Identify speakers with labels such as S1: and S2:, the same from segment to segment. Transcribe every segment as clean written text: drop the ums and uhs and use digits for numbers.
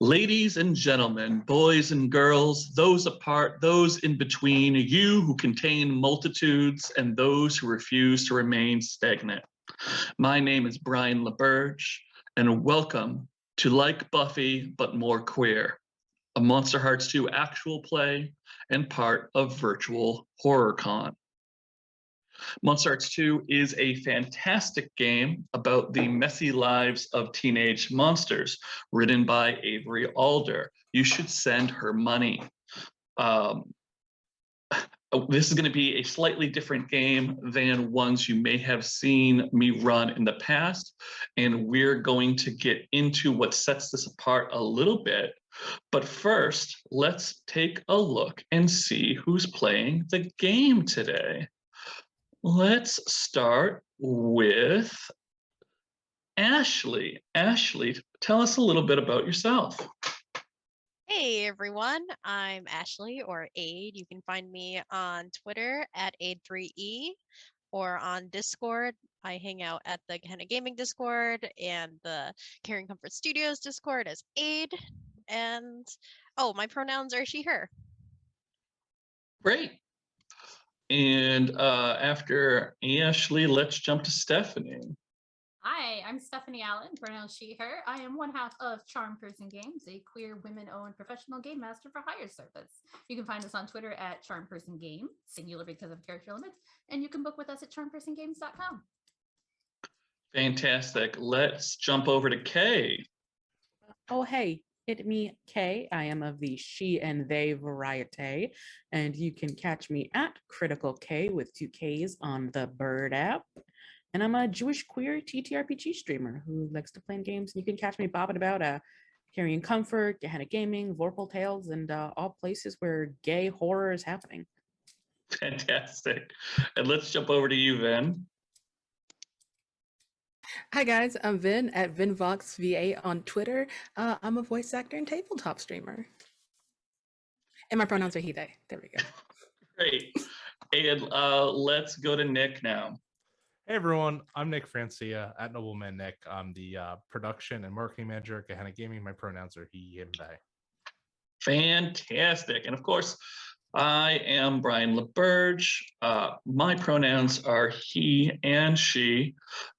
S1: Ladies and gentlemen, boys and girls, those apart, those in between, you who contain multitudes and those who refuse to remain stagnant. My name is Bryan Liberge, and welcome to Like Buffy, but More Queer, a Monsterhearts 2 actual play and part of Virtual HorrorCon. Monsterhearts 2 is a fantastic game about the messy lives of teenage monsters, written by Avery Alder. You should send her money. This is going to be a slightly different game than ones you may have seen me run in the past, and we're going to get into what sets this apart a little bit. But first, let's take a look and see who's playing the game today. Let's start with Ashley. Ashley, tell us a little bit about yourself.
S2: Hey everyone, I'm Ashley, or Aid. You can find me on Twitter at Aid3E or on Discord. I hang out at the Gehenna Gaming Discord and the Caring Comfort Studios Discord as Aid. And my pronouns are she, her.
S1: Great. And after Ashley, let's jump to Stephanie.
S3: Hi, I'm Stephanie Allen, pronouns she, her. I am one half of Charm Person Games, a queer women-owned professional game master for hire service. You can find us on Twitter at Charm Person Game, singular because of character limits, and you can book with us at charmpersongames.com.
S1: Fantastic. Let's jump over to Kay.
S4: Oh, hey, it's me, Kay. I am of the she and they variety, and you can catch me at Critical K with 2 Ks on the Bird app. And I'm a Jewish queer TTRPG streamer who likes to play games. And you can catch me bobbing about Carrying Comfort, Gehenna Gaming, Vorpal Tales, and all places where gay horror is happening.
S1: Fantastic. And let's jump over to you, Vyn.
S5: Hi guys, I'm Vyn at Vyn Vox VA on Twitter. I'm a voice actor and tabletop streamer. And my pronouns are he, they. There we go.
S1: Great. And let's go to Nick now.
S6: Hey everyone, I'm Nick Francia at Nobleman Nick. I'm the production and marketing manager at Gehenna Gaming. My pronouns are he, him, they.
S1: Fantastic. And of course, I am Bryan Liberge. My pronouns are he and she,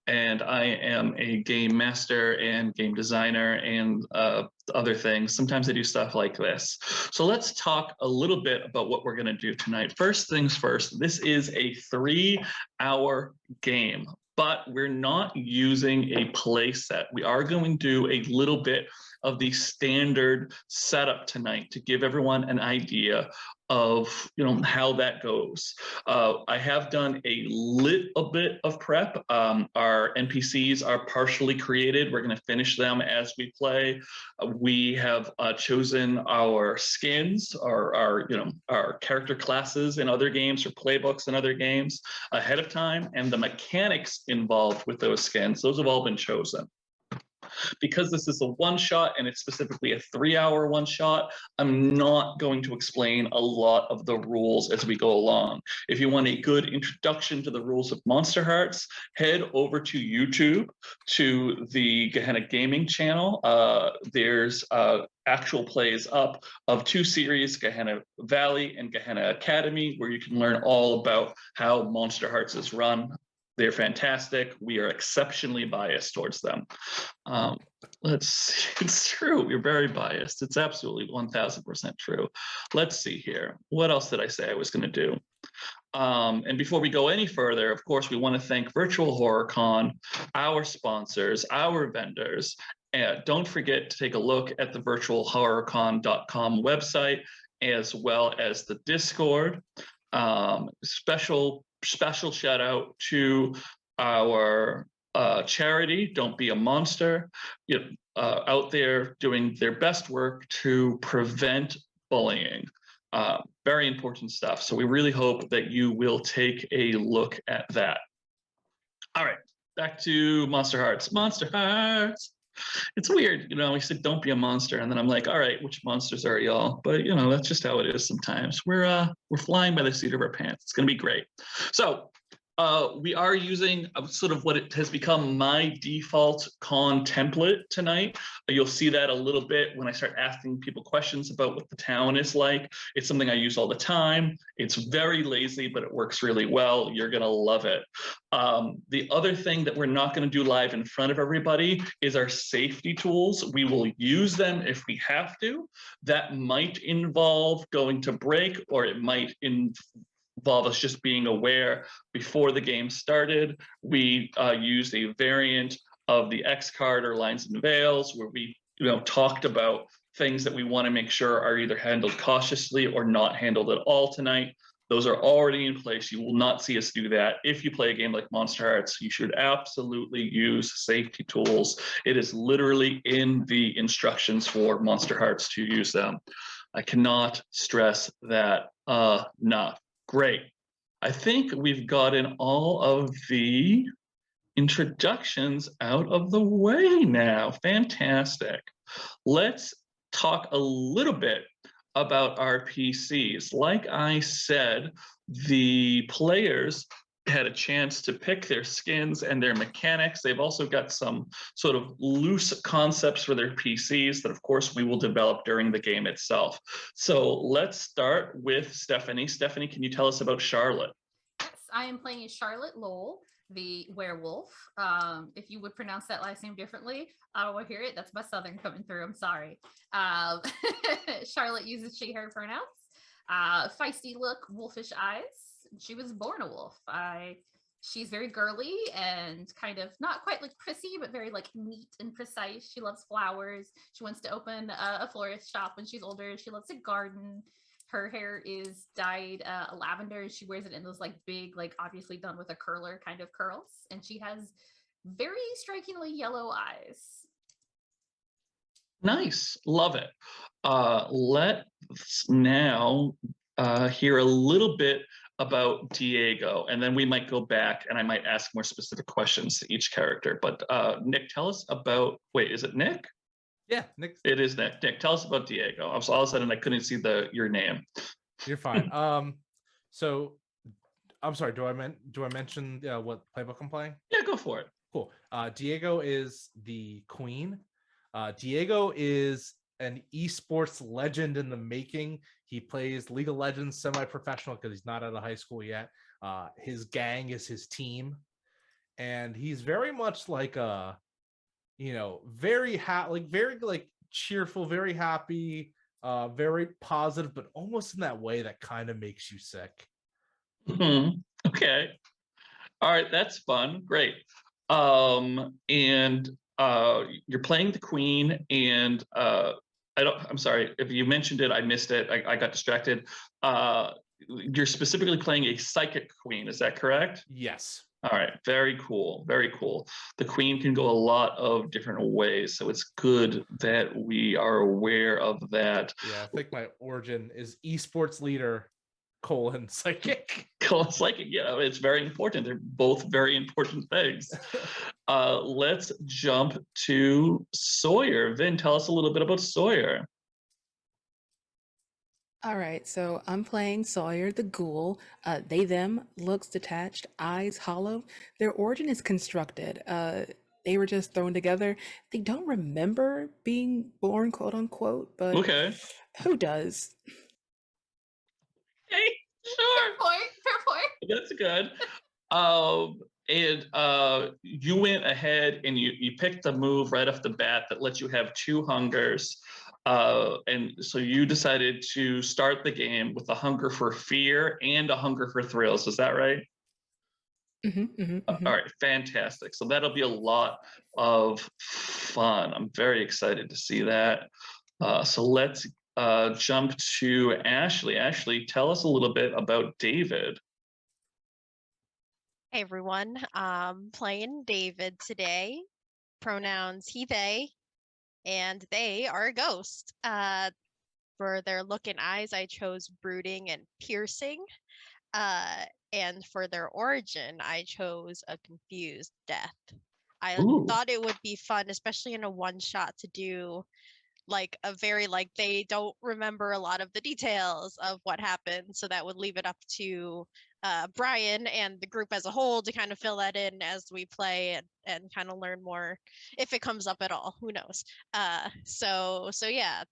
S1: and I am a game master and game designer and other things. Sometimes I do stuff like this. So let's talk a little bit about what we're going to do tonight. First things first, this is a 3-hour game, but we're not using a play set. We are going to do a little bit of the standard setup tonight to give everyone an idea of how that goes. I have done a little bit of prep. Our NPCs are partially created. We're going to finish them as we play. We have chosen our skins, our character classes in other games or playbooks in other games ahead of time, and the mechanics involved with those skins. Those have all been chosen. Because this is a one-shot and it's specifically a 3-hour one-shot, I'm not going to explain a lot of the rules as we go along. If you want a good introduction to the rules of Monsterhearts, head over to YouTube to the Gehenna Gaming channel. There's actual plays up of 2 series, Gehenna Valley and Gehenna Academy, where you can learn all about how Monsterhearts is run. They're fantastic. We are exceptionally biased towards them. Let's see. It's true. We're very biased. It's absolutely 1000% true. Let's see here. What else did I say I was going to do? And before we go any further, of course, we want to thank Virtual HorrorCon, our sponsors, our vendors. And don't forget to take a look at the virtualhorrorcon.com website, as well as the Discord. Special shout out to our charity, Don't Be a Monster, out there doing their best work to prevent bullying. Very important stuff. So we really hope that you will take a look at that. All right, back to Monsterhearts. Monsterhearts. It's weird, we said don't be a monster, and then I'm like, all right, which monsters are y'all? But that's just how it is sometimes. We're flying by the seat of our pants. It's gonna be great. So We are using sort of what it has become my default con template tonight. You'll see that a little bit when I start asking people questions about what the town is like. It's something I use all the time. It's very lazy, but it works really well. You're going to love it. The other thing that we're not going to do live in front of everybody is our safety tools. We will use them if we have to. That might involve going to break, or it might involve us just being aware before the game started. We used a variant of the X card or Lines and Veils where we talked about things that we want to make sure are either handled cautiously or not handled at all tonight. Those are already in place. You will not see us do that. If you play a game like Monsterhearts, you should absolutely use safety tools. It is literally in the instructions for Monsterhearts to use them. I cannot stress that enough. Great. I think we've gotten all of the introductions out of the way now. Fantastic. Let's talk a little bit about our PCs. Like I said, the players had a chance to pick their skins and their mechanics. They've also got some sort of loose concepts for their PCs that, of course, we will develop during the game itself. So let's start with Stephanie. Stephanie, can you tell us about Charlotte?
S3: Yes, I am playing as Charlotte Lowell, the werewolf. If you would pronounce that last name differently, I don't want to hear it. That's my Southern coming through. I'm sorry. Charlotte uses she, her pronouns. Feisty look, wolfish eyes. She was born a wolf. She's very girly and kind of not quite like prissy, but very like neat and precise. She loves flowers. She wants to open a florist shop when she's older. She loves to garden. Her hair is dyed lavender. She wears it in those like big, like obviously done with a curler kind of curls. And she has very strikingly yellow eyes.
S1: Nice. Love it. Let's now hear a little bit about Diego, and then we might go back and I might ask more specific questions to each character. But Nick, tell us about, wait, is it Nick?
S6: Yeah, Nick.
S1: It is Nick. Nick, tell us about Diego. All of a sudden I couldn't see your name.
S6: You're fine. So I'm sorry, do I mention what playbook I'm playing?
S1: Yeah, go for it.
S6: Cool. Diego is the queen. Diego is an esports legend in the making. He plays League of Legends semi-professional because he's not out of high school yet. His gang is his team, and he's very much like a, very cheerful, very happy, very positive, but almost in that way that kind of makes you sick.
S1: Mm-hmm. Okay. All right, that's fun. Great. And you're playing the queen, and I'm sorry if you mentioned it, I missed it. I got distracted. You're specifically playing a psychic queen, is that correct?
S6: Yes.
S1: All right, very cool, very cool. The queen can go a lot of different ways, so it's good that we are aware of that.
S6: Yeah, I think my origin is esports leader, psychic.
S1: Psychic, yeah, it's very important. They're both very important things. Let's jump to Sawyer. Vyn, tell us a little bit about Sawyer.
S5: All right, so I'm playing Sawyer the Ghoul. They, them, looks detached, eyes hollow. Their origin is constructed. They were just thrown together. They don't remember being born, quote unquote, but
S1: Okay.
S5: who does?
S1: Hey, sure.
S3: Fair point.
S1: That's good. And you went ahead and you picked the move right off the bat that lets you have 2 hungers. And so you decided to start the game with a hunger for fear and a hunger for thrills. Is that right? All right, fantastic. So that'll be a lot of fun. I'm very excited to see that. So let's jump to Ashley. Ashley, tell us a little bit about David.
S2: Hey everyone, playing David today. Pronouns he, they, and they are a ghost. For their look and eyes, I chose brooding and piercing. And for their origin, I chose a confused death. I thought it would be fun, especially in a one-shot, to do like a very they don't remember a lot of the details of what happened, so that would leave it up to Brian and the group as a whole to kind of fill that in as we play and kind of learn more if it comes up at all. Who knows? So yeah.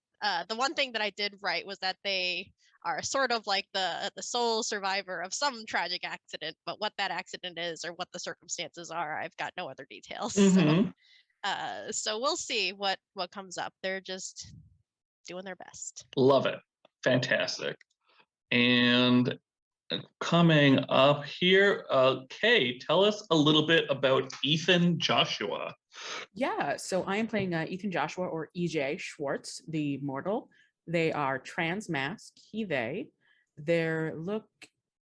S2: The one thing that I did write was that they are sort of like the sole survivor of some tragic accident, but what that accident is or what the circumstances are, I've got no other details.
S1: Mhm.
S2: So we'll see what comes up. They're just doing their best.
S1: Love it. Fantastic. And coming up here, Kay, tell us a little bit about Ethan Joshua.
S4: Yeah, so I am playing Ethan Joshua, or EJ Schwartz, the mortal. They are trans mask, he, they. Their look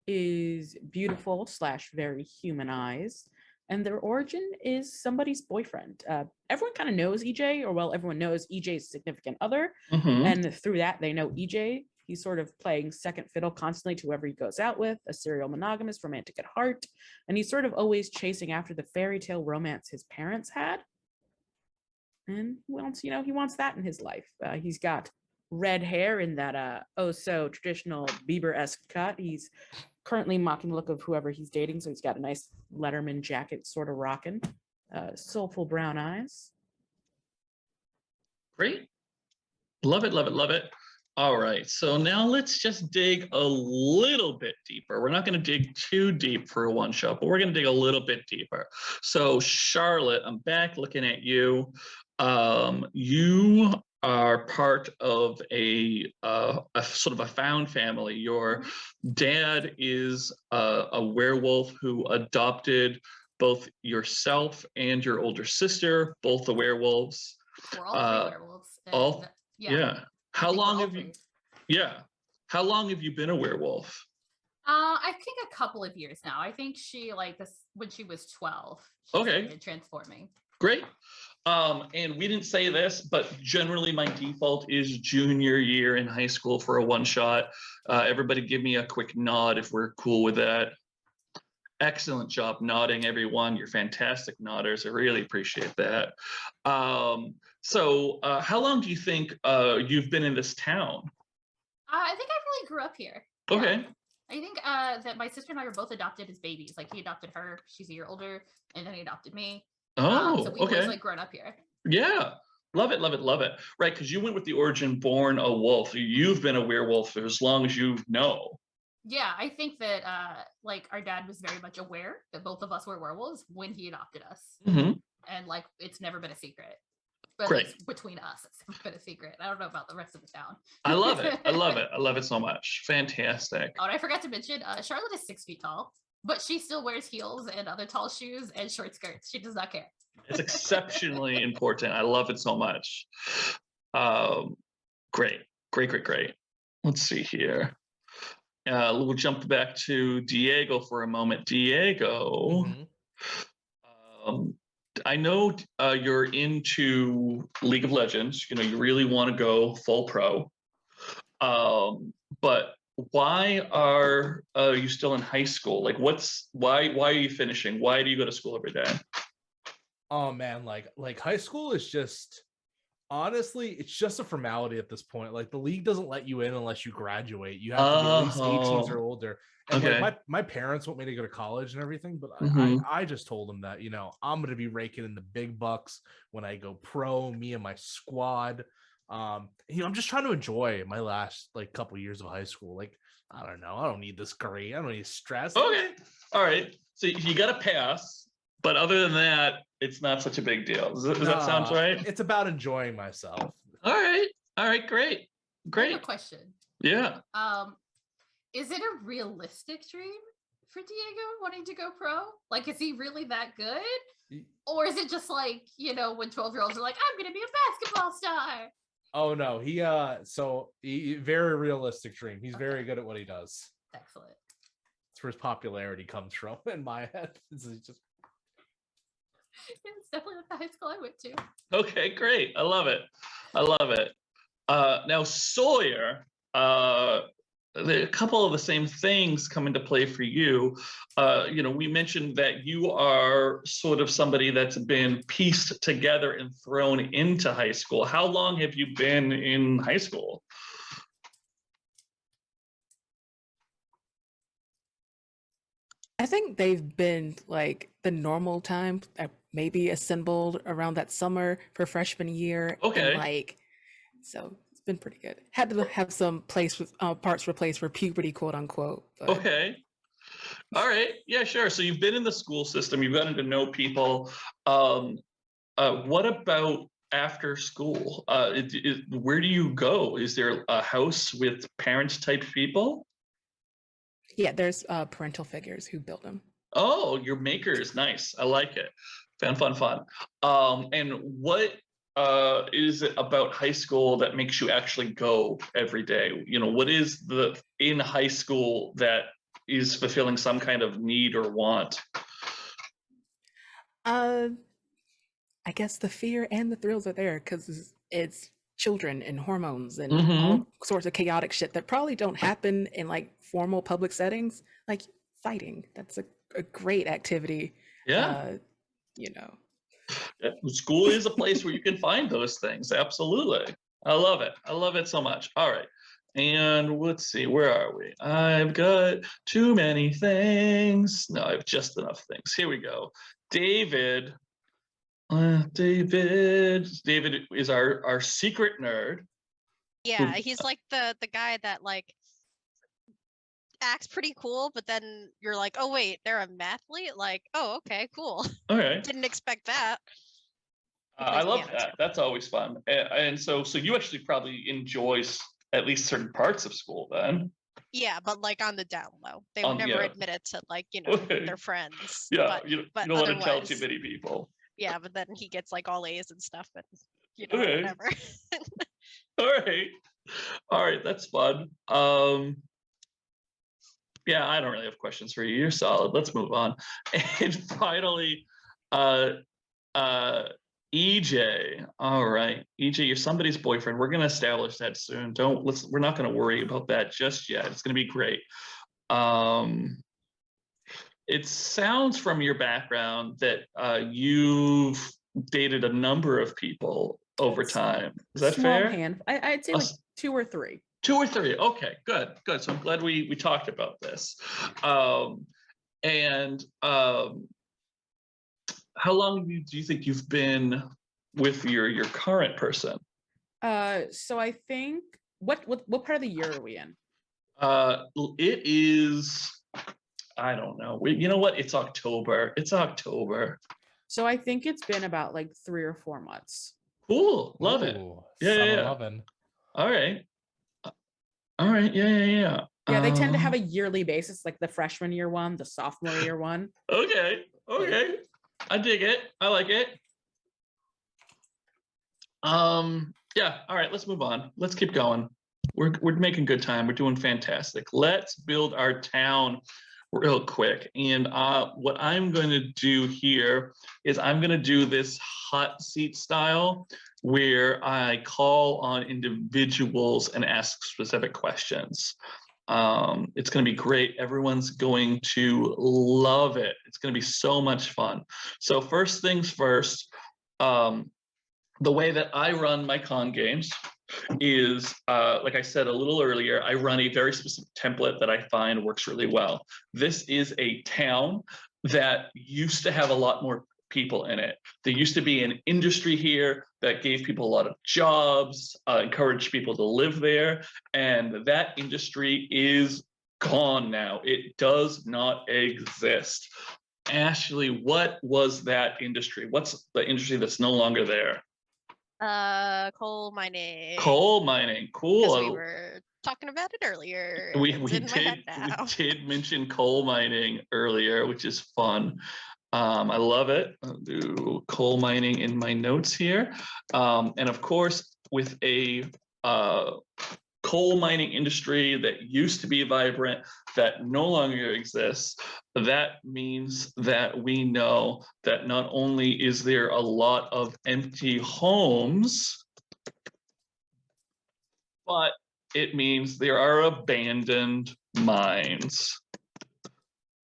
S4: is beautiful / very humanized, and their origin is somebody's boyfriend. Everyone kind of knows EJ, or well, everyone knows EJ's significant other,
S1: Mhm.
S4: and through that, they know EJ. He's sort of playing second fiddle constantly to whoever he goes out with, a serial monogamous, romantic at heart, and he's sort of always chasing after the fairy tale romance his parents had. And he wants that in his life. He's got red hair in that so traditional Bieber-esque cut. He's currently mocking the look of whoever he's dating, so he's got a nice Letterman jacket sort of rocking. Soulful brown eyes.
S1: Great. Love it, love it, love it. All right, so now let's just dig a little bit deeper. We're not going to dig too deep for a one shot, but we're going to dig a little bit deeper. So Charlotte, I'm back looking at you. You are part of a sort of a found family. Your dad is a werewolf who adopted both yourself and your older sister, both the werewolves.
S3: We're all three werewolves.
S1: All, yeah.
S3: I
S1: How
S3: think we're
S1: long
S3: all
S1: have you?
S3: three.
S1: Yeah. How long have you been a werewolf?
S3: I think a couple of years now. I think she like this when she was 12. She
S1: Okay.
S3: started transforming.
S1: Great. And we didn't say this, but generally my default is junior year in high school for a one shot. Everybody give me a quick nod if we're cool with that. Excellent job nodding, everyone. You're fantastic nodders. I really appreciate that. So how long do you think you've been in this town?
S3: I think I really grew up here.
S1: Okay.
S3: Yeah. I think that my sister and I were both adopted as babies. Like he adopted her, she's a year older, and then he adopted me.
S1: Oh,
S3: so we've
S1: okay.
S3: always like grown up here.
S1: Yeah. Love it, love it, love it. Right, because you went with the origin born a wolf. You've been a werewolf for as long as you know.
S3: Yeah, I think that like our dad was very much aware that both of us were werewolves when he adopted us.
S1: Mm-hmm.
S3: And like it's never been a secret. But
S1: Great.
S3: Between us, it's never been a secret. I don't know about the rest of the town.
S1: I love it. I love it. I love it so much. Fantastic.
S3: Oh, and I forgot to mention, Charlotte is 6 feet tall, but she still wears heels and other tall shoes and short skirts. She does not care.
S1: It's exceptionally important. I love it so much. Great. Let's see here. We'll jump back to Diego for a moment. Diego, I know you're into League of Legends. You know, you really want to go full pro. But why are you still in high school? Like, why are you finishing? Why do you go to school every day?
S6: Oh man, like high school is just, honestly, it's just a formality at this point. Like the league doesn't let you in unless you graduate. You have to be at least 18 or older. And
S1: Okay.
S6: like my parents want me to go to college and everything, but I just told them that, you know, I'm gonna be raking in the big bucks when I go pro, me and my squad. You know, I'm just trying to enjoy my last like couple years of high school. Like, I don't know, I don't need this grade, I don't need stress.
S1: Okay. All right. So you got to pass, but other than that, it's not such a big deal. Does that sound right?
S6: It's about enjoying myself.
S1: All right. Great.
S3: I have a question.
S1: Yeah.
S3: Is it a realistic dream for Diego wanting to go pro? Like, is he really that good? Or is it just like, you know, when 12-year-olds are like, I'm gonna be a basketball star?
S6: Oh no, he very realistic dream. He's very good at what he does.
S3: Excellent.
S6: That's where his popularity comes from in my head. It's just
S3: It's definitely not the high school I went to.
S1: Okay, great. I love it. Now Sawyer, a couple of the same things come into play for you. You know, we mentioned that you are sort of somebody that's been pieced together and thrown into high school. How long have you been in high school?
S5: I think they've been like the normal time, maybe assembled around that summer for freshman year, and
S1: Okay.
S5: like, so it's been pretty good. Had to have some parts replaced for puberty, quote unquote. But
S1: Okay. All right. Yeah, sure. So you've been in the school system. You've gotten to know people. What about after school? Where do you go? Is there a house with parents type people?
S5: yeah, there's parental figures who build them.
S1: Oh, your maker is nice. I like it. Fun. And what is it about high school that makes you actually go every day? You know, what is the in high school that is fulfilling some kind of need or want?
S5: Uh, I guess the fear and the thrills are there because it's children and hormones and
S1: Mm-hmm.
S5: all sorts of chaotic shit that probably don't happen in like formal public settings, like fighting. That's a great activity.
S1: Yeah.
S5: You know.
S1: School is a place where you can find those things. Absolutely. I love it. I love it so much. All right. And let's see, where are we? I've got too many things. No, I have just enough things. Here we go. David. David is our secret nerd.
S2: Yeah, he's like the guy that like acts pretty cool, but then you're like, oh wait, they're a mathlete? Like, oh, okay, cool.
S1: Okay.
S2: Didn't expect that.
S1: I love that. That's always fun. And so you actually probably enjoy at least certain parts of school then.
S2: Yeah, but like on the down low. They would never admit it to like,
S1: Okay.
S2: their friends.
S1: Yeah,
S2: but,
S1: you
S2: but
S1: don't want to tell
S2: otherwise,
S1: too many people.
S2: yeah, but then he gets like all A's and stuff, and
S1: Okay.
S2: whatever.
S1: All right, that's fun. Yeah, I don't really have questions for you. You're solid. Let's move on. And finally, EJ. All right, EJ, you're somebody's boyfriend. We're gonna establish that soon. We're not gonna worry about that just yet. It's gonna be great. It sounds from your background that you've dated a number of people over time. Is that
S4: Small
S1: fair?
S4: I'd say like 2 or 3.
S1: 2 or 3. Okay, good. So I'm glad we talked about this. How long do you think you've been with your current person?
S4: So I think what part of the year are we in?
S1: It is, I don't know. You know what? It's October.
S4: So I think it's been about like 3 or 4 months.
S1: Cool. Love it. Yeah.
S6: 11.
S1: All right. Yeah.
S4: Yeah, they tend to have a yearly basis, like the freshman year one, the sophomore year one.
S1: Okay. I dig it. I like it. Yeah. All right. Let's move on. Let's keep going. We're making good time. We're doing fantastic. Let's build our town real quick. And what I'm going to do here is I'm going to do this hot seat style where I call on individuals and ask specific questions. It's going to be great. Everyone's going to love it. It's going to be so much fun. So first things first, the way that I run my con games is, like I said a little earlier, I run a very specific template that I find works really well. This is a town that used to have a lot more people in it. There used to be an industry here that gave people a lot of jobs, encouraged people to live there, and that industry is gone now. It does not exist. Ashley, what was that industry? What's the industry that's no longer there?
S2: Coal mining.
S1: Coal mining, cool.
S2: We were talking about it earlier.
S1: We did mention coal mining earlier, which is fun. I love it. I'll do coal mining in my notes here. And of course, with a coal mining industry that used to be vibrant, that no longer exists, that means that we know that not only is there a lot of empty homes, but it means there are abandoned mines.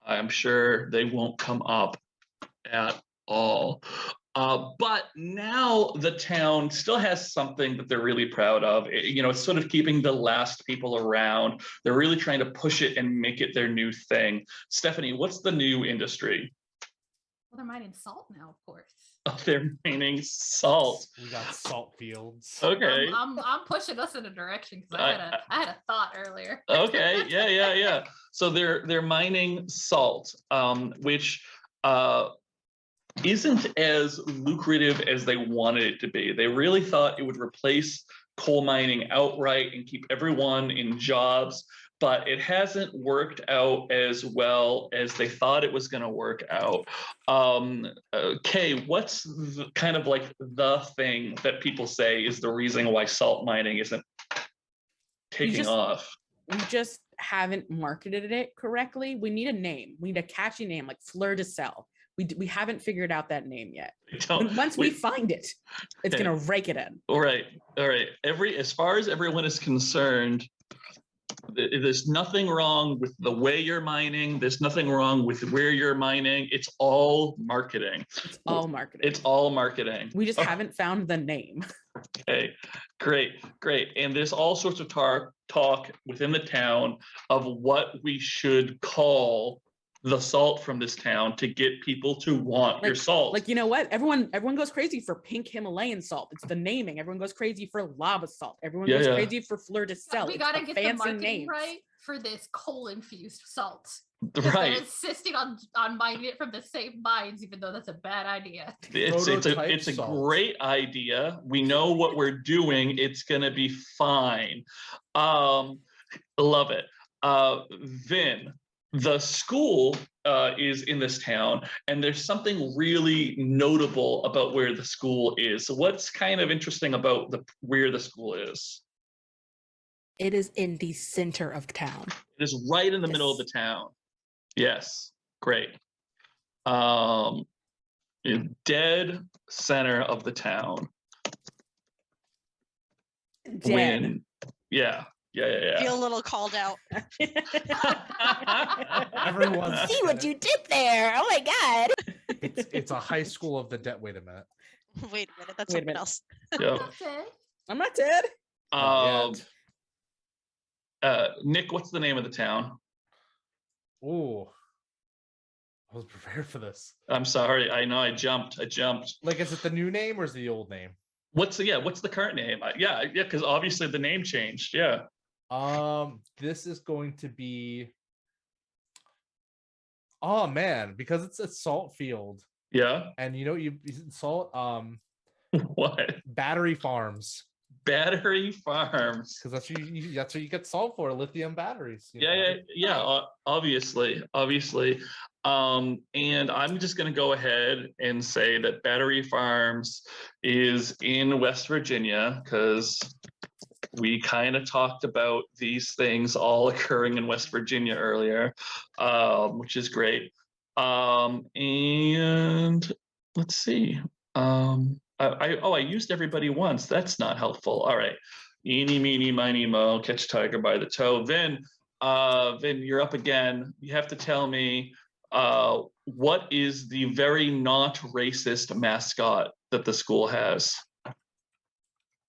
S1: I'm sure they won't come up at all. But now the town still has something that they're really proud of. It's sort of keeping the last people around. They're really trying to push it and make it their new thing. Stephanie, what's the new industry?
S3: Well, they're mining salt now, of course.
S1: Oh, they're mining salt.
S6: We got salt fields.
S1: Okay.
S3: I'm pushing us in a direction because I had a thought earlier.
S1: Okay. Yeah. So they're mining salt, which isn't as lucrative as they wanted it to be. They really thought it would replace coal mining outright and keep everyone in jobs, but it hasn't worked out as well as they thought it was going to work out. Kay, what's kind of like the thing that people say is the reason why salt mining isn't taking off?
S4: We just haven't marketed it correctly. We need a name. We need a catchy name like Fleur de Sel. We haven't figured out that name yet. Once we find it, it's gonna rake it in.
S1: All right. As far as everyone is concerned, there's nothing wrong with the way you're mining. There's nothing wrong with where you're mining. It's all marketing.
S4: It's all marketing.
S1: It's all marketing.
S4: We just haven't found the name.
S1: Okay, great. And there's all sorts of talk within the town of what we should call the salt from this town to get people to want your salt.
S4: Like, you know what? Everyone goes crazy for pink Himalayan salt. It's the naming. Everyone goes crazy for lava salt. Everyone goes crazy for Fleur de Sel.
S3: We gotta get the marketing right for this coal-infused salt.
S1: Right.
S3: They're insisting on mining it from the same mines, even though that's a bad idea.
S1: It's a great idea. We know what we're doing. It's gonna be fine. Love it. Vyn, the school is in this town, and there's something really notable about where the school is. So what's kind of interesting about where the school is?
S5: It is in the center of town.
S1: It is right in the middle of the town. Yes, great. In dead center of the town.
S2: Dead.
S1: Yeah.
S2: Feel a little called out.
S6: Everyone
S5: See what you did there. Oh my god.
S6: It's a high school of the dead. Wait a minute.
S2: Wait a minute, that's something else.
S1: Yep.
S3: Okay.
S4: I'm not dead.
S1: Nick, what's the name of the town?
S6: Oh, I was prepared for this.
S1: I'm sorry. I know I jumped.
S6: Like, is it the new name or is it the old name?
S1: What's the current name? Yeah, because obviously the name changed. Yeah.
S6: This is going to be. Oh man, because it's a salt field.
S1: Yeah.
S6: And you salt.
S1: What?
S6: Battery farms.
S1: Battery farms.
S6: Because that's what you get salt for, lithium batteries.
S1: Yeah. Obviously. And I'm just going to go ahead and say that Battery Farms is in West Virginia because we kind of talked about these things all occurring in West Virginia earlier, which is great. And let's see. I used everybody once. That's not helpful. All right. Eeny, meeny, miny, mo, catch a tiger by the toe. Vyn, you're up again. You have to tell me what is the very not racist mascot that the school has?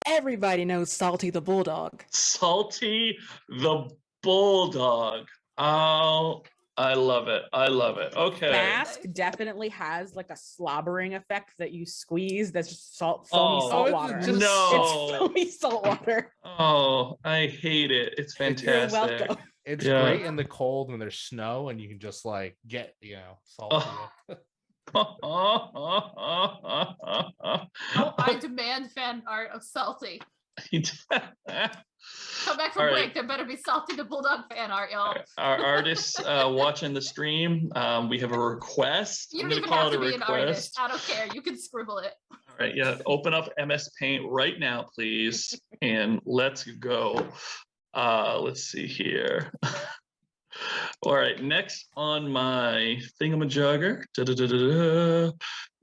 S5: Everybody knows Salty the Bulldog.
S1: Salty the Bulldog. Oh, I love it. Okay.
S4: Mask definitely has like a slobbering effect that you squeeze. That's just foamy salt water.
S1: No.
S4: It's foamy salt water.
S1: Oh, I hate it. It's fantastic.
S4: You're welcome.
S6: It's great in the cold when there's snow and you can just like get salty.
S3: I demand fan art of Salty. Come back from break. There better be Salty the Bulldog fan art, y'all.
S1: Our artists watching the stream, we have a request.
S3: You don't even have to be an artist. I don't care. You can scribble it.
S1: All right, yeah. Open up MS Paint right now, please, and let's go. Let's see here. All right, next on my thingamajigger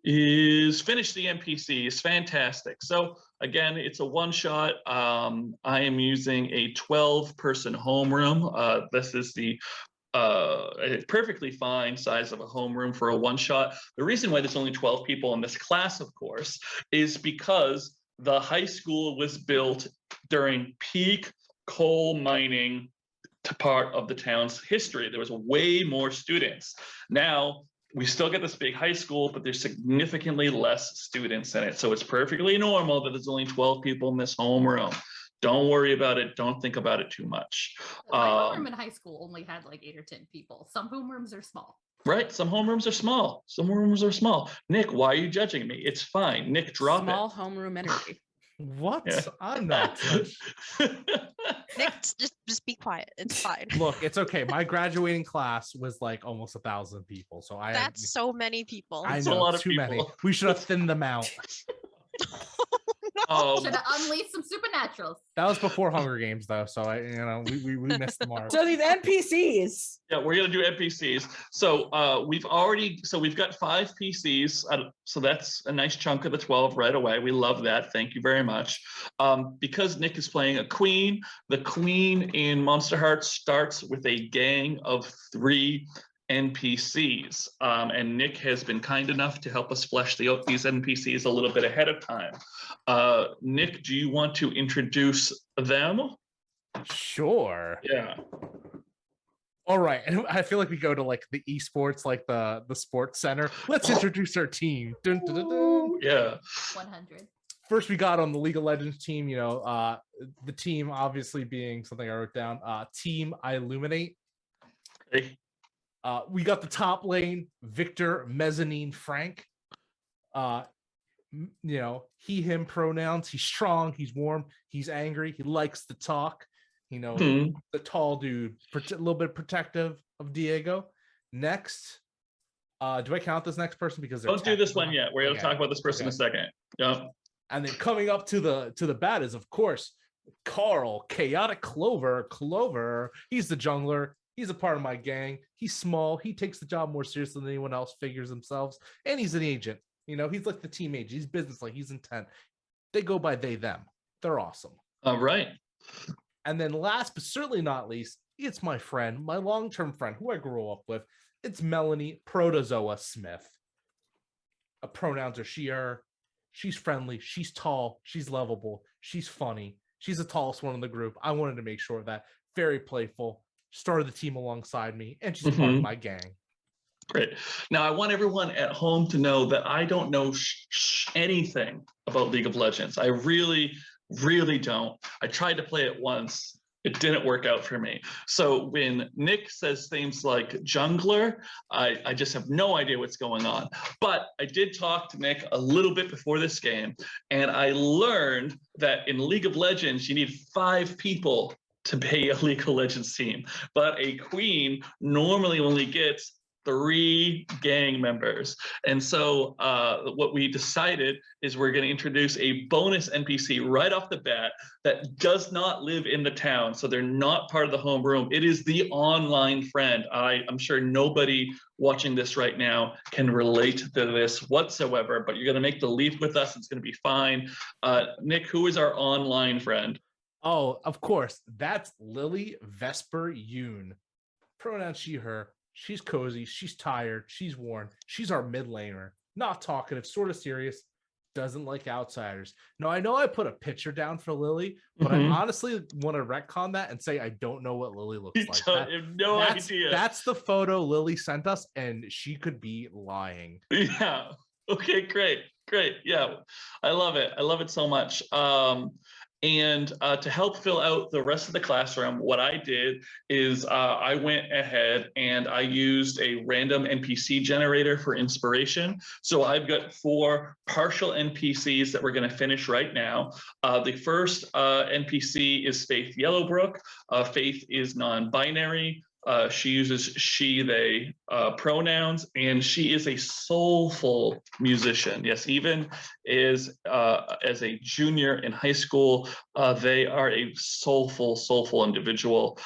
S1: is finish the NPCs. Fantastic. So again, it's a one-shot. I am using a 12-person homeroom. This is the a perfectly fine size of a homeroom for a one-shot. The reason why there's only 12 people in this class, of course, is because the high school was built during peak coal mining part of the town's history. There was way more students. Now, we still get this big high school, but there's significantly less students in it. So it's perfectly normal that there's only 12 people in this homeroom. Don't worry about it. Don't think about it too much.
S3: My homeroom in high school only had like 8 or 10 people. Some homerooms are small.
S1: Right? Some homerooms are small. Some homerooms are small. Nick, why are you judging me? It's fine. Nick, drop
S4: Small
S1: it.
S4: homeroom energy.
S6: What?
S1: Yeah.
S6: I'm not touched.
S2: Nick, just be quiet. It's fine.
S6: Look, it's okay. My graduating class was like almost 1,000 people, so
S2: That's so many people.
S6: I
S1: It's a
S6: know
S1: lot of
S6: too many.
S1: people.
S6: We should have thinned them out.
S3: Should have unleashed some supernaturals.
S6: That was before Hunger Games, though, so we missed the mark.
S4: So these NPCs.
S1: Yeah, we're gonna do NPCs. So we've got 5 PCs. So that's a nice chunk of the 12 right away. We love that. Thank you very much. Because Nick is playing a queen, the queen in Monsterhearts starts with a gang of 3 NPCs. And Nick has been kind enough to help us flesh these NPCs a little bit ahead of time. Nick, do you want to introduce them?
S6: Sure.
S1: Yeah.
S6: All right. And I feel like we go to like the esports, like the sports center. Let's introduce our team. Dun, dun, dun, dun.
S1: Yeah.
S3: 100.
S6: First, we got on the League of Legends team, the team obviously being something I wrote down, Team Illuminate.
S1: Okay.
S6: We got the top lane, Victor Mezzanine Frank. He, him pronouns. He's strong, he's warm, he's angry, he likes to talk. The tall dude, a little bit protective of Diego. Next, do I count this next person? Because
S1: Don't do this one yet. We're going to talk about this person in a second. Yeah.
S6: And then coming up to the bat is, of course, Carl, Chaotic Clover. He's the jungler. He's a part of my gang. He's small. He takes the job more seriously than anyone else figures themselves. And he's an agent. He's like the team agent. He's business-like. He's intent. They go by they, them. They're awesome.
S1: All right.
S6: And then last but certainly not least, it's my friend, my long-term friend who I grew up with. It's Melanie Protozoa Smith. Pronouns are she, her. She's friendly. She's tall. She's lovable. She's funny. She's the tallest one in the group. I wanted to make sure of that. Very playful. Started the team alongside me, and she's part of my gang.
S1: Great. Now, I want everyone at home to know that I don't know anything about League of Legends. I really, really don't. I tried to play it once. It didn't work out for me. So when Nick says things like jungler, I just have no idea what's going on. But I did talk to Nick a little bit before this game, and I learned that in League of Legends, you need 5 people to be a League of Legends team. But a queen normally only gets 3 gang members. And so what we decided is we're going to introduce a bonus NPC right off the bat that does not live in the town. So they're not part of the homeroom. It is the online friend. I'm sure nobody watching this right now can relate to this whatsoever, but you're going to make the leap with us. It's going to be fine. Nick, who is our online friend?
S6: Oh, of course. That's Lily Vesper Yoon. Pronouns she, her. She's cozy. She's tired. She's worn. She's our mid laner. Not talkative, sort of serious. Doesn't like outsiders. Now, I know I put a picture down for Lily, but I honestly want to retcon that and say I don't know what Lily looks like.
S1: I have no idea.
S6: That's the photo Lily sent us, and she could be lying.
S1: Yeah. Okay, great. Yeah, I love it. I love it so much. And to help fill out the rest of the classroom, what I did is I went ahead and I used a random NPC generator for inspiration. So I've got 4 partial NPCs that we're going to finish right now. The first NPC is Faith Yellowbrook. Faith is non-binary. She uses she, they pronouns, and she is a soulful musician. Yes, even as a junior in high school, they are a soulful individual.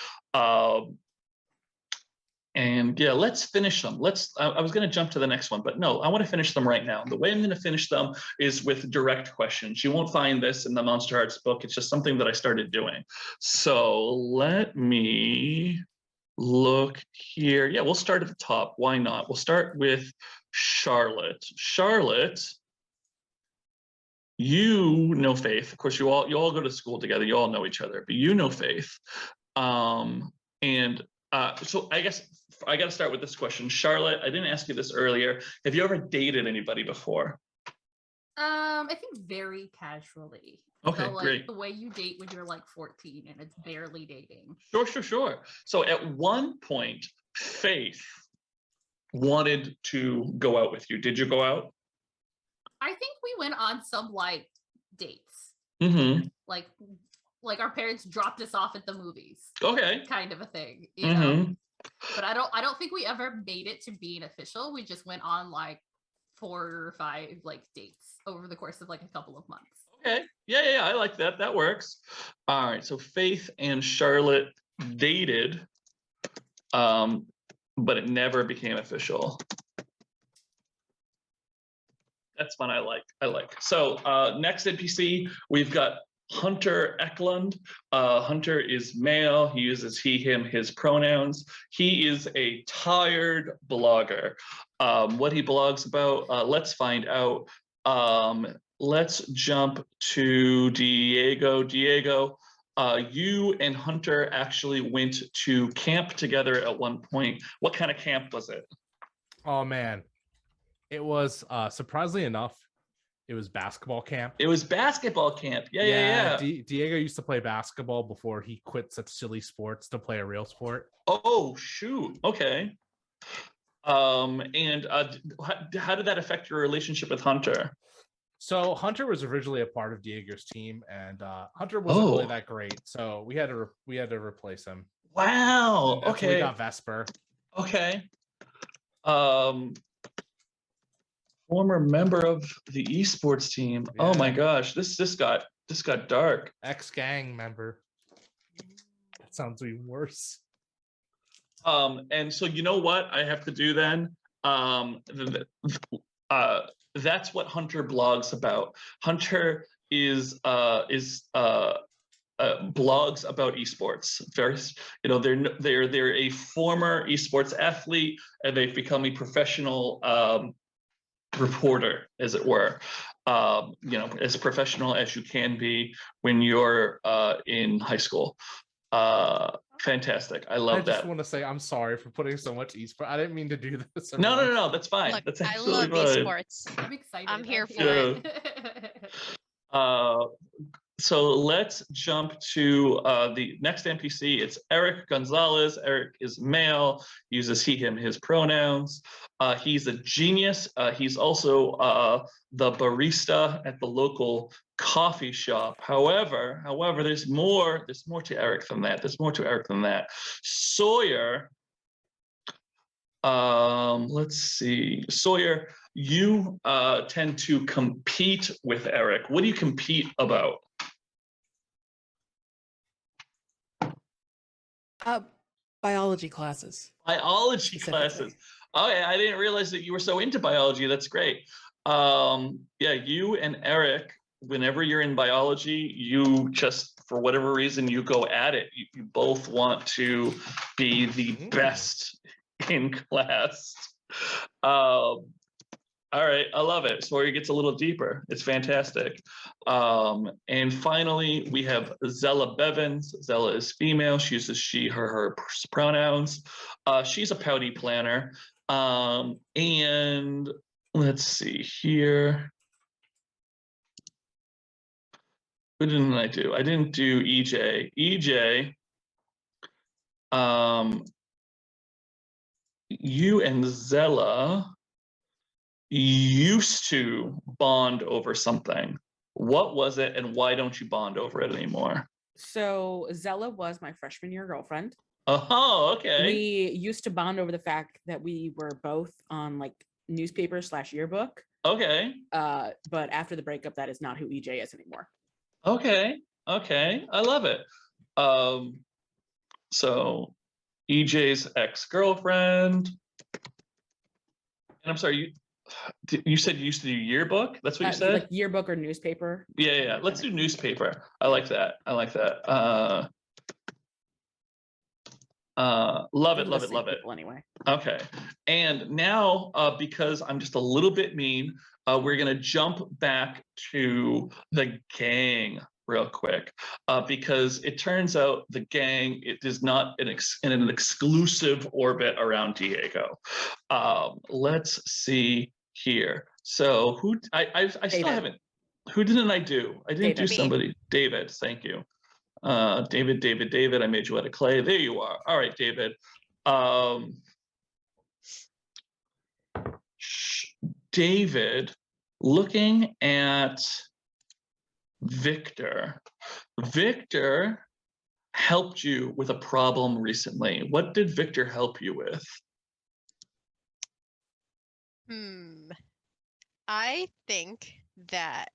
S1: And yeah, let's finish them. I was going to jump to the next one, but no, I want to finish them right now. The way I'm going to finish them is with direct questions. You won't find this in the Monsterhearts book. It's just something that I started doing. So let me look here. Yeah, we'll start at the top. Why not? We'll start with Charlotte. Charlotte, you know Faith. Of course, you all go to school together. You all know each other, but you know Faith. So I guess I got to start with this question. Charlotte, I didn't ask you this earlier. Have you ever dated anybody before?
S3: I think very casually.
S1: Okay,
S3: So, like,
S1: great.
S3: the way you date when you're like 14 and it's barely dating.
S1: Sure. So at one point, Faith wanted to go out with you. Did you go out?
S3: I think we went on some like dates.
S1: Mm-hmm.
S3: Like our parents dropped us off at the movies.
S1: Okay.
S3: Kind of a thing, you know. But I don't think we ever made it to being official. We just went on like 4 or 5 like dates over the course of like a couple of months.
S1: Okay. Yeah. I like that. That works. All right. So Faith and Charlotte dated, but it never became official. That's fun. I like. So next NPC, we've got Hunter Eklund. Hunter is male. He uses he, him, his pronouns. He is a tired blogger. What he blogs about, let's find out. Let's jump to Diego. Diego, you and Hunter actually went to camp together at one point. What kind of camp was it?
S6: Oh man, it was surprisingly enough, it was basketball camp.
S1: It was basketball camp. Yeah.
S6: Diego used to play basketball before he quit such silly sports to play a real sport.
S1: Oh shoot. Okay. And how did that affect your relationship with Hunter?
S6: So Hunter was originally a part of Diego's team, and Hunter wasn't really that great. So we had to replace him.
S1: Wow.
S6: And
S1: Okay.
S6: we got Vesper.
S1: Okay. Former member of the esports team. Yeah. Oh my gosh, this got dark.
S6: Ex-gang member. That sounds even worse.
S1: And so you know what I have to do then? That's what Hunter blogs about. Hunter is blogs about esports. They're a former esports athlete, and they've become a professional reporter, as it were. As professional as you can be when you're in high school. Fantastic. I love that.
S6: I just want to say I'm sorry for putting so much esports. I didn't mean to do this.
S1: No. That's fine.
S2: Look,
S1: that's
S2: I love esports.
S3: I'm excited.
S2: I'm here for
S3: it.
S1: So let's jump to the next NPC. It's Eric Gonzalez. Eric is male, uses he, him, his pronouns. He's a genius. He's also the barista at the local coffee shop. However, there's more to Eric than that. Sawyer, let's see. Sawyer, you tend to compete with Eric. What do you compete about?
S5: Biology classes.
S1: Biology classes. Oh yeah, I didn't realize that you were so into biology. That's great. You and Eric, whenever you're in biology, you just, for whatever reason, you go at it. You both want to be the best in class. All right, I love it. Sawyer gets a little deeper. It's fantastic. And finally, we have Zella Bevins. Zella is female. She uses she, her pronouns. She's a pouty planner. And let's see here. Who didn't I do? I didn't do EJ. EJ, you and Zella used to bond over something. What was it, and why don't you bond over it anymore?
S4: So Zella was my freshman year girlfriend.
S1: Oh, okay.
S4: We used to bond over the fact that we were both on like newspaper/yearbook.
S1: Okay.
S4: But after the breakup, that is not who EJ is anymore.
S1: Okay. I love it. So EJ's ex-girlfriend. And I'm sorry, you said you used to do yearbook? That's what you said?
S4: Like yearbook or newspaper.
S1: Yeah. Let's do newspaper. I like that. Love
S4: Those
S1: it,
S4: are
S1: love
S4: the
S1: it,
S4: same
S1: love it.
S4: people anyway.
S1: Okay. And now, because I'm just a little bit mean, we're going to jump back to the gang real quick, because it turns out the gang, it is not in an exclusive orbit around Diego. Let's see here. So I still
S4: David.
S1: haven't, who didn't I do? I didn't do
S4: David.
S2: Me.
S1: somebody. David, thank you. David, I made you out of clay. There you are. All right, David. David, looking at Victor. Victor helped you with a problem recently. What did Victor help you with?
S2: I think that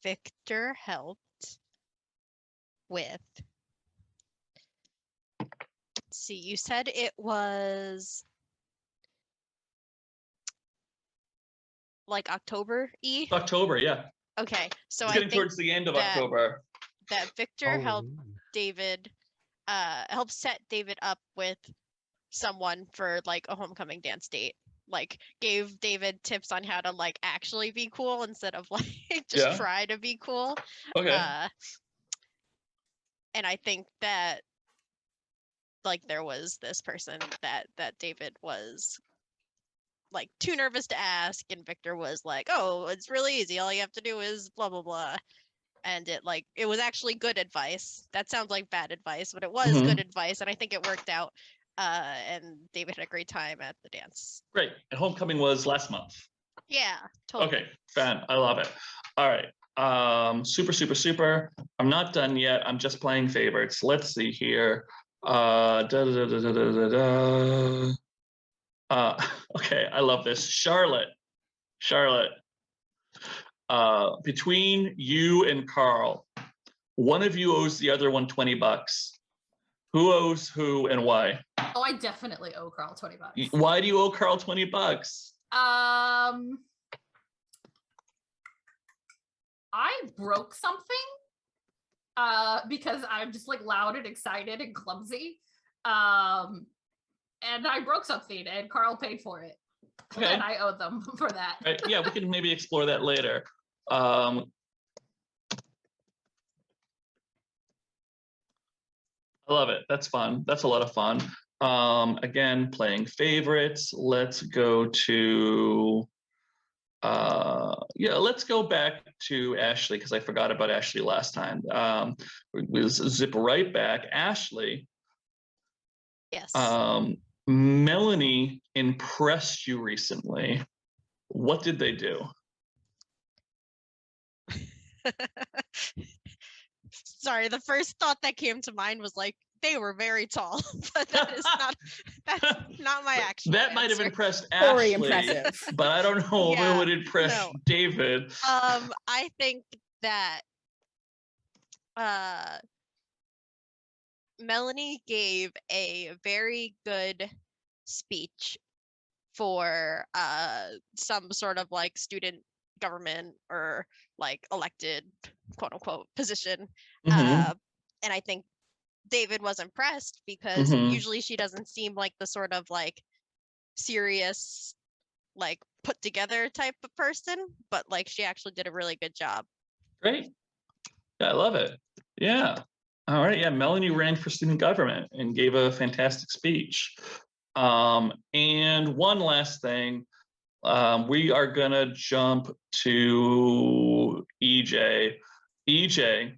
S2: Victor helped with. Let's see, you said it was like October-y?
S1: October, yeah.
S2: Okay, so
S1: It's
S2: I
S1: getting
S2: think
S1: towards the end of
S2: that-
S1: October.
S2: that Victor helped
S6: Halloween.
S2: David, helped set David up with someone for like a homecoming dance date. Like gave David tips on how to like actually be cool instead of like just
S1: Yeah.
S2: try to be cool.
S1: Okay.
S2: And I think that like there was this person that David was like too nervous to ask, and Victor was like, "Oh, it's really easy. All you have to do is blah blah blah." And it was actually good advice. That sounds like bad advice, but it was good advice, and I think it worked out. And David had a great time at the dance.
S1: Great. And homecoming was last month.
S2: Yeah, totally.
S1: Okay, fan. I love it. All right. Super, super, super. I'm not done yet. I'm just playing favorites. Let's see here. Okay, I love this. Charlotte. Between you and Carl, one of you owes the other one $20. Who owes who and why?
S3: Oh, I definitely owe Carl $20.
S1: Why do you owe Carl $20?
S3: I broke something because I'm just like loud and excited and clumsy. And I broke something and Carl paid for it.
S1: Okay.
S3: And I owe them for that.
S1: Right. Yeah, we can maybe explore that later. I love it. That's fun. That's a lot of fun. Again, playing favorites. Let's go to let's go back to Ashley because I forgot about Ashley last time. We'll zip right back. Ashley.
S2: Yes.
S1: Melanie impressed you recently. What did they do?
S2: Sorry, the first thought that came to mind was like they were very tall, but that's not my actual
S1: That might have
S2: answer.
S1: impressed
S4: Very
S1: Ashley,
S4: impressive.
S1: but I don't know if it
S2: Yeah,
S1: would impress
S2: no.
S1: David.
S2: I think that Melanie gave a very good speech for some sort of like student government or like elected quote unquote position.
S1: Mhm.
S2: And I think David was impressed because usually she doesn't seem like the sort of like serious, like put together type of person, but like she actually did a really good job.
S1: Great. Yeah, I love it. Yeah. All right. Yeah, Melanie ran for student government and gave a fantastic speech. And one last thing, we are gonna jump to EJ. EJ,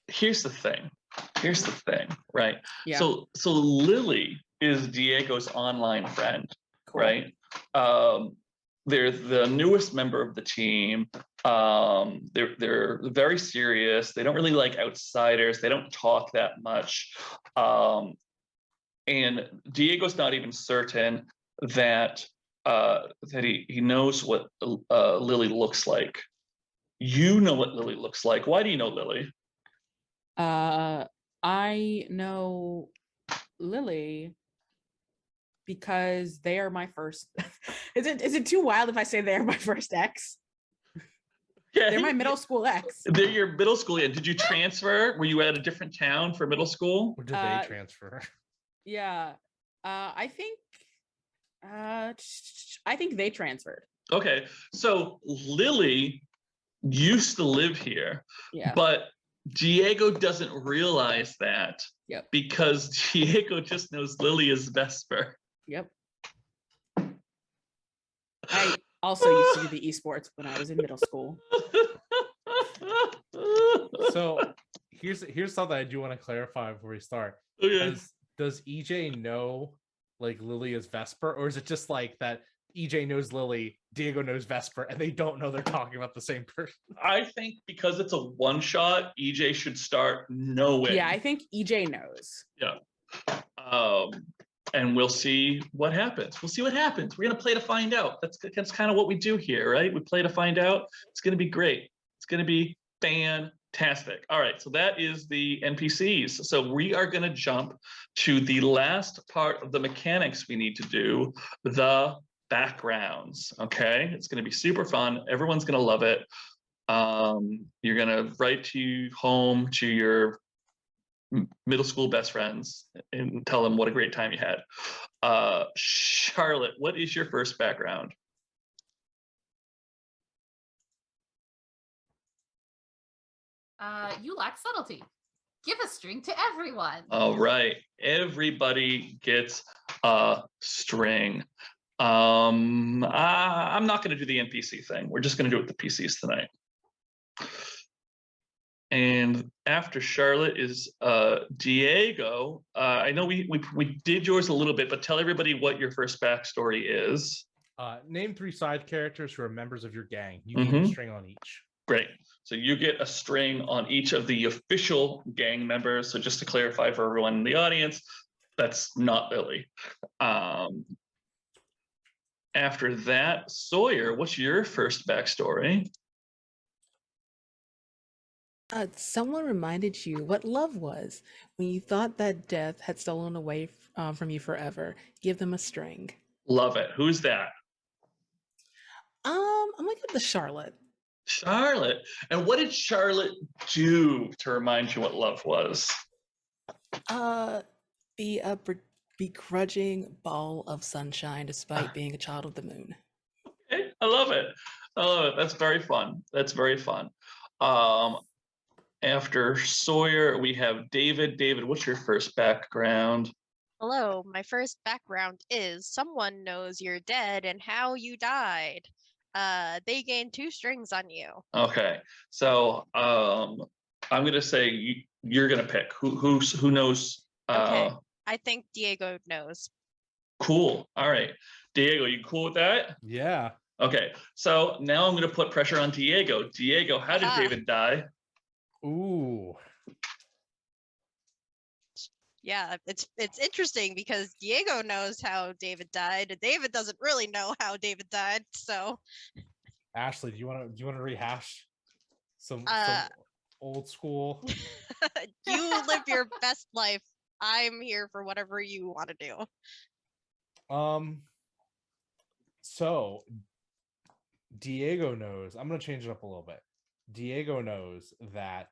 S1: here's the thing, right?
S4: Yeah.
S1: So Lily is Diego's online friend,
S4: Cool.
S1: right? They're the newest member of the team. They're very serious. They don't really like outsiders. They don't talk that much. And Diego's not even certain that he knows what Lily looks like. You know what Lily looks like. Why do you know Lily?
S4: I know Lily because they are my first. Is it too wild if I say they're my first ex?
S1: Yeah,
S4: They're my middle school ex.
S1: They're your middle school. Yeah. Did you transfer? Were you at a different town for middle school?
S6: Or did they transfer?
S4: Yeah. I think they transferred.
S1: Okay, so Lily used to live here,
S4: Yeah.
S1: but Diego doesn't realize that
S4: Yep.
S1: because Diego just knows Lily is Vesper.
S4: Yep. I also used to do the esports when I was in middle school.
S6: So here's something I do want to clarify before we start.
S1: Okay.
S6: Does EJ know like Lily is Vesper, or is it just like that EJ knows Lily, Diego knows Vesper, and they don't know they're talking about the same person?
S1: I think because it's a one shot, EJ should start knowing.
S4: Yeah, I think EJ knows.
S1: Yeah. And we'll see what happens. We'll see what happens. We're gonna play to find out. That's kind of what we do here, right? We play to find out. It's gonna be great. It's gonna be fantastic. All right, so that is the NPCs. So we are gonna jump to the last part of the mechanics we need to do, the backgrounds. Okay, it's gonna be super fun. Everyone's gonna love it. You're gonna write to home to your middle school best friends and tell them what a great time you had. Charlotte, what is your first background?
S3: You lack subtlety. Give a string to everyone.
S1: All right, everybody gets a string. I'm not going to do the NPC thing. We're just going to do it with the PCs tonight. And after Charlotte is Diego. I know we did yours a little bit, but tell everybody what your first backstory is.
S6: Name 3 side characters who are members of your gang. You get a string on each.
S1: Great. So you get a string on each of the official gang members. So just to clarify for everyone in the audience, that's not Lily. After that, Sawyer, what's your first backstory?
S5: Someone reminded you what love was when you thought that death had stolen away from you forever. Give them a string.
S1: Love it. Who's that?
S5: I'm gonna give the Charlotte.
S1: Charlotte. And what did Charlotte do to remind you what love was?
S5: Be a begrudging ball of sunshine despite being a child of the moon.
S1: Okay, I love it. I love it. That's very fun. That's very fun. After Sawyer, we have David. David, what's your first background?
S2: Hello, my first background is someone knows you're dead and how you died. They gain 2 strings on you.
S1: Okay, so I'm gonna say you're gonna pick who knows.
S2: Okay, I think Diego knows.
S1: Cool. All right, Diego, you cool with that?
S6: Yeah.
S1: Okay, so now I'm gonna put pressure on Diego. Diego, how did David die?
S6: Ooh.
S2: Yeah, it's interesting because Diego knows how David died, and David doesn't really know how David died. So,
S6: Ashley, do you want to rehash some old school?
S2: you live your best life. I'm here for whatever you want to do.
S6: So Diego knows. I'm gonna change it up a little bit. Diego knows that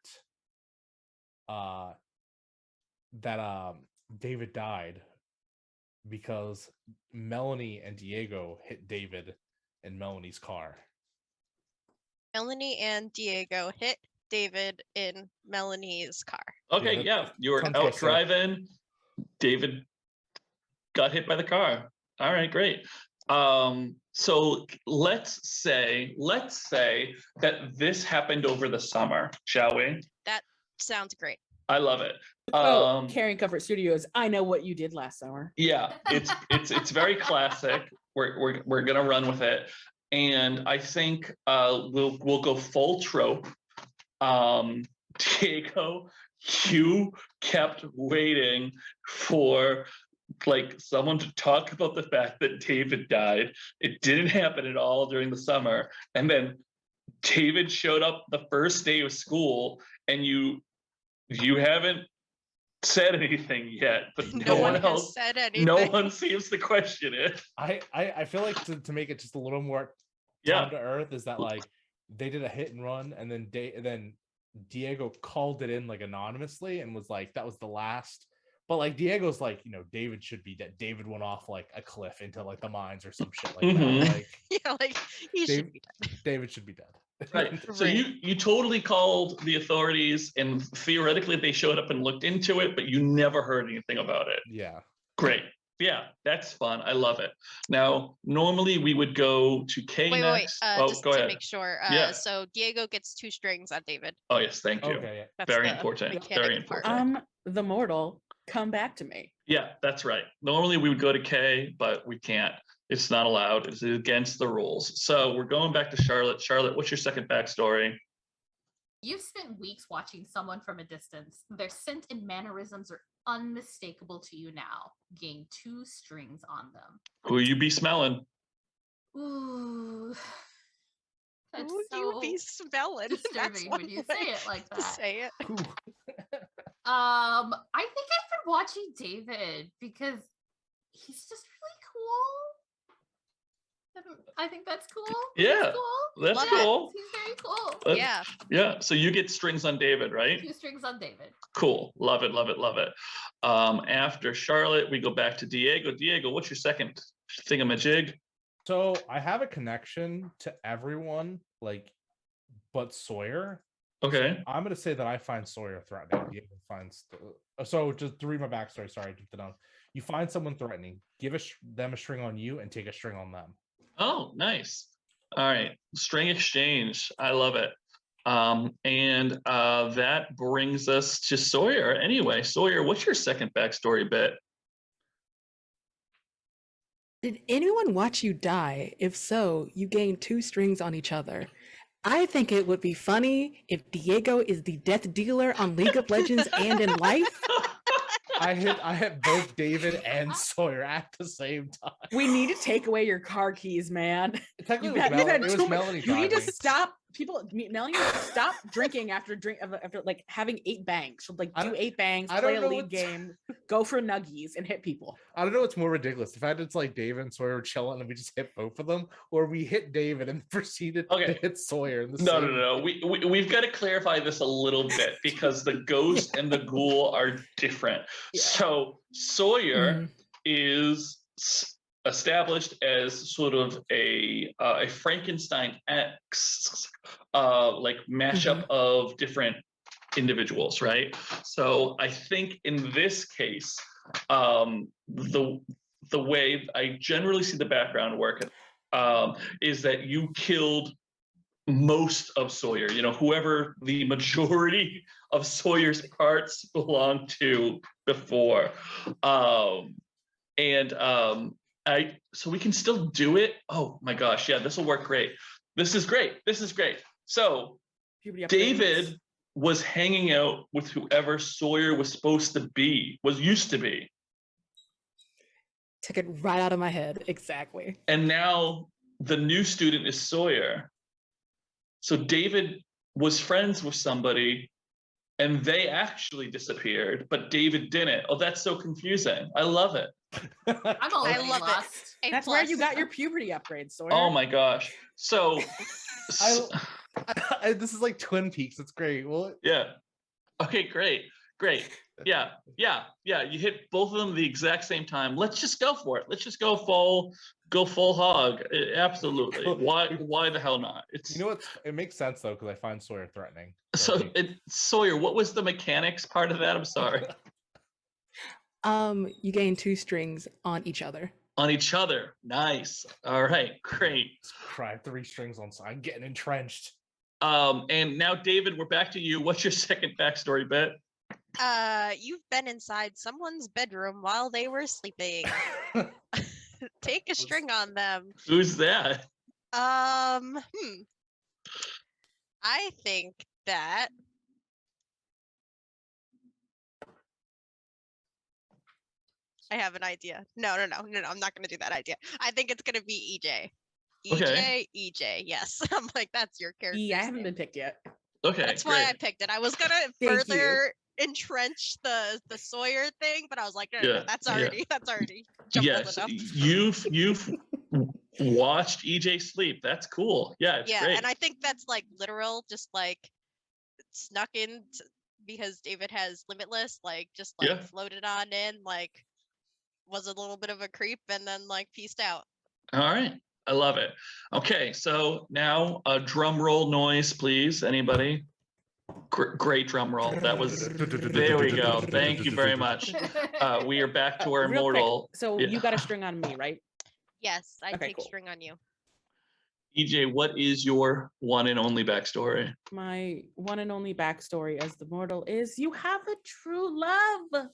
S6: David died because Melanie and Diego hit David in Melanie's car.
S2: Melanie and Diego hit David in Melanie's car.
S1: Okay, yeah, you were out driving. David got hit by the car. All right, great. So let's say that this happened over the summer, shall we?
S2: That sounds great.
S1: I love it.
S4: Carrying Comfort Studios. I know what you did last summer.
S1: Yeah, it's very classic. We're gonna run with it, and I think we'll go full trope. Diego, you kept waiting for like someone to talk about the fact that David died. It didn't happen at all during the summer, and then David showed up the first day of school, and you haven't said anything yet, but no one else
S2: said anything.
S1: No one seems to question it.
S6: I feel like to make it just a little more down to earth is that like they did a hit and run, and then Diego called it in like anonymously and was like, that was the last But like Diego's like, David should be dead. David went off like a cliff into like the mines or some shit like
S1: Mhm.
S6: that. Like
S2: Yeah, like he
S6: Dave-
S2: should be dead.
S6: David should be dead.
S1: Right. So
S2: Right.
S1: you totally called the authorities, and theoretically they showed up and looked into it, but you never heard anything about it.
S6: Yeah.
S1: Great. Yeah, that's fun. I love it. Now, normally we would go to K
S2: Wait.
S1: next. Oh,
S2: Just
S1: go
S2: to
S1: ahead.
S2: make sure.
S1: Yeah.
S2: So Diego gets 2 strings on David.
S1: Oh, yes. Thank you.
S6: Okay.
S2: That's
S1: Very
S2: the
S1: important.
S2: mechanic
S1: Very
S2: part.
S1: important.
S4: The mortal, come back to me.
S1: Yeah, that's right. Normally we would go to K, but we can't. It's not allowed. It's against the rules. So we're going back to Charlotte. Charlotte, what's your second backstory?
S3: You've spent weeks watching someone from a distance. Their scent and mannerisms are unmistakable to you now. Gain 2 strings on them.
S1: Who you be smelling?
S3: Ooh. That's
S2: Who do you
S3: so
S2: be smelling? That's
S3: disturbing when
S2: one
S3: you say
S2: way
S3: it like
S2: to
S3: that.
S2: say it.
S3: I think I've been watching David because he's just really cool. I think that's cool.
S1: Yeah,
S3: He's cool.
S1: that's
S3: Yes,
S1: cool.
S3: He's very cool.
S1: That's-
S2: Yeah.
S1: Yeah. So you get strings on David, right?
S3: 2 strings on David.
S1: Cool. Love it. Love it. Love it. After Charlotte, we go back to Diego. Diego, what's your second thingamajig?
S6: So I have a connection to everyone, like, but Sawyer.
S1: Okay.
S6: I'm gonna say that I find Sawyer threatening. Diego finds. So just to read my backstory. Sorry, keep it on. You find someone threatening, give them a string on you, and take a string on them.
S1: Oh, nice. All right. String exchange. I love it. And that brings us to Sawyer. Anyway, Sawyer, what's your second backstory bit?
S5: Did anyone watch you die? If so, you gain 2 strings on each other. I think it would be funny if Diego is the death dealer on League of Legends and in life.
S6: I hit both David and Sawyer at the same time.
S4: We need to take away your car keys, man.
S6: Technically,
S4: You've had
S6: it was
S4: too much-
S6: Melanie
S4: You need to
S6: driving.
S4: stop. Melanie needs to stop drinking after like having 8 bangs. She'll like
S6: I
S4: do
S6: don't-
S4: 8 bangs,
S6: I
S4: play
S6: don't
S4: a
S6: know
S4: league
S6: what's-
S4: game, go for nuggies, and hit people.
S6: I don't know what's more ridiculous. The fact it's like David and Sawyer were chilling and we just hit both of them, or we hit David and proceeded to
S1: Okay.
S6: hit Sawyer. In the
S1: No,
S6: same
S1: no. We've got to clarify this a little bit because the ghost and the ghoul are different.
S4: Yeah.
S1: So Sawyer
S5: Mhm.
S1: is established as sort of a Frankenstein-X like mashup of different individuals, right? So I think in this case, the way I generally see the background work is that you killed most of Sawyer, whoever the majority of Sawyer's parts belonged to before. So we can still do it. Oh my gosh, yeah, this will work great. This is great. So
S4: Puberty upgrades.
S1: David was hanging out with whoever Sawyer was used to be.
S5: Took it right out of my head. Exactly.
S1: And now the new student is Sawyer. So David was friends with somebody and they actually disappeared, but David didn't. Oh, that's so confusing. I love it.
S3: I'm all
S2: I love it.
S3: lost.
S2: A
S4: That's where you
S2: plus.
S4: got your puberty upgrades, Sawyer.
S1: Oh my gosh. So,
S6: This is like Twin Peaks. It's great. Well,
S1: yeah. Okay, great. Yeah. You hit both of them the exact same time. Let's just go for it. Let's just go full hog. Absolutely. Why the hell not? It's
S6: you know what? It makes sense though because I find Sawyer threatening.
S1: so Sawyer, what was the mechanics part of that? I'm sorry.
S5: You gain 2 strings on each other.
S1: On each other. Nice. All right, great.
S6: Cry 3 strings on side, getting entrenched.
S1: And now David, we're back to you. What's your second backstory bit?
S2: You've been inside someone's bedroom while they were sleeping. Take a string on them.
S1: Who's that?
S2: I think that I have an idea. No. I'm not gonna do that idea. I think it's gonna be EJ.
S1: Okay.
S2: EJ. Yes. I'm like, that's your character.
S4: I haven't been picked yet.
S1: Okay,
S2: That's why I
S1: great.
S2: picked it. I was gonna
S4: Thank you.
S2: further entrench the Sawyer thing, but I was like, no,
S1: Yeah,
S2: that's
S1: yeah.
S2: already jumbled
S1: Yes,
S2: enough.
S1: you've watched EJ sleep. That's cool. Yeah, it's
S2: Yeah,
S1: great.
S2: and I think that's like literal, just like snuck in because David has Limitless, like just
S1: Yeah.
S2: floated on in, like was a little bit of a creep, and then like peaced out.
S1: All right. I love it. Okay, so now a drum roll noise, please. Anybody? Great drum roll. That was. There we go. Thank you very much. We are back to our
S4: Real quick,
S1: immortal.
S4: so
S1: Yeah.
S4: you got a string on me, right?
S2: Yes, I
S4: Okay,
S2: take
S4: cool.
S2: string on you.
S1: EJ, what is your one and only backstory?
S4: My one and only backstory as the mortal is you have a true love.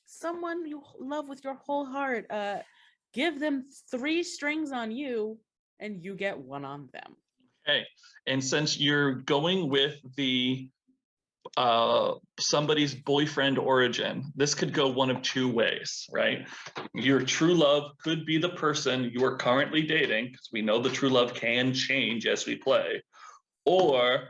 S4: Someone you love with your whole heart. Give them 3 strings on you, and you get 1 on them.
S1: Okay, and since you're going with the somebody's boyfriend origin, this could go one of 2 ways, right? Your true love could be the person you are currently dating, because we know the true love can change as we play, or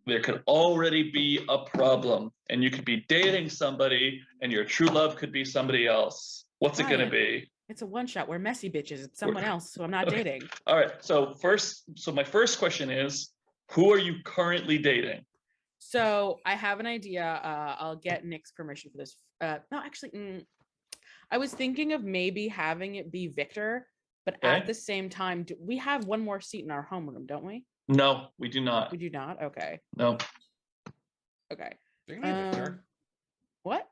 S1: there could already be a problem, and you could be dating somebody, and your true love could be somebody else. What's it gonna
S4: Ryan,
S1: be?
S4: It's a one-shot. We're messy bitches. It's someone else, so I'm not
S1: Okay.
S4: dating.
S1: All right. So my first question is, who are you currently dating?
S4: So I have an idea. I'll get Nick's permission for this. No, actually, I was thinking of maybe having it be Victor, but
S1: Okay.
S4: at the same time, we have 1 more seat in our homeroom, don't we?
S1: No, we do not.
S4: We do not. Okay.
S1: No.
S4: Okay.
S6: You can be Victor.
S4: What?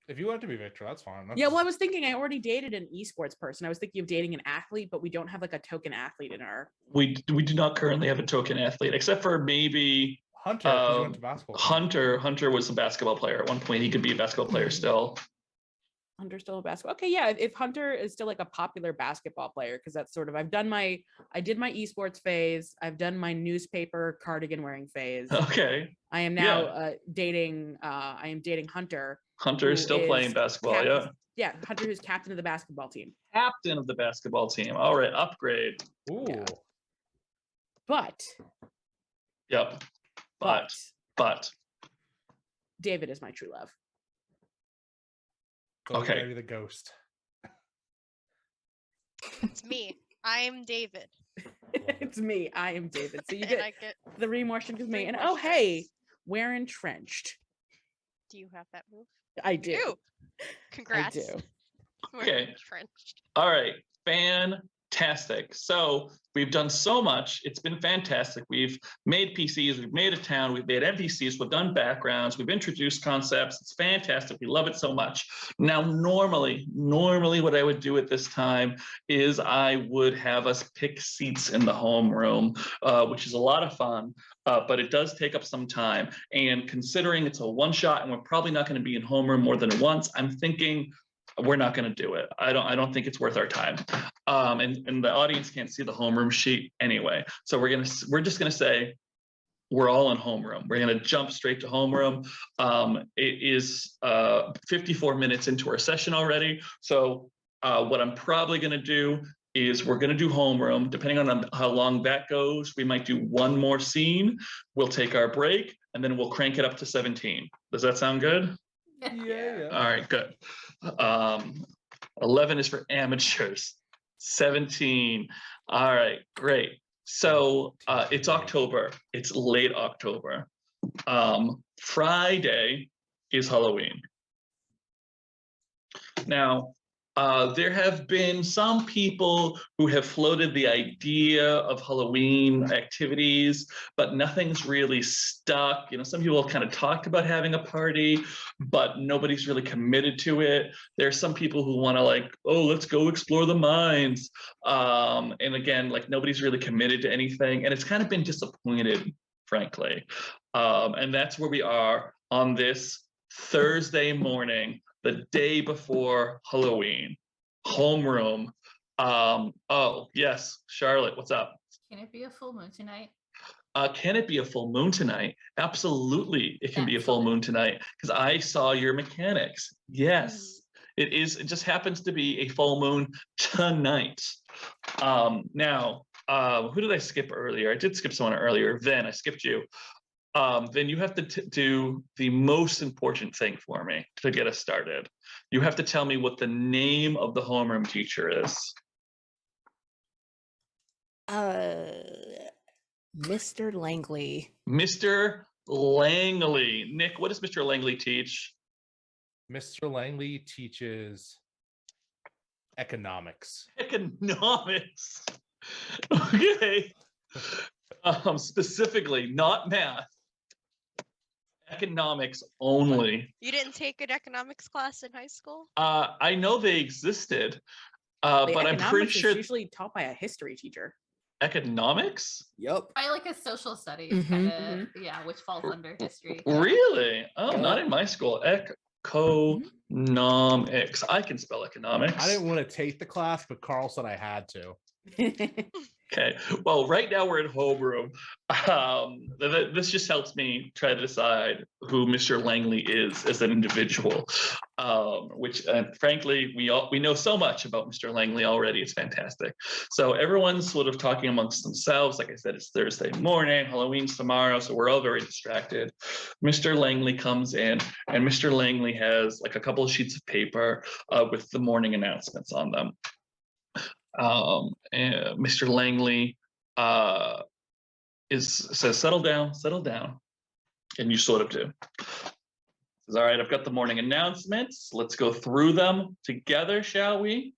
S6: If you want to be Victor, that's fine.
S4: Yeah, well, I was thinking I already dated an esports person. I was thinking of dating an athlete, but we don't have like a token athlete in our.
S1: We do not currently have a token athlete, except for maybe
S6: Hunter, because you went to basketball.
S1: Hunter was a basketball player at one point. He could be a basketball player still.
S4: Hunter still a basketball. Okay, yeah. If Hunter is still like a popular basketball player, because that's sort of I did my esports phase. I've done my newspaper cardigan wearing phase.
S1: Okay.
S4: I am now dating. I am dating Hunter.
S1: Hunter is still playing basketball. Yeah.
S4: Yeah, Hunter, who's captain of the basketball team.
S1: Captain of the basketball team. All right, upgrade.
S6: Ooh.
S4: Yeah. But.
S1: Yep. But.
S4: David is my true love.
S6: So
S1: Okay.
S6: Maybe the ghost.
S2: It's me. I'm David.
S4: It's me. I am David. So you
S2: And I
S4: get 3 more strings with me.
S2: 3
S4: And
S2: more
S4: oh, hey,
S2: strings.
S4: we're entrenched.
S2: Do you have that move?
S4: I do.
S2: You. Congrats.
S4: I do.
S2: We're
S1: Okay.
S2: entrenched.
S1: All right, fantastic. So we've done so much. It's been fantastic. We've made PCs, we've made a town, we've made NPCs, we've done backgrounds, we've introduced concepts. It's fantastic. We love it so much. Now, normally what I would do at this time is I would have us pick seats in the homeroom, which is a lot of fun. But it does take up some time. And considering it's a one-shot and we're probably not going to be in homeroom more than once, I'm thinking we're not going to do it. I don't think it's worth our time. And the audience can't see the homeroom sheet anyway. So we're just gonna say we're all in homeroom. We're gonna jump straight to homeroom. It is 54 minutes into our session already. So what I'm probably gonna do is we're gonna do homeroom. Depending on how long that goes, we might do 1 more scene. We'll take our break and then we'll crank it up to 17. Does that sound good?
S6: Yeah.
S1: All right, good. 11 is for amateurs. 17. All right, great. So it's October. It's late October. Friday is Halloween. Now, there have been some people who have floated the idea of Halloween activities, but nothing's really stuck. You know, some people have kind of talked about having a party, but nobody's really committed to it. There's some people who want to like, oh, let's go explore the mines. And again, like nobody's really committed to anything. And it's kind of been disappointed, frankly. And that's where we are on this Thursday morning, the day before Halloween. Homeroom. Oh, yes, Charlotte, what's up?
S3: Can it be a full moon tonight?
S1: Can it be a full moon tonight? Absolutely, it can be a full moon tonight because I saw your mechanics. Yes, it is. It just happens to be a full moon tonight. Now, who did I skip earlier? I did skip someone earlier. Then I skipped you. Then you have to do the most important thing for me to get us started. You have to tell me what the name of the homeroom teacher is.
S5: Mr. Langley.
S1: Mr. Langley. Nick, what does Mr. Langley teach?
S6: Mr. Langley teaches economics.
S1: Economics. Okay. Specifically, not math. Economics only.
S2: You didn't take an economics class in high school?
S1: I know they existed,
S4: The
S1: but I'm pretty
S4: economics
S1: sure
S4: is usually taught by a history teacher.
S1: economics.
S4: Yep.
S3: I like a social studies
S5: Mhm,
S3: kind of, yeah, which falls under history.
S1: Really? Oh,
S4: Yep.
S1: not in my school. Economics. I can spell economics.
S6: I didn't want to take the class, but Carl said I had to.
S1: Okay. Well, right now we're in homeroom. This just helps me try to decide who Mr. Langley is as an individual. Which, frankly, we know so much about Mr. Langley already. It's fantastic. So everyone's sort of talking amongst themselves. Like I said, it's Thursday morning. Halloween's tomorrow, so we're all very distracted. Mr. Langley comes in, and Mr. Langley has like a couple of sheets of paper with the morning announcements on them. And Mr. Langley says, settle down, and you sort of do. Says, all right, I've got the morning announcements. Let's go through them together, shall we?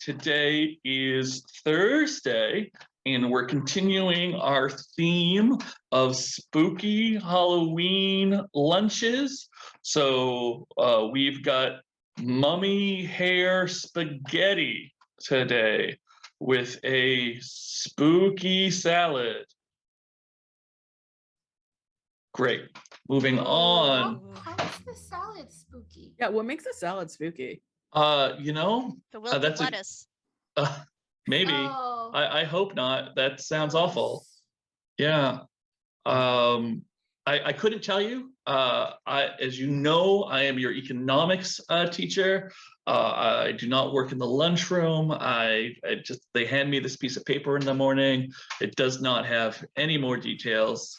S1: Today is Thursday, and we're continuing our theme of spooky Halloween lunches. So we've got mummy hair spaghetti today with a spooky salad. Great. Moving on.
S3: How is the salad spooky?
S4: Yeah, what makes a salad spooky?
S1: You know,
S2: The wilted
S1: that's a-
S2: lettuce.
S1: maybe.
S3: Oh,
S1: I hope not. That sounds
S3: gross.
S1: awful. Yeah. I couldn't tell you. As you know, I am your economics teacher. I do not work in the lunchroom. They hand me this piece of paper in the morning. It does not have any more details.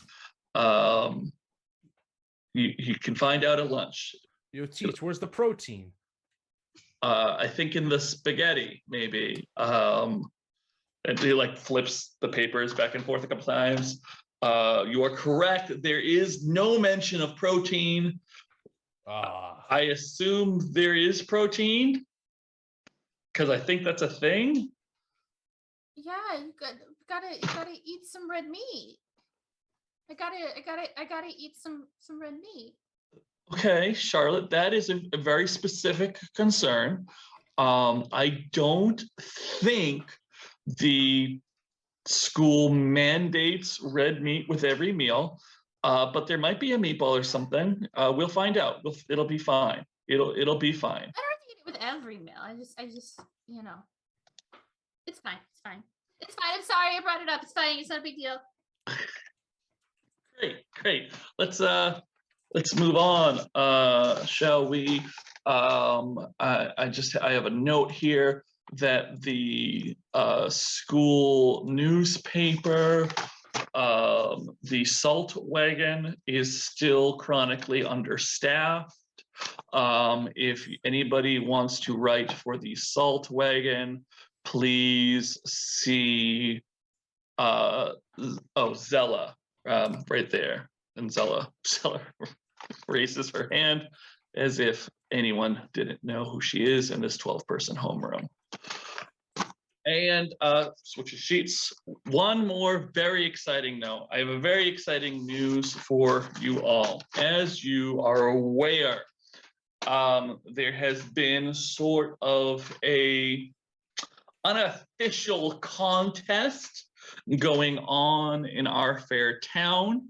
S1: You can find out at lunch.
S6: You teach, where's the protein?
S1: I think in the spaghetti, maybe. And he like flips the papers back and forth a couple times. You are correct. There is no mention of protein. I assume there is protein because I think that's a thing.
S3: Yeah, you gotta eat some red meat. I gotta eat some red meat.
S1: Okay, Charlotte, that is a very specific concern. I don't think the school mandates red meat with every meal, but there might be a meatball or something. We'll find out. It'll be fine. It'll be fine.
S3: I don't have to eat it with every meal. I just, you know, it's fine. It's fine. It's fine. I'm sorry I brought it up. It's fine. It's not a big deal.
S1: Great. Let's move on. Shall we? I have a note here that the school newspaper, the Salt Wagon, is still chronically understaffed. If anybody wants to write for the Salt Wagon, please see Zella right there. And Zella raises her hand as if anyone didn't know who she is in this 12-person homeroom. And switches sheets. One more very exciting note. I have a very exciting news for you all. As you are aware, there has been sort of a unofficial contest going on in our fair town,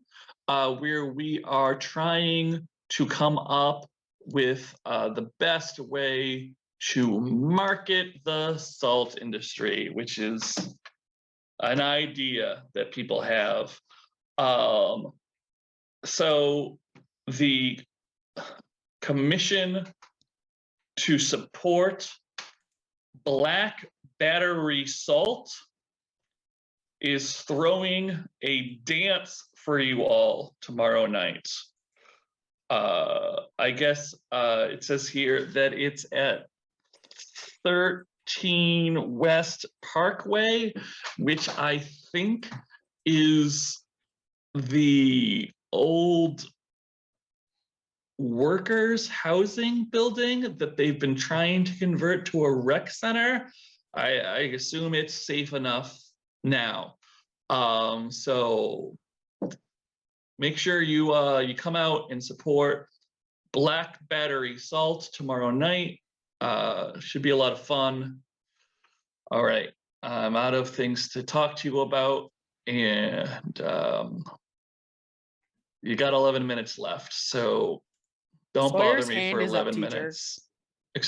S1: where we are trying to come up with the best way to market the salt industry, which is an idea that people have. So the commission to support Black Battery Salt is throwing a dance for you all tomorrow night. I guess it says here that it's at 13 West Parkway, which I think is the old workers housing building that they've been trying to convert to a rec center. I assume it's safe enough now. So make sure you come out and support Black Battery Salt tomorrow night. Should be a lot of fun. All right, I'm out of things to talk to you about, and you got 11 minutes left, so don't
S4: Sawyer's
S1: bother me
S4: hand
S1: for
S4: is up,
S1: 11
S4: teacher.
S1: minutes.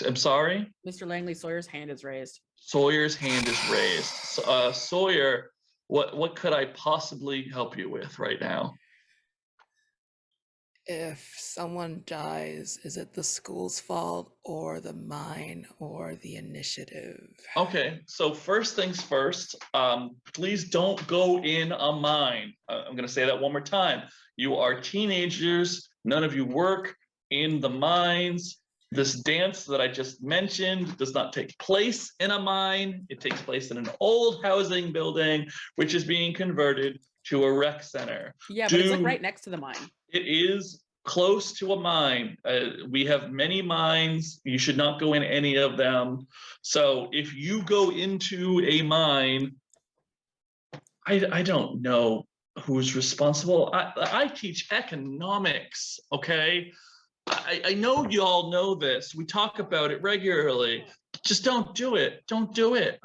S1: I'm sorry?
S4: Mr. Langley, Sawyer's hand is raised.
S1: Sawyer's hand is raised. Sawyer, what could I possibly help you with right now?
S5: If someone dies, is it the school's fault or the mine or the initiative?
S1: Okay, so first things first, please don't go in a mine. I'm going to say that one more time. You are teenagers. None of you work in the mines. This dance that I just mentioned does not take place in a mine. It takes place in an old housing building, which is being converted to a rec center.
S4: Yeah, but it's like right next to the mine.
S1: It is close to a mine. We have many mines. You should not go in any of them. So if you go into a mine, I don't know who's responsible. I teach economics, okay? I know you all know this. We talk about it regularly. Just don't do it. Don't do it.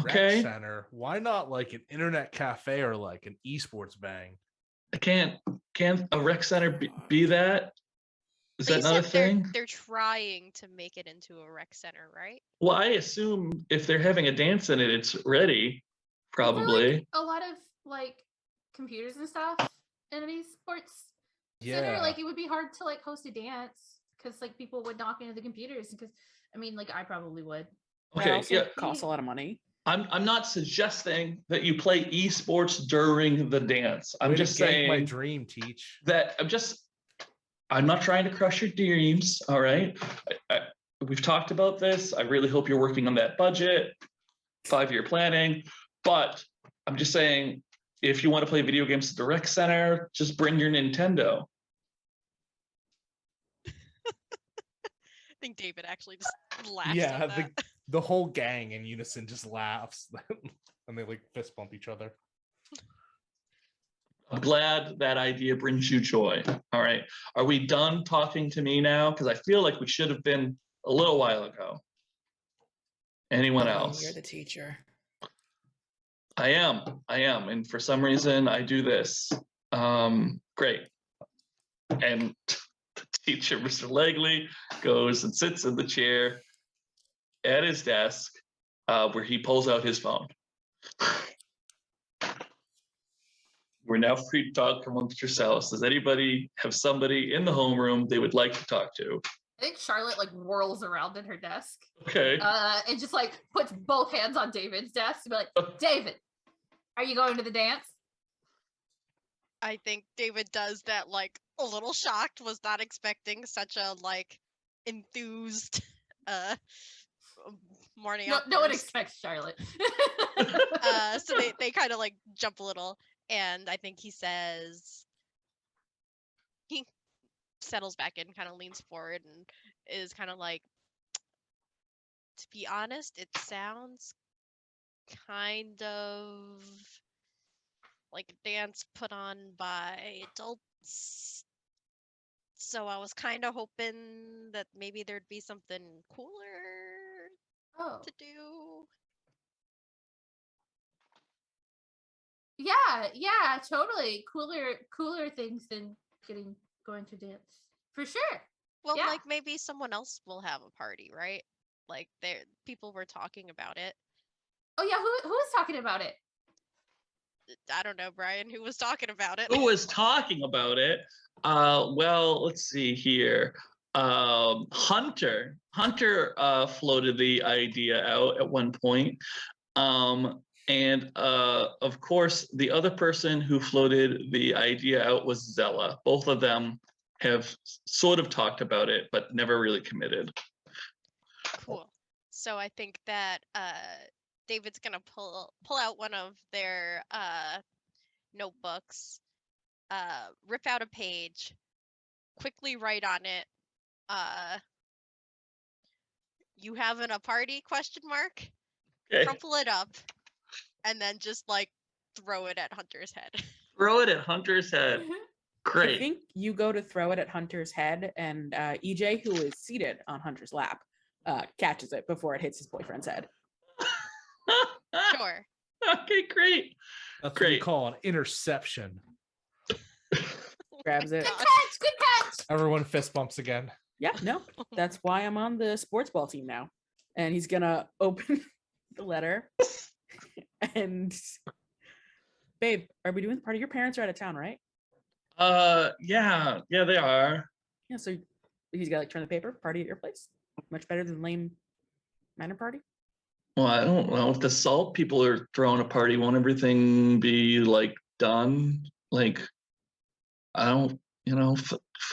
S6: Rec
S1: Okay?
S6: center. Why not like an internet cafe or like an esports bang?
S1: Can't a rec center be that? Is
S2: They
S1: that not a
S2: said
S1: thing?
S2: they're trying to make it into a rec center, right?
S1: Well, I assume if they're having a dance in it, it's ready,
S3: For, like,
S1: probably.
S3: a lot of like computers and stuff in an esports center,
S6: Yeah.
S3: like it would be hard to like host a dance because like people would knock into the computers because I mean like I probably would.
S4: That
S1: Okay,
S4: also
S1: yeah.
S4: costs a lot of money.
S1: I'm not suggesting that you play esports during the dance. I'm
S6: Way to
S1: just
S6: gank my
S1: saying
S6: dream, Teach.
S1: that I'm not trying to crush your dreams, all right? We've talked about this. I really hope you're working on that budget, 5-year planning, but I'm just saying if you want to play video games at the rec center, just bring your Nintendo.
S2: I think David actually just laughs
S6: Yeah,
S2: at that.
S6: the whole gang in unison just laughs and they like fist bump each other.
S1: I'm glad that idea brings you joy. All right. Are we done talking to me now? Because I feel like we should have been a little while ago. Anyone
S5: I mean,
S1: else?
S5: You're the teacher.
S1: I am. And for some reason, I do this. Great. And the teacher, Mr. Legley, goes and sits in the chair at his desk where he pulls out his phone. We're now free to talk amongst yourselves. Does anybody have somebody in the homeroom they would like to talk to?
S3: I think Charlotte like whirls around in her desk
S1: Okay.
S3: and just like puts both hands on David's desk and be like, David, are you going to the dance?
S2: I think David does that, like a little shocked, was not expecting such a like enthused morning
S3: No one
S2: outburst.
S3: expects Charlotte.
S2: So they kind of like jump a little, and I think he settles back in, kind of leans forward, and is kind of like, to be honest, it sounds kind of like a dance put on by adults. So I was kind of hoping that maybe there'd be something cooler
S3: Oh.
S2: to do.
S3: Yeah, totally. Cooler things than going to dance. For sure.
S2: Well,
S3: Yeah.
S2: like maybe someone else will have a party, right? Like people were talking about it.
S3: Oh yeah, who was talking about it?
S2: I don't know, Brian, who was talking about it?
S1: Who was talking about it? Well, let's see here. Hunter floated the idea out at one point. And of course, the other person who floated the idea out was Zella. Both of them have sort of talked about it, but never really committed.
S2: Cool. So I think that David's gonna pull out one of their notebooks rip out a page, quickly write on it, "You having a party?" ?
S1: Okay.
S2: Crumple it up, and then just like throw it at Hunter's head.
S1: Throw it at Hunter's head.
S4: I
S1: Great.
S4: think you go to throw it at Hunter's head, and EJ, who is seated on Hunter's lap, catches it before it hits his boyfriend's head.
S2: Sure.
S1: Okay, great.
S6: That's what we
S1: Great.
S6: call an interception.
S4: Grabs it.
S3: Good catch. Good catch.
S6: Everyone fist bumps again.
S4: Yeah, no, that's why I'm on the sports ball team now. And he's gonna open the letter. And babe, are we doing the party? Your parents are out of town, right?
S1: Yeah, they are.
S4: Yeah, so he's got like turn the paper, party at your place. Much better than lame minor party.
S1: Well, I don't know if the salt people are throwing a party. Won't everything be like done? Like, I don't,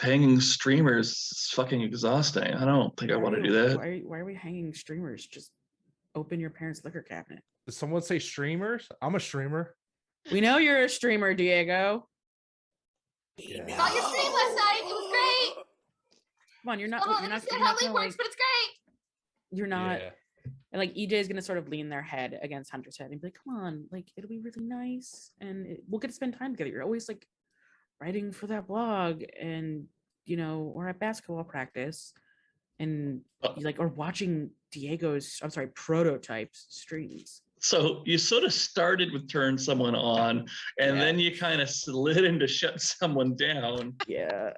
S1: hanging streamers is fucking exhausting. I don't think I want to do that.
S4: Why are we hanging streamers? Just open your parents' liquor cabinet.
S6: Did someone say streamers? I'm a streamer.
S4: We know you're a streamer, Diego.
S6: Yeah.
S3: Saw your stream last night. It was great.
S4: Come on, you're not.
S3: I don't
S4: You're not.
S3: understand
S4: You're
S3: how
S4: not
S3: it
S4: gonna,
S3: works,
S4: like,
S3: but it's great.
S4: you're not.
S6: Yeah.
S4: And like EJ is gonna sort of lean their head against Hunter's head and be like, "Come on, like it'll be really nice, and we'll get to spend time together. You're always like writing for that blog, and or at basketball practice, and or watching Prototype's streams."
S1: So you sort of started with turn someone on, and then you kind of slid into shut someone down.
S4: Yeah.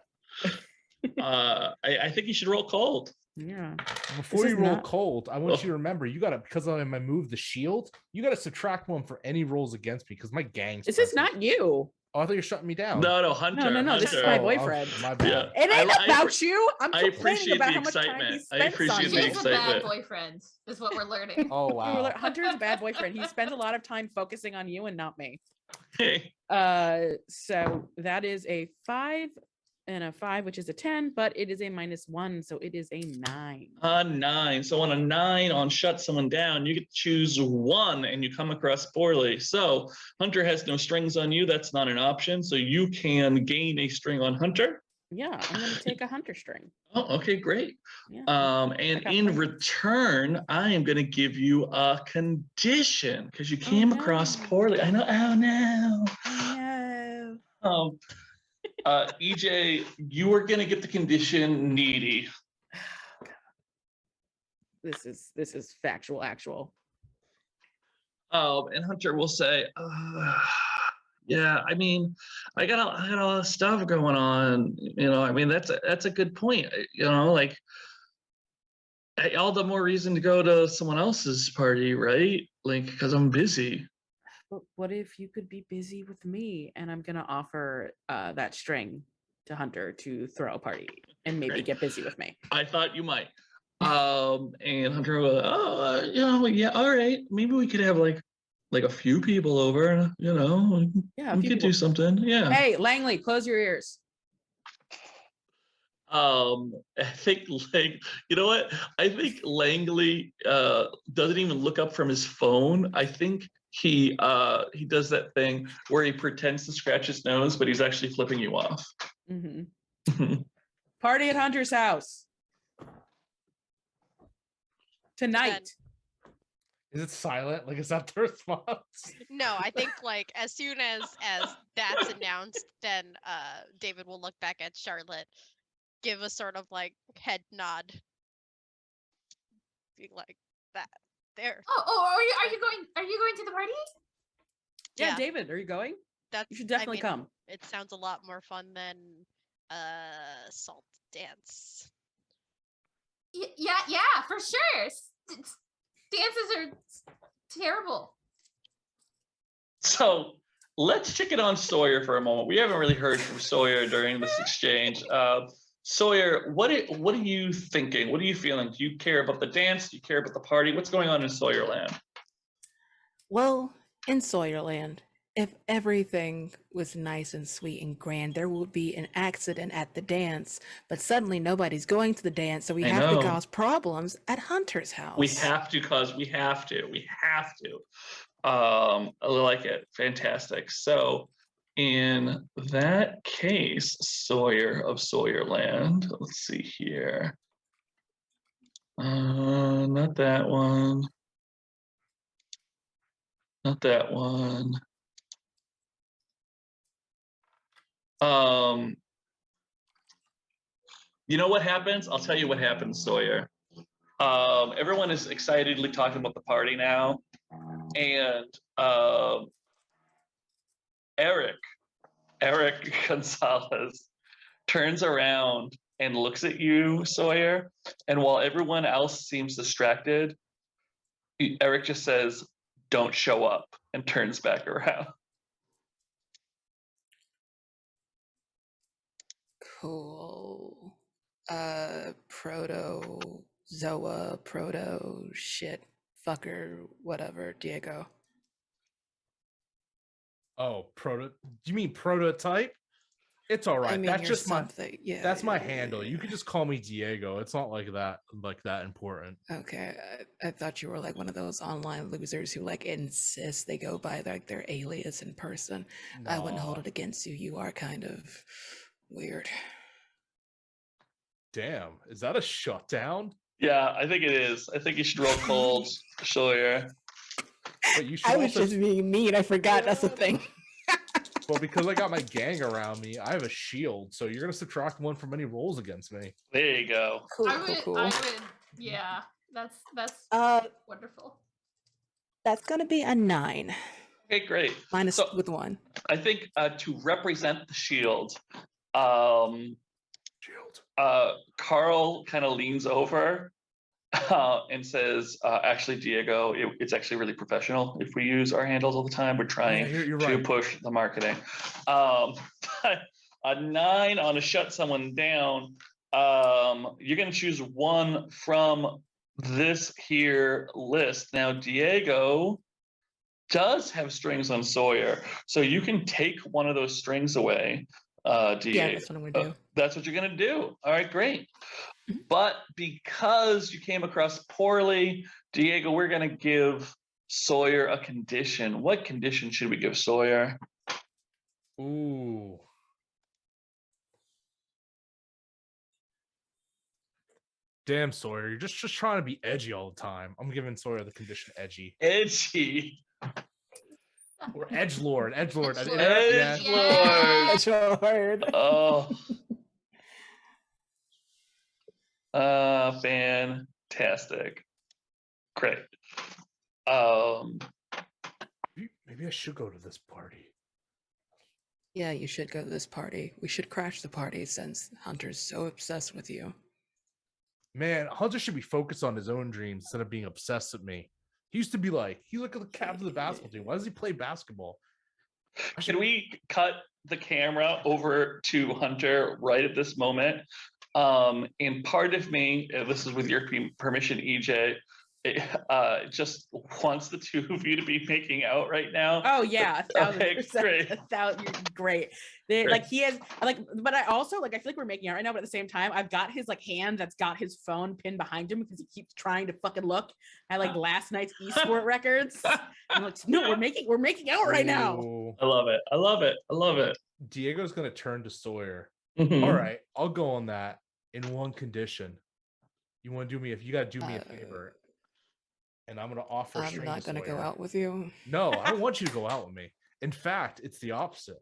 S1: I think you should roll cold.
S4: Yeah.
S6: Before you roll cold, I want you to remember you gotta, because of my move, the shield, you gotta subtract one for any rolls against me because my gang's
S4: This is not you.
S6: Oh, I thought you were shutting me down.
S1: No, Hunter.
S4: No. This is
S1: Hunter.
S4: my boyfriend.
S6: My bad.
S1: Yeah.
S4: It ain't about you. I'm
S1: I
S4: complaining
S1: appreciate
S4: about
S1: the
S4: how much time he
S1: excitement. I
S4: spends
S1: appreciate
S4: on
S1: the
S3: He
S4: you.
S3: is a bad
S1: excitement.
S3: boyfriend, is what we're learning.
S6: Oh wow.
S4: Hunter's a bad boyfriend. He spends a lot of time focusing on you and not me.
S1: Hey.
S4: So that is a 5 and a 5, which is a 10, but it is a -1, so it is a 9.
S1: 9. So on a 9 on shut someone down, you get to choose one and you come across poorly. So Hunter has no strings on you. That's not an option. So you can gain a string on Hunter.
S4: Yeah, I'm gonna take a Hunter string.
S1: Oh, okay, great.
S4: Yeah.
S1: And in return, I am going to give you a condition because you came across poorly. I know. Oh no.
S4: No.
S1: EJ, you are going to get the condition needy.
S4: This is factual, actual.
S1: And Hunter will say, yeah, I mean, I got a lot of stuff going on. I mean, that's a good point. Like, all the more reason to go to someone else's party, right? Like, because I'm busy.
S4: But what if you could be busy with me? And I'm gonna offer that string to Hunter to throw a party and maybe get busy with me.
S1: I thought you might. And Hunter will, yeah, all right. Maybe we could have like a few people over,
S4: Yeah,
S1: we could do something. Yeah.
S4: Hey, Langley, close your ears.
S1: I think you know what? I think Langley doesn't even look up from his phone. I think he does that thing where he pretends to scratch his nose, but he's actually flipping you off.
S4: Mm-hmm. Party at Hunter's house tonight.
S6: Is it silent? Like, is that the response?
S2: No, I think like as soon as that's announced, then David will look back at Charlotte, give a sort of like head nod, be like that there.
S3: Oh, are you going to the party?
S4: Yeah, David, are you going? You should definitely come.
S2: It sounds a lot more fun than salt dance.
S3: Yeah, for sure. Dances are terrible.
S1: So let's check it on Sawyer for a moment. We haven't really heard from Sawyer during this exchange. Sawyer, what are you thinking? What are you feeling? Do you care about the dance? Do you care about the party? What's going on in Sawyerland?
S5: Well, in Sawyerland, if everything was nice and sweet and grand, there would be an accident at the dance, but suddenly nobody's going to the dance, so we have to cause problems at Hunter's house.
S1: We have to. I like it. Fantastic. So In that case, Sawyer of Sawyerland. Let's see here. Not that one. Not that one. You know what happens? I'll tell you what happens, Sawyer. Everyone is excitedly talking about the party now, and Eric Gonzalez turns around and looks at you, Sawyer, and while everyone else seems distracted, Eric just says, "Don't show up," and turns back around.
S5: Cool. Protozoa, proto shit, fucker, whatever, Diego.
S6: Oh, do you mean prototype? It's all right.
S5: I mean,
S6: That's
S5: you're
S6: just my
S5: something. Yeah.
S6: that's my
S5: yeah,
S6: handle. You
S5: yeah.
S6: can just call me Diego. It's not like that important.
S5: Okay, I thought you were like one of those online losers who like insist they go by like their alias in person. I wouldn't hold
S6: Nah.
S5: it against you. You are kind of weird.
S6: Damn, is that a shutdown?
S1: Yeah, I think it is. I think you should roll cold, Sawyer.
S6: But you should
S5: I was
S6: also
S5: just being mean. I forgot that's the thing.
S6: well, because I got my gang around me, I have a shield, so you're gonna subtract one from any rolls against me.
S1: There you go.
S5: Cool,
S3: I
S5: cool,
S3: would,
S5: cool.
S3: I would, yeah, that's wonderful.
S5: That's gonna be a 9
S1: Okay, great.
S5: minus
S1: So
S5: with 1.
S1: I think to represent the shield,
S6: Shield.
S1: Carl kind of leans over and says, actually, Diego, it's actually really professional if we use our handles all the time. We're trying
S6: you're
S1: to
S6: right.
S1: push the marketing. But a 9 on a shut someone down, you're going to choose one from this here list. Now, Diego does have strings on Sawyer, so you can take one of those strings away. Diego.
S5: Yeah, that's what I'm gonna do.
S1: That's what you're going to do. All right, great.
S5: Mhm.
S1: But because you came across poorly, Diego, we're going to give Sawyer a condition. What condition should we give Sawyer?
S6: Ooh. Damn, Sawyer, you're just trying to be edgy all the time. I'm giving Sawyer the condition edgy.
S1: Edgy.
S6: Or edgelord. Edgelord.
S3: Edgelord.
S6: Yeah.
S1: Edgelord.
S5: That's your word.
S1: Oh. Fantastic. Great.
S6: Maybe I should go to this party.
S5: Yeah, you should go to this party. We should crash the party since Hunter's so obsessed with you.
S6: Man, Hunter should be focused on his own dreams instead of being obsessed with me. He used to be like, he look at the captain of the basketball team. Why does he play basketball?
S1: Can we cut the camera over to Hunter right at this moment? And part of me, this is with your permission, EJ, just wants the two of you to be making out right now.
S4: Oh yeah, 1,000%.
S1: Okay, great.
S4: You're great. Like he has like, but I also like I feel like we're making out right now, but at the same time, I've got his like hand that's got his phone pinned behind him because he keeps trying to fucking look at like last night's esport records. I'm like, no, we're making out right now.
S6: Ooh.
S1: I love it. I love it. I love it.
S6: Diego's gonna turn to Sawyer.
S1: Mhm.
S6: All right, I'll go on that in one condition. You want to do me if you gotta do me a favor. And I'm gonna offer
S5: I'm
S6: string
S5: not
S6: to
S5: gonna go
S6: Sawyer.
S5: out with you.
S6: No, I don't want you to go out with me. In fact, it's the opposite.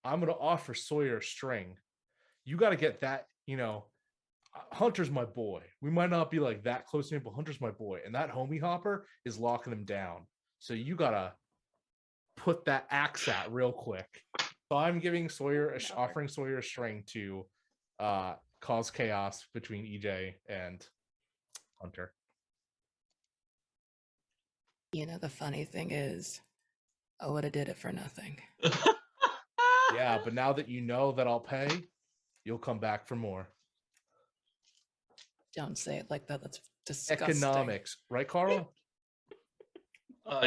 S6: I'm gonna offer Sawyer a string. You got to get that, Hunter's my boy. We might not be like that close to him, but Hunter's my boy. And that homie hopper is locking him down. So you got to put that axe at real quick. So I'm giving offering Sawyer a string to cause chaos between EJ and Hunter.
S5: You know, the funny thing is, I would have did it for nothing.
S6: Yeah, but now that you know that I'll pay, you'll come back for more.
S5: Don't say it like that. That's disgusting.
S6: Economics, right, Carl?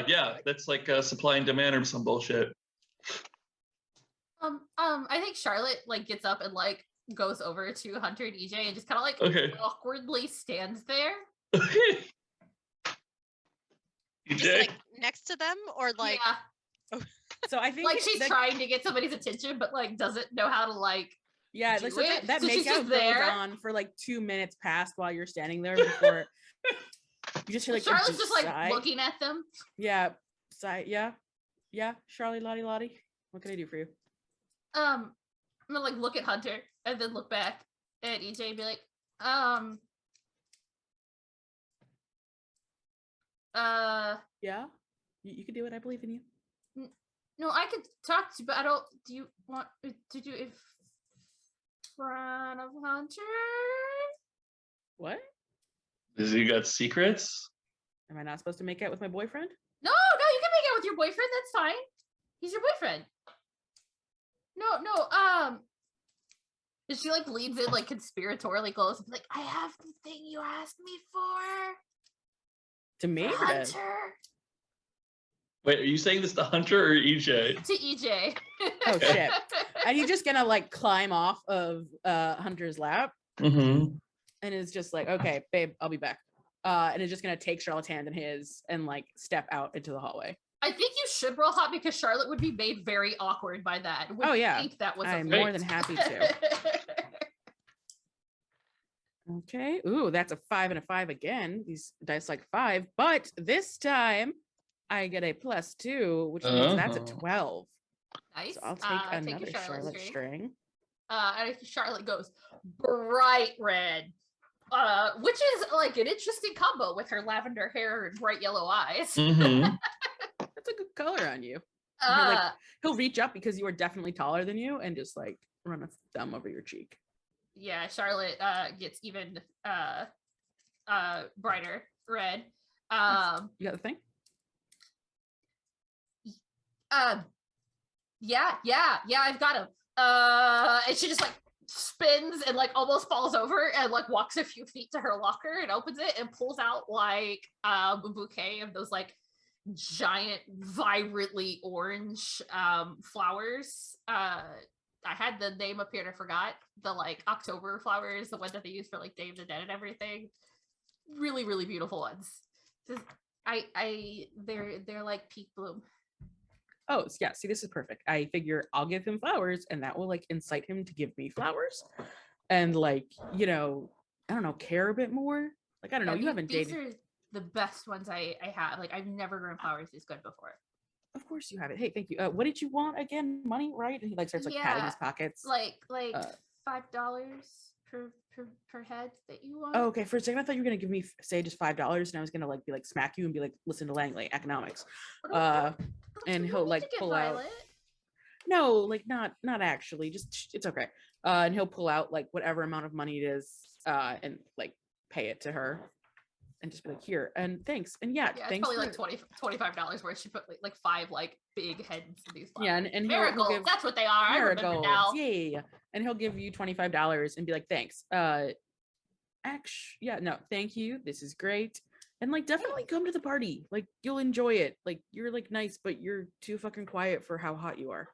S1: Yeah, that's like supply and demand or some bullshit.
S3: I think Charlotte like gets up and like goes over to Hunter and EJ and just kind of like awkwardly stands there.
S1: Okay.
S2: Just
S1: EJ?
S2: like next to them or like
S3: Yeah.
S4: So I think
S3: Like she's
S4: that,
S3: trying to get somebody's attention, but like doesn't know how to like.
S4: yeah,
S3: do
S4: like so
S3: it.
S4: that
S3: So she's
S4: makeout
S3: just
S4: goes
S3: there.
S4: on for like 2 minutes past while you're standing there before you just hear like a
S3: Charlotte's
S4: deep
S3: just like
S4: sigh.
S3: looking at them.
S4: Yeah, sigh. Yeah. Charlie, Lottie. What can I do for you?
S3: I'm gonna like look at Hunter and then look back at EJ and be like,
S4: Yeah, you can do it. I believe in you.
S3: no, I could talk to you, but I don't. Do you want to do it in front of Hunter?
S4: What?
S1: Has he got secrets?
S4: Am I not supposed to make out with my boyfriend?
S3: No, you can make out with your boyfriend. That's fine. He's your boyfriend. No. And she like leans in like conspiratorially close and be like, I have the thing you asked me for.
S4: To me?
S3: For
S4: Or to-
S3: Hunter.
S1: Wait, are you saying this to Hunter or EJ?
S3: To EJ.
S4: Oh shit! And he's just gonna like climb off of Hunter's lap,
S1: Mm-hmm.
S4: and is just like, okay, babe, I'll be back. And is just gonna take Charlotte's hand in his and like step out into the hallway.
S3: I think you should roll hot because Charlotte would be made very awkward by that. Would
S4: Oh, yeah.
S3: think that was
S4: I'm
S3: a
S4: more than happy to. Okay. Ooh, that's a 5 and a 5 again. These dice like 5, but this time I get a +2, which means that's a
S1: Oh.
S4: 12.
S3: Nice.
S4: So I'll take
S3: Take
S4: another
S3: your
S4: Charlotte string.
S3: And Charlotte goes bright red, which is like an interesting combo with her lavender hair and bright yellow eyes.
S1: Mm-hmm.
S4: That's a good color on you.
S3: Uh,
S4: He'll reach up because you are definitely taller than you and just like run a thumb over your cheek.
S3: yeah, Charlotte gets even brighter red.
S4: You got the thing?
S3: Yeah, I've got him. And she just like spins and like almost falls over and like walks a few feet to her locker and opens it and pulls out like a bouquet of those like giant vibrantly orange flowers. I had the name up here and I forgot. The like October flowers, the one that they use for like Day of the Dead and everything. Really, really beautiful ones. They're like peak bloom.
S4: Oh, yeah. See, this is perfect. I figure I'll give him flowers and that will like incite him to give me flowers and like, you know, I don't know, care a bit more. Like, I don't know. You haven't
S3: these
S4: dated.
S3: are the best ones I have. Like, I've never grown flowers this good before.
S4: Of course you have it. Hey, thank you. What did you want again? Money, right? And he like starts like patting his pockets.
S3: Like $5 per head that you want.
S4: Oh, okay. For a second, I thought you were gonna give me say just $5, and I was gonna like be like smack you and be like, listen to Langley economics. And he'll like pull out. No, like not actually. Just it's okay. And he'll pull out like whatever amount of money it is, and like pay it to her, and just be like, here and thanks. And yeah,
S3: it's
S4: thanks.
S3: probably like $25 where she put like 5 like big heads in these flowers.
S4: Yeah, and he'll
S3: marigolds.
S4: give
S3: That's what they are. I remember
S4: marigolds.
S3: now.
S4: Yeah, and he'll give you $25 and be like, thanks. Yeah, no, thank you. This is great. And like definitely come to the party. Like you'll enjoy it. Like you're like nice, but you're too fucking quiet for how hot you are.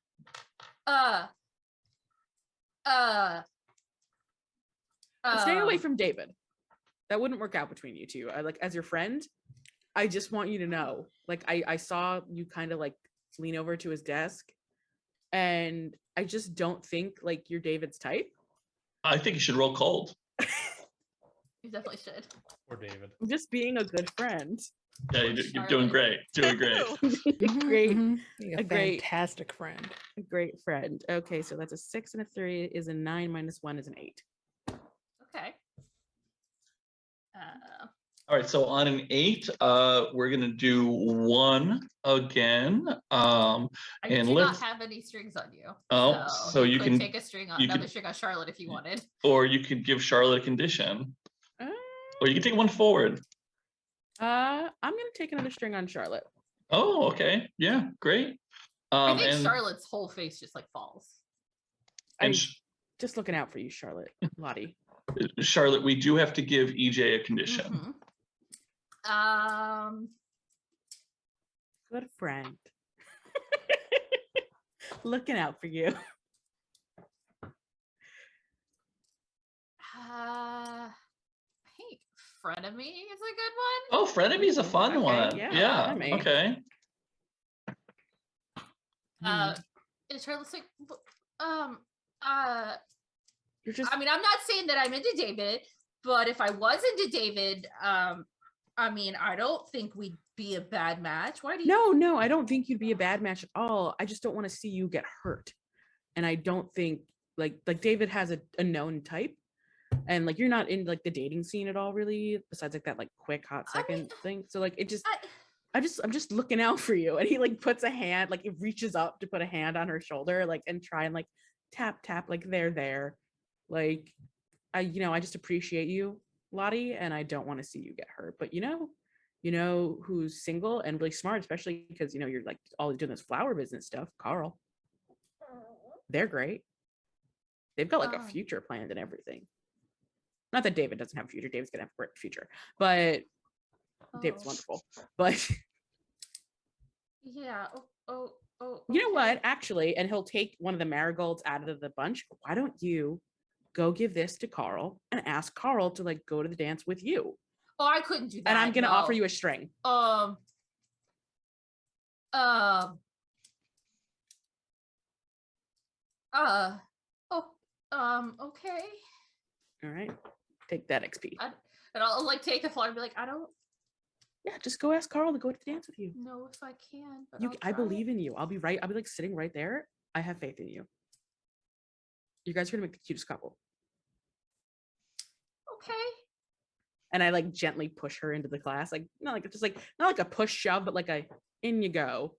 S4: Stay away from David. That wouldn't work out between you two. I like as your friend, I just want you to know. Like I saw you kind of like lean over to his desk, and I just don't think like you're David's type.
S1: I think you should roll cold.
S3: You definitely should.
S6: Or David.
S4: I'm just being a good friend.
S1: Yeah, you're doing great. Doing great.
S4: Great.
S5: You're
S4: A
S5: a
S4: great-
S5: fantastic friend.
S4: A great friend. Okay, so that's a 6 and a 3 is a 9 minus 1 is an 8.
S3: Okay.
S1: All right, so on an 8, we're gonna do 1 again.
S3: I
S1: And
S3: do not
S1: let's-
S3: have any strings on you.
S1: Oh, so you
S3: could
S1: can-
S3: take a string on
S1: you
S3: another
S1: can-
S3: string on Charlotte if you wanted.
S1: Or you could give Charlotte a condition.
S4: Uh,
S1: Or you can take one forward.
S4: I'm gonna take another string on Charlotte.
S1: Oh, okay. Yeah, great.
S3: I think
S1: And,
S3: Charlotte's whole face just like falls.
S1: and
S4: I'm just looking out for you, Charlotte. Lottie.
S1: Charlotte, we do have to give EJ a condition.
S4: Good friend. Looking out for you.
S3: I think frenemy is a good one.
S1: Oh, frenemy's a fun
S4: Okay,
S1: one.
S4: yeah,
S1: Yeah.
S4: frenemy.
S1: Okay.
S3: And Charlotte's like,
S4: You're just
S3: I mean, I'm not saying that I'm into David, but if I was into David, I mean, I don't think we'd be a bad match. Why do you?
S4: no, I don't think you'd be a bad match at all. I just don't want to see you get hurt. And I don't think like David has a known type. And like you're not in like the dating scene at all, really, besides like that like quick hot second thing. So like it just I'm just looking out for you. And he like puts a hand, like he reaches up to put a hand on her shoulder, like and try and like tap, like there. Like I just appreciate you, Lottie, and I don't want to see you get hurt. But you know who's single and really smart, especially because you're like always doing this flower business stuff, Carl. They're great. They've got like a future planned and everything. Not that David doesn't have a future. David's gonna have a great future, but David's wonderful. But
S3: yeah. Oh.
S4: You know what? Actually, and he'll take one of the marigolds out of the bunch. Why don't you go give this to Carl and ask Carl to like go to the dance with you?
S3: Oh, I couldn't do that.
S4: And I'm gonna offer you a string.
S3: Okay.
S4: All right. Take that XP.
S3: And I'll like take a flower and be like, I don't
S4: just go ask Carl to go to the dance with you.
S3: know if I can. But
S4: I believe in you. I'll be like sitting right there. I have faith in you. You guys are gonna make the cutest couple.
S3: Okay.
S4: And I like gently push her into the class, like not like a push shove, but like a in you go.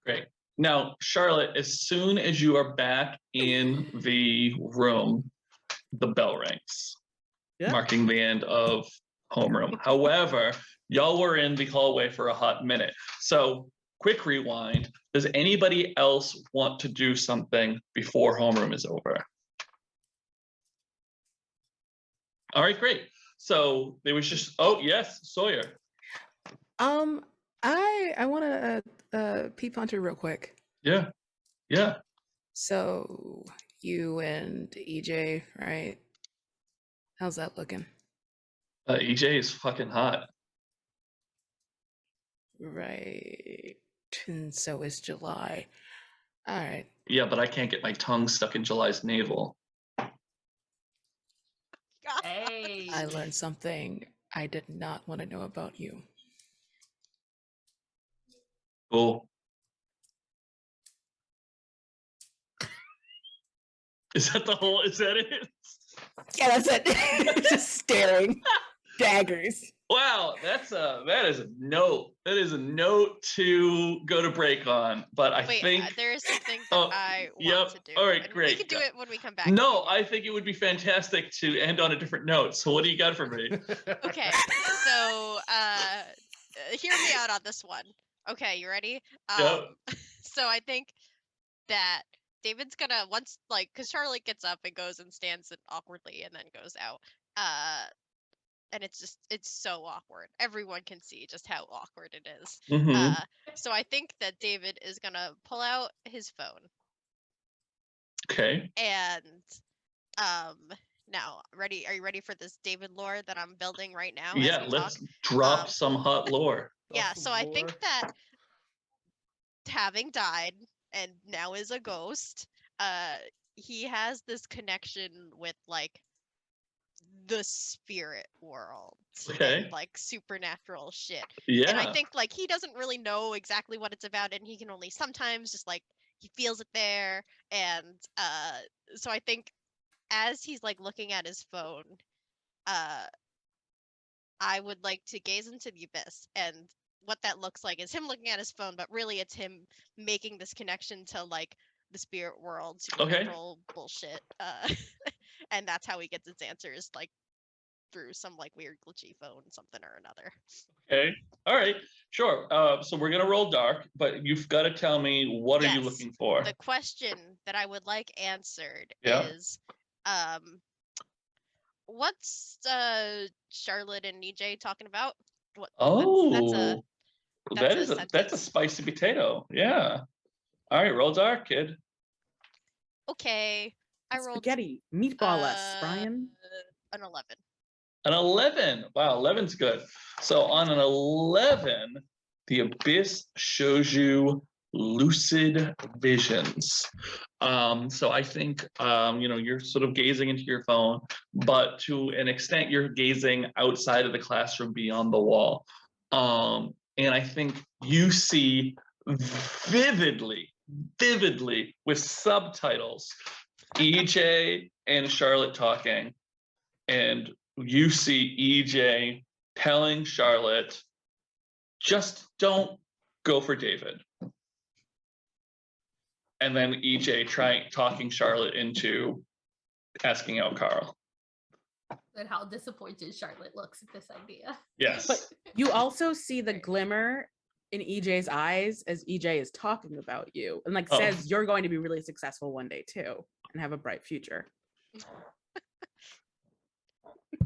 S1: Great. Now, Charlotte, as soon as you are back in the room, the bell rings, marking the end of homeroom. However, y'all were in the hallway for a hot minute. So quick rewind. Does anybody else want to do something before homeroom is over? All right, great. So there was just, oh yes, Sawyer.
S5: I want to peep onto real quick.
S1: Yeah.
S5: So you and EJ, right? How's that looking?
S1: EJ is fucking hot.
S5: Right. And so is July. All right.
S1: Yeah, but I can't get my tongue stuck in July's navel.
S3: Hey.
S5: I learned something I did not want to know about you.
S1: Cool. Is that it?
S5: Yeah, that's it. Just staring. Daggers.
S1: Wow, that is a note. That is a note to go to break on. But I think
S2: there is something that I want to do.
S1: All right,
S2: and
S1: great.
S2: We can do it when we come back.
S1: No, I think it would be fantastic to end on a different note. So what do you got for me?
S2: Okay, so hear me out on this one. Okay, you ready? So I think that David's gonna because Charlotte gets up and goes and stands it awkwardly and then goes out. And it's so awkward. Everyone can see just how awkward it is.
S1: Mm-hmm.
S2: So I think that David is gonna pull out his phone.
S1: Okay.
S2: And now are you ready for this David lore that I'm building right now?
S1: Yeah, let's drop some hot lore.
S2: Yeah, so I think that having died and now is a ghost, he has this connection with like the spirit world and like supernatural shit.
S1: Yeah.
S2: And I think like he doesn't really know exactly what it's about, and he can only sometimes just like he feels it there. And so I think as he's like looking at his phone, I would like to gaze into the abyss, and what that looks like is him looking at his phone, but really it's him making this connection to like the spirit world, supernatural bullshit. And that's how he gets his answers, like through some like weird glitchy phone, something or another.
S1: Okay. All right. Sure. So we're gonna roll dark, but you've got to tell me what are you looking for?
S2: The question that I would like answered is, what's Charlotte and EJ talking about?
S1: That's a spicy potato. Yeah. All right, roll dark, kid.
S2: Okay. I rolled
S4: spaghetti. Meatball us, Brian.
S2: An 11.
S1: An 11. Wow, 11's good. So on an 11, the abyss shows you lucid visions. So I think, you're sort of gazing into your phone, but to an extent, you're gazing outside of the classroom beyond the wall. And I think you see vividly with subtitles, EJ and Charlotte talking, and you see EJ telling Charlotte, just don't go for David. And then EJ talking Charlotte into asking out Carl.
S3: And how disappointed Charlotte looks at this idea.
S1: Yes.
S4: But you also see the glimmer in EJ's eyes as EJ is talking about you and like says you're going to be really successful one day too and have a bright future.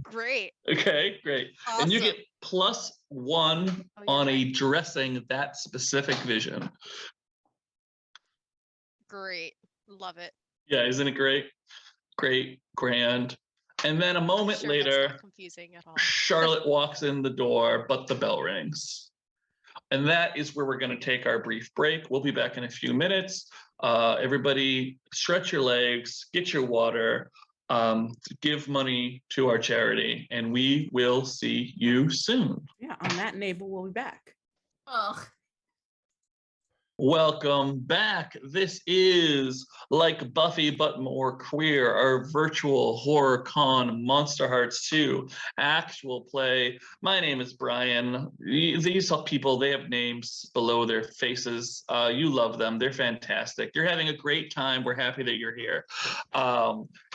S2: Great.
S1: Okay, great.
S2: Awesome.
S1: And you get +1 on a dressing that specific vision.
S2: Great. Love it.
S1: Yeah, isn't it great? Great, grand. And then a moment
S2: Sure that's
S1: later,
S2: not confusing at all.
S1: Charlotte walks in the door, but the bell rings. And that is where we're going to take our brief break. We'll be back in a few minutes. Everybody stretch your legs, get your water, give money to our charity, and we will see you soon.
S4: Yeah, on that note, we'll be back.
S3: Oh,
S1: Welcome back. This is Like Buffy But More Queer, our virtual horror con Monsterhearts 2 actual play. My name is Brian. These people, they have names below their faces. You love them. They're fantastic. You're having a great time. We're happy that you're here.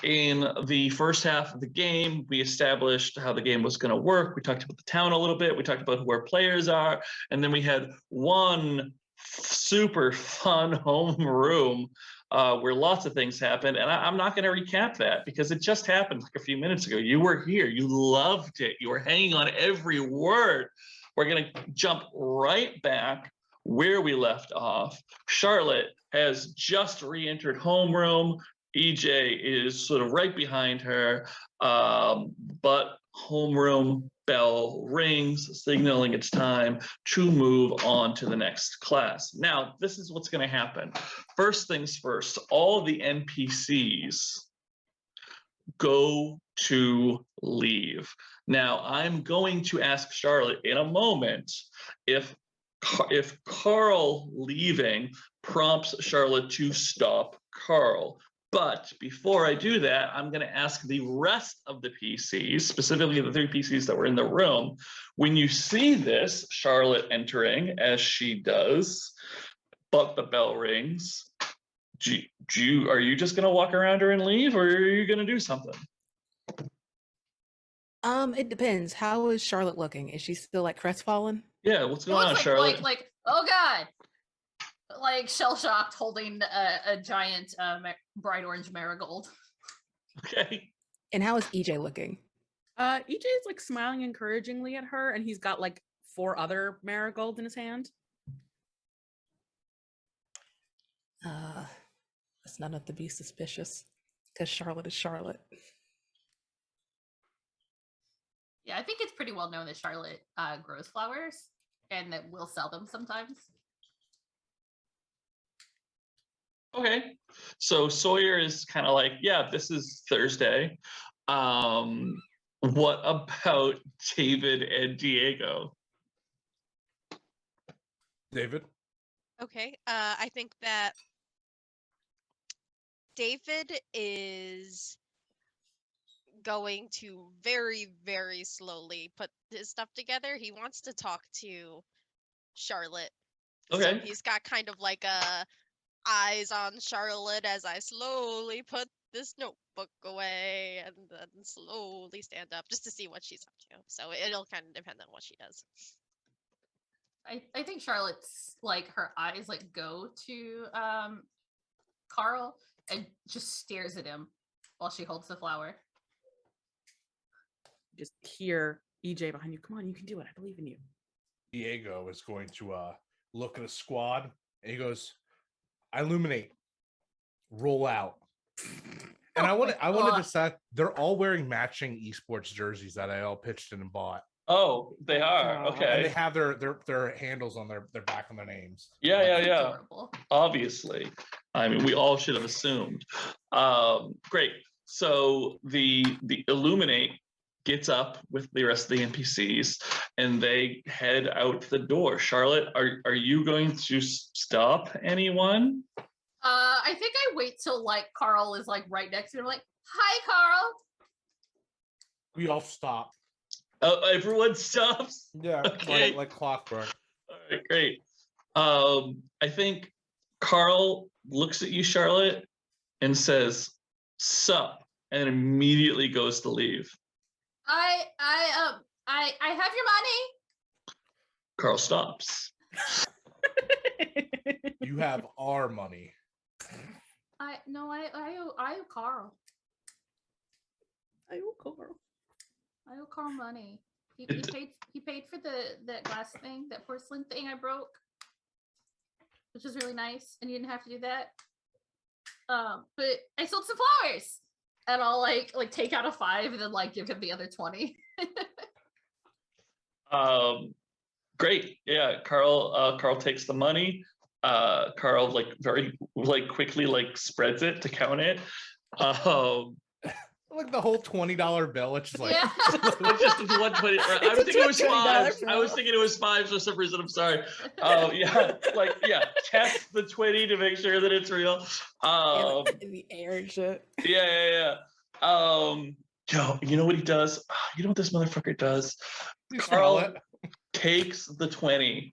S1: In the first half of the game, we established how the game was going to work. We talked about the town a little bit. We talked about who our players are. And then we had one super fun homeroom where lots of things happened, and I'm not going to recap that because it just happened like a few minutes ago. You were here, you loved it, you were hanging on every word. We're going to jump right back where we left off. Charlotte has just re-entered homeroom. EJ is sort of right behind her, but homeroom bell rings, signaling it's time to move on to the next class. Now, this is what's going to happen. First things first, all the NPCs go to leave. Now, I'm going to ask Charlotte in a moment if Carl leaving prompts Charlotte to stop Carl. But before I do that, I'm going to ask the rest of the PCs, specifically the 3 PCs that were in the room, when you see this, Charlotte entering, as she does, but the bell rings, are you just going to walk around her and leave, or are you going to do something?
S5: It depends. How is Charlotte looking? Is she still like crestfallen?
S1: Yeah, what's going on,
S3: like,
S1: Charlotte?
S3: like, oh god, like shell-shocked, holding a giant bright orange marigold.
S1: Okay.
S5: And how is EJ looking?
S4: EJ is like smiling encouragingly at her, and he's got like 4 other marigolds in his hand.
S5: That's not enough to be suspicious because Charlotte is Charlotte.
S3: Yeah, I think it's pretty well known that Charlotte grows flowers and that we'll sell them sometimes.
S1: Okay, so Sawyer is kind of like, yeah, this is Thursday. What about David and Diego?
S6: David?
S2: Okay. I think that David is going to very, very slowly put his stuff together. He wants to talk to Charlotte.
S1: Okay.
S2: So he's got kind of like a eyes on Charlotte as I slowly put this notebook away and then slowly stand up just to see what she's up to. So it'll kind of depend on what she does.
S3: I think Charlotte's like her eyes like go to Carl and just stares at him while she holds the flower.
S4: Just hear EJ behind you. Come on, you can do it. I believe in you.
S6: Diego is going to look at a squad, and he goes, "I illuminate, roll out." And I want to decide they're all wearing matching esports jerseys that I all pitched in and bought.
S1: Oh, they are.
S4: God.
S1: Okay.
S6: And they have their handles on their back on their names.
S1: Yeah.
S3: Adorable.
S1: Obviously. I mean, we all should have assumed. Great. So the Illuminate gets up with the rest of the NPCs and they head out the door. Charlotte, are you going to stop anyone?
S3: I think I wait till like Carl is like right next to me. I'm like, hi, Carl.
S6: We all stop.
S1: Oh, everyone stops?
S6: Yeah,
S1: Okay.
S6: like clockwork.
S1: All right, great. I think Carl looks at you, Charlotte, and says, sup, and immediately goes to leave.
S3: I have your money.
S1: Carl stops.
S6: You have our money.
S3: I owe Carl.
S4: I will Carl.
S3: I owe Carl money. He paid for that glass thing, that porcelain thing I broke, which was really nice, and you didn't have to do that. But I sold some flowers, and I'll like take out a 5 and then like give him the other 20.
S1: Great. Yeah, Carl takes the money. Carl like very like quickly like spreads it to count it.
S6: Like the whole $20 bill, it's just like
S3: Yeah.
S1: It's just 120. I was thinking it was $5. I was thinking it was $5 for some reason. I'm sorry. Yeah, like test the 20 to make sure that it's real.
S5: In the air and shit.
S1: Yeah. Yo, you know what he does? You know what this motherfucker does?
S6: you smell it.
S1: Takes the 20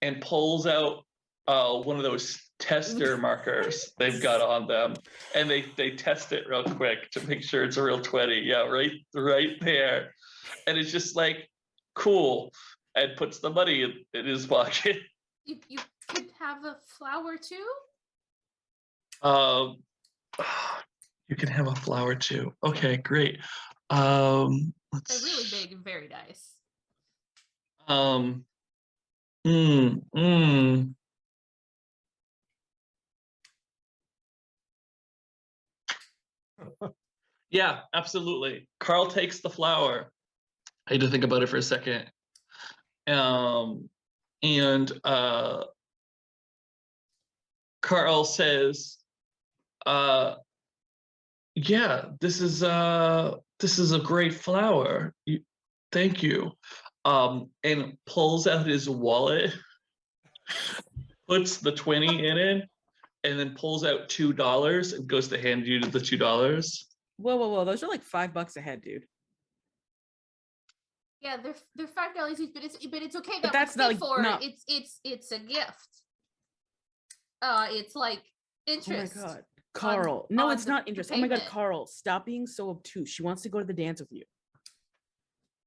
S1: and pulls out one of those tester markers they've got on them, and they test it real quick to make sure it's a real 20. Yeah, right there. And it's just like, cool, and puts the money in his pocket.
S3: You could have a flower too.
S1: You can have a flower too. Okay, great. Let's
S3: They're really big and very nice.
S1: Yeah, absolutely. Carl takes the flower. I had to think about it for a second. And Carl says, yeah, this is a great flower. Thank you. And pulls out his wallet, puts the 20 in it, and then pulls out $2 and goes to hand you the $2.
S4: Whoa. Those are like $5 a head, dude.
S3: Yeah, they're $5 each, but it's okay.
S4: But
S3: That's
S4: that's
S3: not
S4: not like-
S3: for it's a gift. It's like interest.
S4: Oh my God. Carl. No,
S3: on
S4: it's
S3: the
S4: not interest. Oh my God,
S3: payment.
S4: Carl, stop being so obtuse. She wants to go to the dance with you.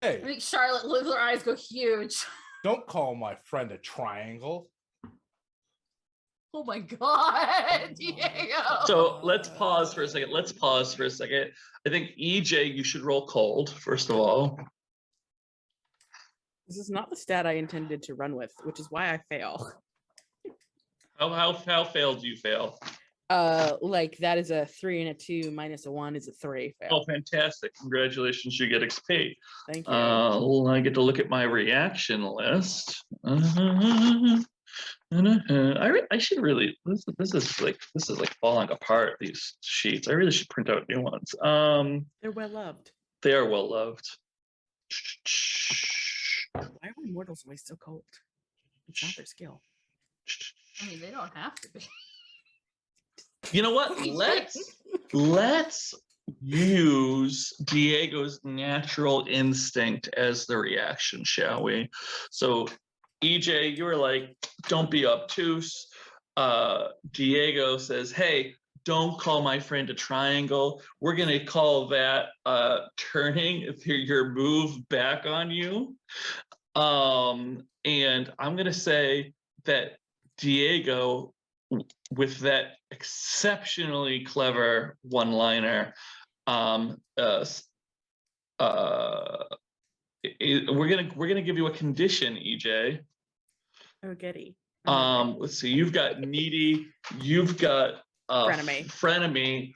S3: I
S6: Hey,
S3: think Charlotte, her eyes go huge.
S6: don't call my friend a triangle.
S3: Oh my God, Diego.
S1: So let's pause for a second. I think EJ, you should roll cold, first of all.
S4: This is not the stat I intended to run with, which is why I fail.
S1: How failed do you fail?
S4: Like that is a 3 and a 2 minus a 1 is a 3 fail.
S1: Oh, fantastic. Congratulations, you get XP.
S4: Thank you.
S1: I get to look at my reaction list. I should really, this is like falling apart, these sheets. I really should print out new ones.
S4: They're well loved.
S1: They are well loved.
S4: Why are immortals always so cold? It's not their skill.
S3: I mean, they don't have to be.
S1: You know what? Let's use Diego's natural instinct as the reaction, shall we? So, EJ, you were like, don't be obtuse. Diego says, hey, don't call my friend a triangle. We're going to call that turning your move back on you. And I'm going to say that Diego, with that exceptionally clever one-liner, we're gonna give you a condition, EJ.
S4: Oh, goody.
S1: Let's see. You've got needy. You've got frenemy.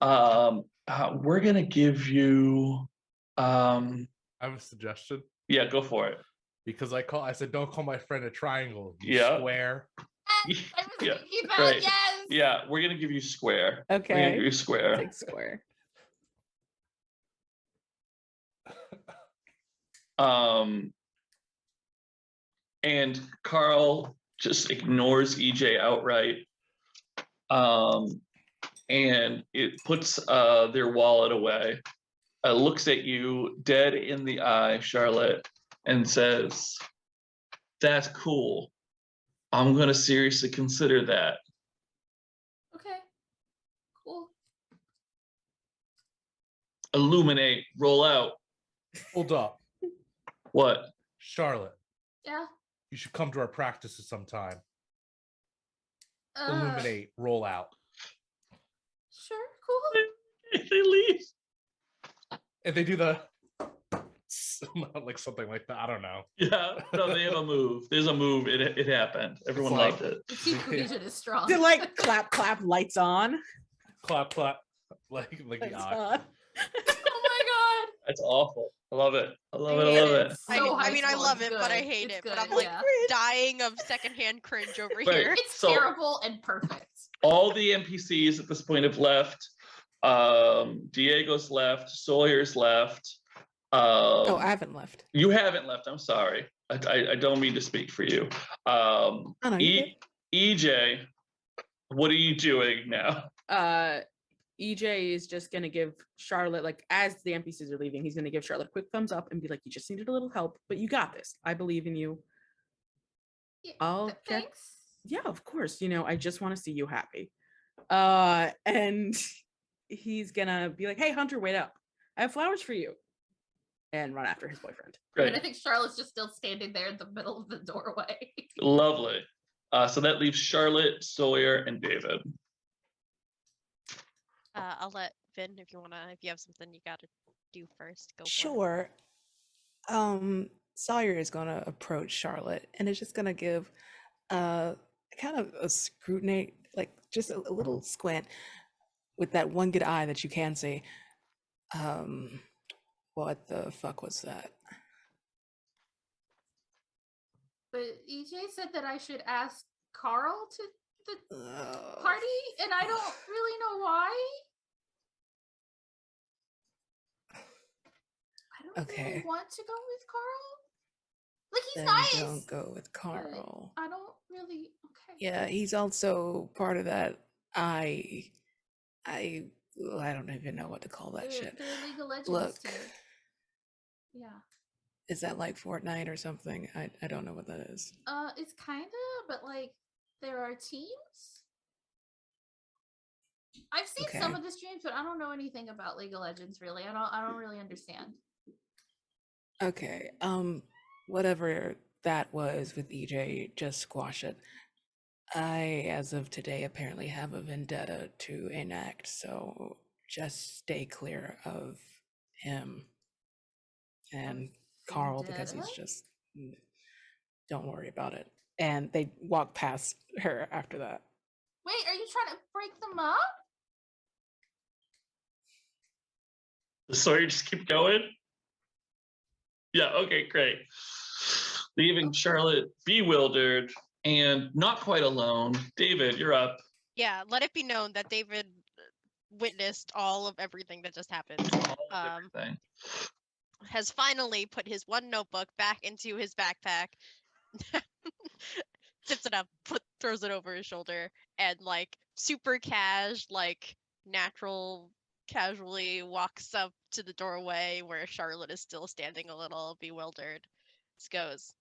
S1: We're gonna give you.
S6: I I have a suggestion.
S1: Yeah, go for it.
S6: Because I said don't call my friend a triangle. You
S1: Yeah.
S6: square.
S3: I was
S1: Yeah,
S3: thinking that,
S1: right.
S3: yes.
S1: Yeah, we're gonna give you square. We're gonna
S4: Okay.
S1: give you square.
S4: Take square.
S1: And Carl just ignores EJ outright. And it puts their wallet away, looks at you dead in the eye, Charlotte, and says, "That's cool. I'm gonna seriously consider that."
S3: Okay. Cool.
S1: Illuminate, roll out.
S6: Hold up.
S1: What?
S6: Charlotte,
S3: Yeah.
S6: you should come to our practices sometime.
S3: Uh,
S6: Illuminate, roll out.
S3: Sure. Cool.
S1: They leave.
S6: And they do the like something like that. I don't know.
S1: Yeah, no, they have a move. There's a move. It happened. Everyone
S6: It's like-
S1: loved it.
S3: The team cohesion is strong.
S4: They're like clap, clap, lights on.
S6: Clap, clap. Like the
S4: Lights
S6: eye.
S4: on.
S3: Oh my
S1: That's awful. I love it. I love it.
S3: god.
S1: I love it.
S3: So
S2: I mean, I
S3: high
S2: love
S3: school,
S2: it,
S3: it's
S2: but I
S3: good.
S2: hate
S3: It's
S2: it. But
S3: good,
S2: I'm like
S3: yeah.
S2: dying of secondhand cringe over
S1: Right.
S2: here.
S3: It's
S1: So-
S3: terrible and perfect.
S1: All the NPCs at this point have left. Diego's left. Sawyer's left.
S5: Oh, I haven't left.
S1: You haven't left. I'm sorry. I don't mean to speak for you.
S5: Oh, no, you're good.
S1: EJ, what are you doing now?
S4: EJ is just gonna give Charlotte, like, as the NPCs are leaving, he's gonna give Charlotte a quick thumbs up and be like, "You just needed a little help, but you got this. I believe in you."
S3: Yeah,
S4: I'll check.
S3: thanks.
S4: Yeah, of course. I just want to see you happy. And he's gonna be like, "Hey, Hunter, wait up! I have flowers for you," and run after his boyfriend.
S3: And I
S1: Great.
S3: think Charlotte's just still standing there in the middle of the doorway.
S1: Lovely. So that leaves Charlotte, Sawyer, and David.
S2: I'll let Vyn, if you have something you gotta do first, go for it.
S5: Sure. Sawyer is going to approach Charlotte and is just going to give kind of a scrutiny, like just a little squint with that one good eye that you can see. What the fuck was that?
S3: But EJ said that I should ask Carl to the party, and I don't really know why. I don't really
S5: Okay.
S3: want to go with Carl. Like, he's
S5: Then
S3: nice.
S5: don't go with Carl.
S3: I don't really. Okay.
S5: Yeah, he's also part of that. I don't even know what to call that shit.
S3: They're League of Legends
S5: Look,
S3: too. Yeah.
S5: is that like Fortnite or something? I don't know what that is.
S3: It's kinda, but like there are teams. I've seen some
S5: Okay.
S3: of the streams, but I don't know anything about League of Legends really. I don't really understand.
S5: Okay. Whatever that was with EJ, just squash it. I, as of today, apparently have a vendetta to enact, so just stay clear of him and Carl because he's
S3: vendetta?
S5: just don't worry about it. And they walk past her after that.
S3: Wait, are you trying to break them up?
S1: Sawyer, just keep going. Yeah, okay, great. Leaving Charlotte bewildered and not quite alone. David, you're up.
S2: Yeah, let it be known that David witnessed all of everything that just happened.
S1: All of everything.
S2: Has finally put his one notebook back into his backpack, zips it up, throws it over his shoulder, and like super natural, casually walks up to the doorway where Charlotte is still standing a little bewildered. Just goes,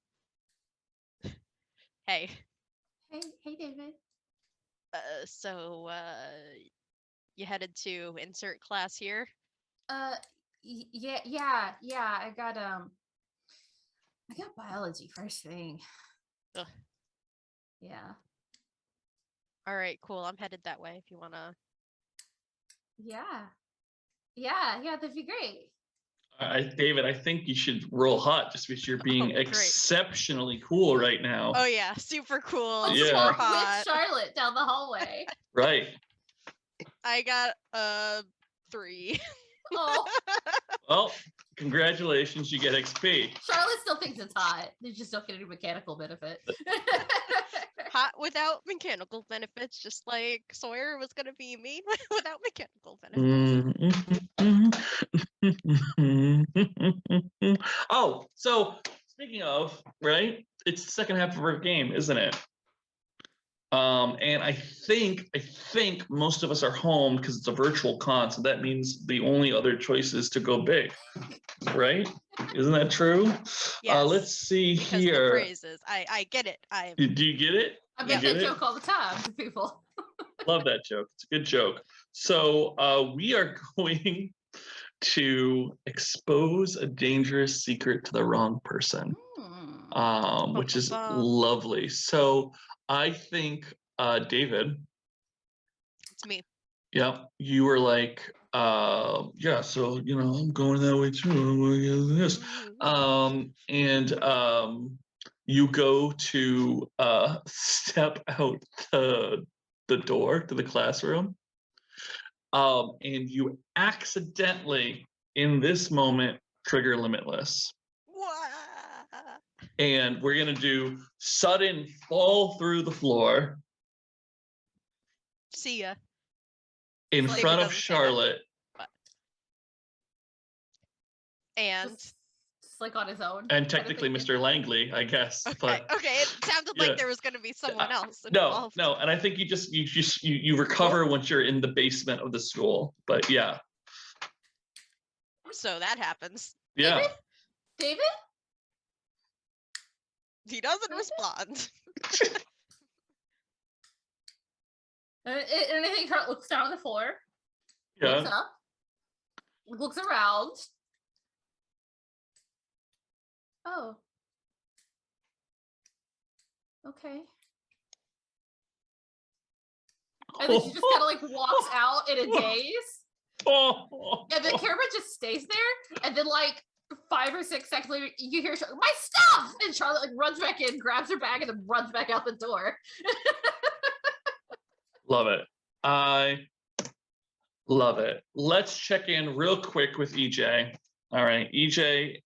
S2: "Hey,
S3: Hey, David.
S2: so you headed to insert class here?"
S3: Yeah. I got biology first thing.
S2: Ugh.
S3: Yeah.
S2: All right, cool. I'm headed that way if you wanna.
S3: Yeah, that'd be great.
S1: David, I think you should roll hot just because you're being
S2: great.
S1: exceptionally cool right now.
S2: Oh yeah, super cool,
S3: Let's
S1: Yeah.
S3: walk
S2: super hot.
S3: with Charlotte down the hallway.
S1: Right.
S2: I got 3.
S3: Oh,
S1: Well, Congratulations, you get XP.
S3: Charlotte still thinks it's hot. They just don't get any mechanical benefit.
S2: Hot without mechanical benefits, just like Sawyer was gonna be mean without mechanical benefits.
S1: Oh, so speaking of, right? It's the second half of our game, isn't it? And I think most of us are home because it's a virtual con, so that means the only other choice is to go big, right? Isn't that true?
S2: Yes,
S1: let's see
S2: because
S1: here.
S2: the phrases. I get it.
S1: Do you get it?
S3: I
S1: You
S3: make
S1: get
S3: that
S1: it?
S3: joke all the time to people.
S1: Love that joke. It's a good joke. So we are going to expose a dangerous secret to the wrong person, which is lovely. So I think, David.
S2: It's me.
S1: Yeah, you were like, yeah, so, I'm going that way too. I'm going to get this. And you go to step out the door to the classroom. And you accidentally, in this moment, trigger Limitless. And we're going to do sudden fall through the floor.
S2: See ya.
S1: In
S2: Maybe
S1: front of
S2: doesn't say that,
S1: Charlotte.
S2: but- And
S3: Just like on his own.
S1: And technically Mr. Langley, I guess.
S2: okay,
S1: But
S2: okay. It sounded
S1: yeah.
S2: like there was going to be someone else
S1: No,
S2: involved.
S1: no. And I think you recover once you're in the basement of the school. But yeah.
S2: So that happens.
S1: Yeah.
S3: David?
S2: He doesn't respond.
S3: And I think Charlotte looks down on the floor.
S1: Yeah.
S3: Looks up. Looks around. Oh. Okay. And then she just kind of like walks out in a daze. And the camera just stays there. And then like 5 or 6 seconds later, you hear Charlotte, my stuff! And Charlotte like runs back in, grabs her bag, and then runs back out the door.
S1: Love it. I love it. Let's check in real quick with EJ. All right. EJ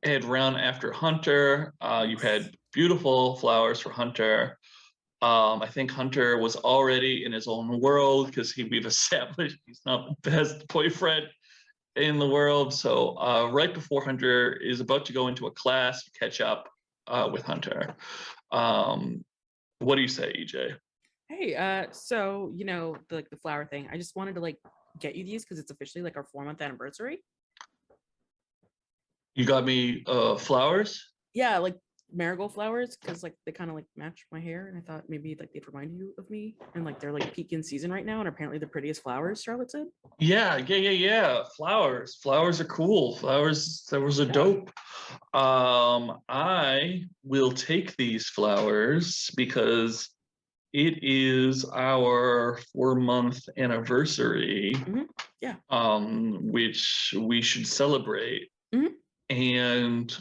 S1: had run after Hunter. You had beautiful flowers for Hunter. I think Hunter was already in his own world because we've established he's not the best boyfriend in the world. So right before Hunter is about to go into a class, you catch up with Hunter. What do you say, EJ?
S4: Hey, so the flower thing. I just wanted to like get you these because it's officially like our 4-month anniversary.
S1: You got me flowers?
S4: Yeah, like marigold flowers because like they kind of like match my hair, and I thought maybe like they'd remind you of me, and like they're like peak in season right now, and apparently the prettiest flowers, Charlotte said.
S1: Yeah. Flowers are cool. Flowers are dope. I will take these flowers because it is our 4-month anniversary.
S4: Yeah.
S1: Which we should celebrate. And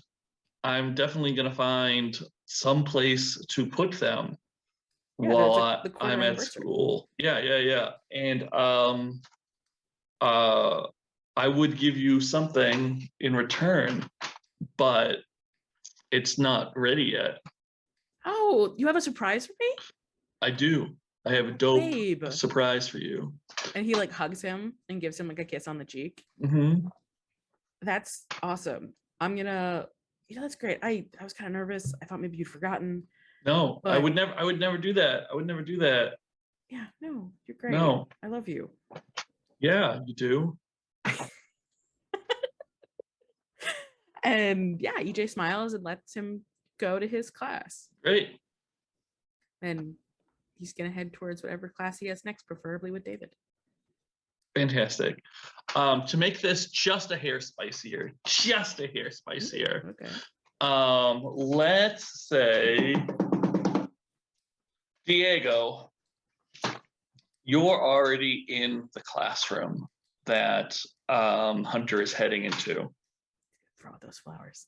S1: I'm definitely gonna find some place to put them while I'm at school. Yeah. And I would give you something in return, but it's not ready yet.
S4: Oh, you have a surprise for me?
S1: I do. I have a dope
S4: Babe.
S1: surprise for you.
S4: And he like hugs him and gives him like a kiss on the cheek. That's awesome. I'm gonna, that's great. I was kind of nervous. I thought maybe you'd forgotten.
S1: No,
S4: but...
S1: I would never do that. I would never do that.
S4: Yeah, no, you're great.
S1: No.
S4: I love you.
S1: Yeah, you do.
S4: And yeah, EJ smiles and lets him go to his class.
S1: Great.
S4: And he's gonna head towards whatever class he has next, preferably with David.
S1: Fantastic. To make this just a hair spicier,
S4: Okay.
S1: Let's say, Diego, you're already in the classroom that Hunter is heading into.
S4: Throw out those flowers.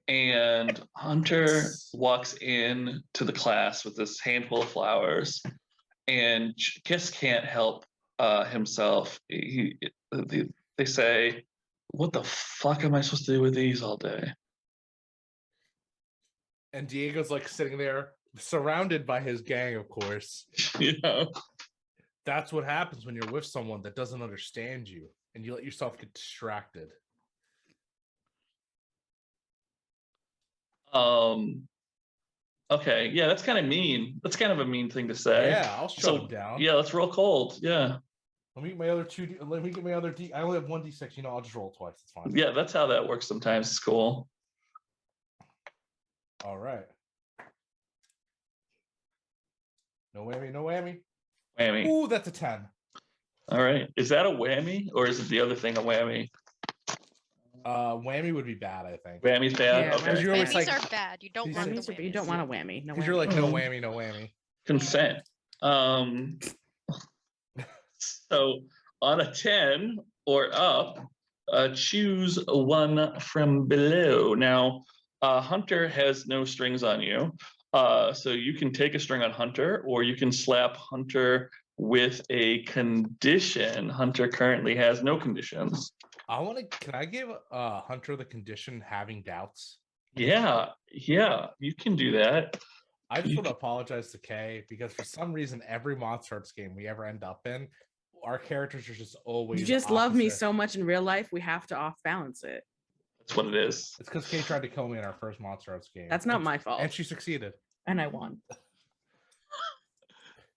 S1: And Hunter walks in to the class with this handful of flowers and just can't help himself. He they say, "What the fuck am I supposed to do with these all day?"
S6: And Diego's like sitting there, surrounded by his gang, of course. That's what happens when you're with someone that doesn't understand you, and you let yourself get distracted.
S1: Okay, yeah, that's kind of mean. That's kind of a mean thing to say.
S6: Yeah, I'll shut him down.
S1: Yeah, let's roll cold. Yeah.
S6: Let me get my other Let me get my other D. I only have one D6. I'll just roll twice. It's fine.
S1: Yeah, that's how that works sometimes. It's cool.
S6: All right. No whammy, no whammy.
S1: Whammy.
S6: Ooh, that's a 10.
S1: All right. Is that a whammy or is it the other thing a whammy?
S6: Whammy would be bad, I think.
S1: Whammy's bad.
S4: Yeah,
S1: Okay.
S6: You're always
S2: Whammies
S6: like,
S2: are bad. You don't
S6: these
S2: want the
S6: things
S2: whammies.
S4: You don't want a whammy. No
S6: because you're like,
S4: whammy.
S6: no whammy, no whammy.
S1: Consent. So on a 10 or up, choose one from below. Now, Hunter has no strings on you. So you can take a string on Hunter, or you can slap Hunter with a condition. Hunter currently has no conditions.
S6: Can I give Hunter the condition having doubts?
S1: Yeah, you can do that.
S6: I just want to apologize to Kay because for some reason, every Monsterhearts game we ever end up in, our characters are just always.
S4: You just love me
S6: opposite.
S4: so much in real life, we have to off balance it.
S1: That's what it is.
S6: It's because Kay tried to kill me in our first Monsterhearts game.
S4: That's not my fault.
S6: And she succeeded.
S4: And I won.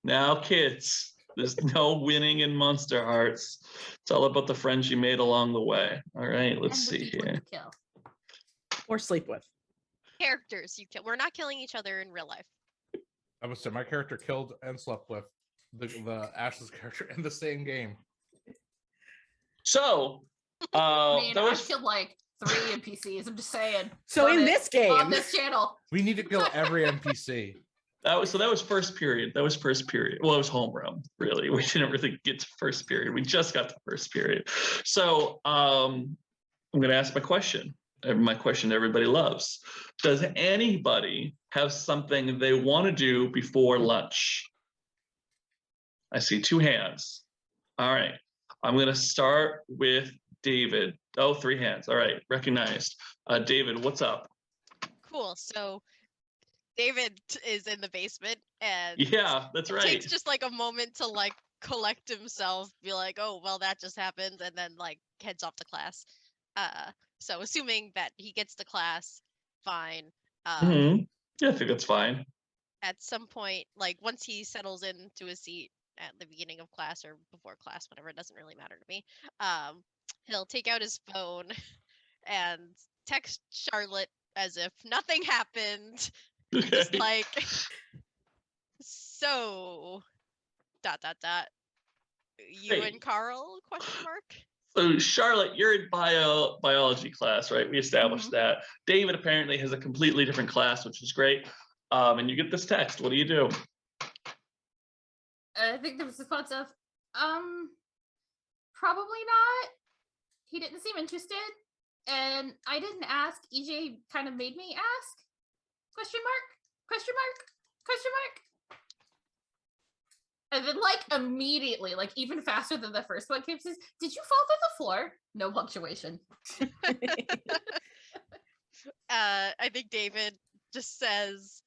S1: Now, kids, there's no winning in Monsterhearts. It's all about the friends you made along the way. All right, let's
S3: And the
S1: see
S3: people
S1: here.
S3: you kill.
S4: Or sleep with.
S2: Characters you kill. We're not killing each other in real life.
S6: I must say, my character killed and slept with the Ash's character in the same game.
S1: So,
S3: Man,
S1: that
S3: I
S1: was
S3: killed like 3 NPCs. I'm just saying.
S4: So
S3: Love
S4: in
S3: it.
S4: this game,
S3: On this channel.
S6: We need to kill every NPC.
S1: that was first period. That was first period. Well, it was homeroom. Really, we didn't really get to first period. We just got to first period. So, I'm going to ask my question. My question everybody loves. Does anybody have something they want to do before lunch? I see 2 hands. All right. I'm going to start with David. Oh, 3 hands. All right. Recognized. David, what's up?
S2: Cool. So David is in the basement and
S1: Yeah, that's
S2: it
S1: right.
S2: takes just like a moment to like collect himself, be like, oh, well, that just happened, and then like heads off to class. So assuming that he gets to class, fine.
S1: Yeah, I think that's fine.
S2: At some point, like once he settles into his seat at the beginning of class or before class, whatever, it doesn't really matter to me. He'll take out his phone and text Charlotte as if nothing happened. Just
S1: Okay.
S2: like, so, ... You
S1: Hey.
S2: and Carl, question mark?
S1: So Charlotte, you're in biology class, right? We established that. David apparently has a completely different class, which is great. And you get this text. What do you do?
S3: I think there was a response of, probably not. He didn't seem interested. And I didn't ask. EJ kind of made me ask. Question mark? Question mark? Question mark? And then, like, immediately, like, even faster than the first one came, says, did you fall through the floor? No punctuation.
S2: I think David just says,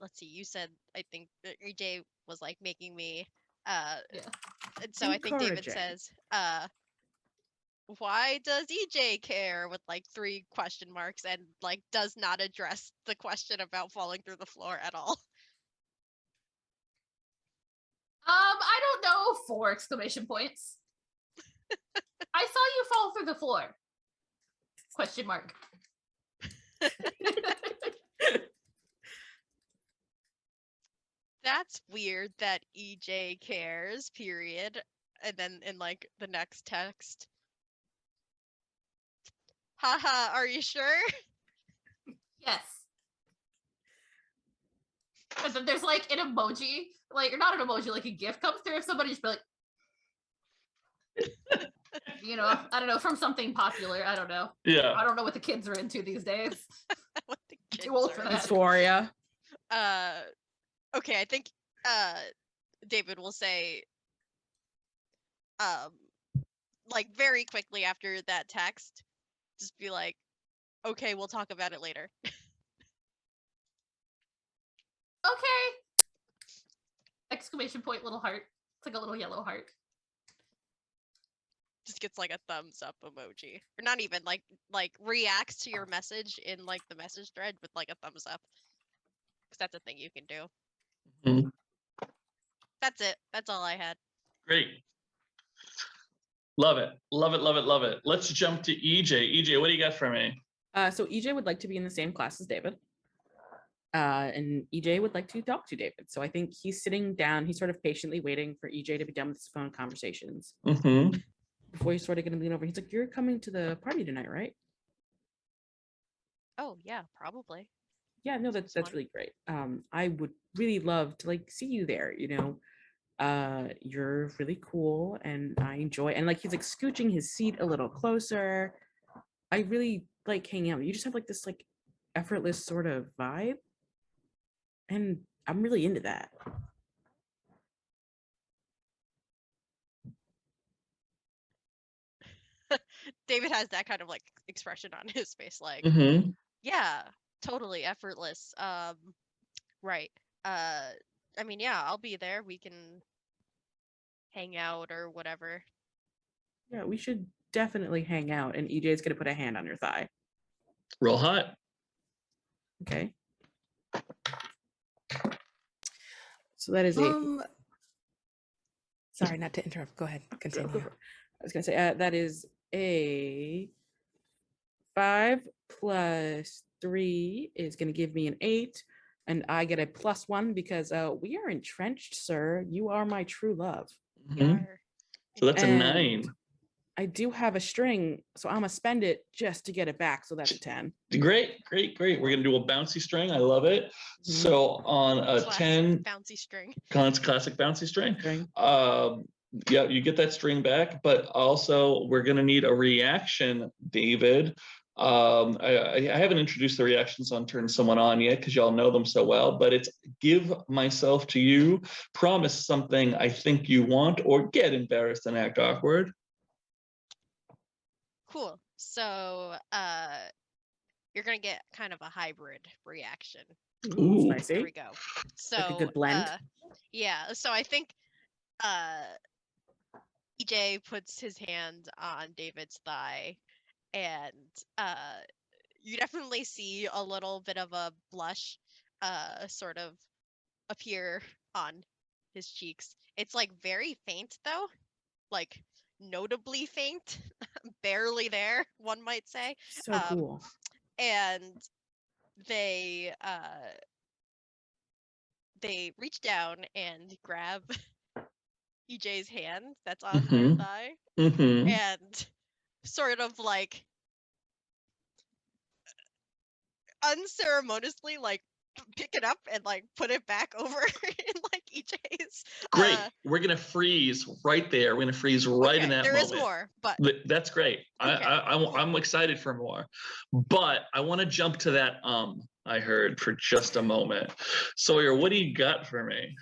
S2: let's see, you said, I think that EJ was like making me, and so I think David
S4: Encouraging.
S2: says, why does EJ care, with like 3 question marks, and like does not address the question about falling through the floor at all.
S3: I don't know, 4 exclamation points. I saw you fall through the floor. Question mark.
S2: That's weird that EJ cares, period. And then in like the next text, haha, are you sure?
S3: Yes. And then there's like an emoji, like, or not an emoji, like a GIF comes through if somebody just be like, you know, I don't know, from something popular. I don't know.
S1: Yeah.
S3: I don't know what the kids are into these days.
S2: What the kids
S3: Too old
S2: are
S3: for that.
S4: Dysphoria.
S2: Okay, I think David will say like very quickly after that text, just be like, okay, we'll talk about it later.
S3: Okay! Exclamation point, little heart. It's like a little yellow heart.
S2: Just gets like a thumbs up emoji. Or not even like reacts to your message in like the message thread with like a thumbs up. Because that's a thing you can do.
S1: Mhm.
S2: That's it. That's all I had.
S1: Great. Love it. Love it. Love it. Love it. Let's jump to EJ. EJ, what do you got for me?
S4: So EJ would like to be in the same class as David. And EJ would like to talk to David. So I think he's sitting down. He's sort of patiently waiting for EJ to be done with his phone conversations
S1: Mm-hmm.
S4: before he's sort of going to lean over. He's like, "You're coming to the party tonight, right?"
S2: Oh yeah, probably.
S4: Yeah, no,
S2: Sounds
S4: that's
S2: fun.
S4: really great. I would really love to like see you there. You're really cool, and I enjoy. And like he's like scooching his seat a little closer. I really like hanging out. You just have like this like effortless sort of vibe, and I'm really into that.
S2: David has that kind of like expression on his face, like,
S1: Mm-hmm.
S2: yeah, totally effortless. Right. I mean, yeah, I'll be there. We can hang out or whatever.
S4: Yeah, we should definitely hang out. And EJ's gonna put a hand on your thigh.
S1: Real hot.
S4: Okay. So that is a
S5: Sorry, not to interrupt. Go ahead. Continue.
S4: I was gonna say that is a 5 plus 3 is gonna give me an 8, and I get a +1 because we are entrenched, sir. You are my true love.
S1: Mhm.
S2: Yar.
S1: So that's a
S4: And
S1: 9.
S4: I do have a string, so I'm gonna spend it just to get it back. So that's a 10.
S1: Great, great, great. We're gonna do a bouncy string. I love it. So on a
S2: Classic
S1: 10,
S2: bouncy string.
S1: classic bouncy string.
S4: String.
S1: Yeah, you get that string back, but also we're gonna need a reaction, David. I haven't introduced the reactions on Turn Someone On yet because y'all know them so well, but it's give myself to you, promise something I think you want, or get embarrassed and act awkward.
S2: Cool. So, you're gonna get kind of a hybrid reaction.
S1: Ooh.
S4: Spicy.
S2: There we go. So,
S4: Like a good blend.
S2: yeah. So I think, EJ puts his hand on David's thigh, and you definitely see a little bit of a blush, sort of appear on his cheeks. It's like very faint though, like notably faint, barely there, one might say.
S4: So cool.
S2: And they reach down and grab EJ's hand that's on their
S1: Mhm.
S2: thigh
S1: Mm-hmm.
S2: and sort of like unceremoniously like pick it up and like put it back over in like EJ's.
S1: Great. We're gonna freeze right there. We're gonna freeze right in
S2: Okay,
S1: that
S2: there is
S1: moment.
S2: more, but
S1: That's great.
S2: Okay,
S1: I'm excited for more, but I want to jump to that I heard for just a moment. Sawyer, what do you got for me?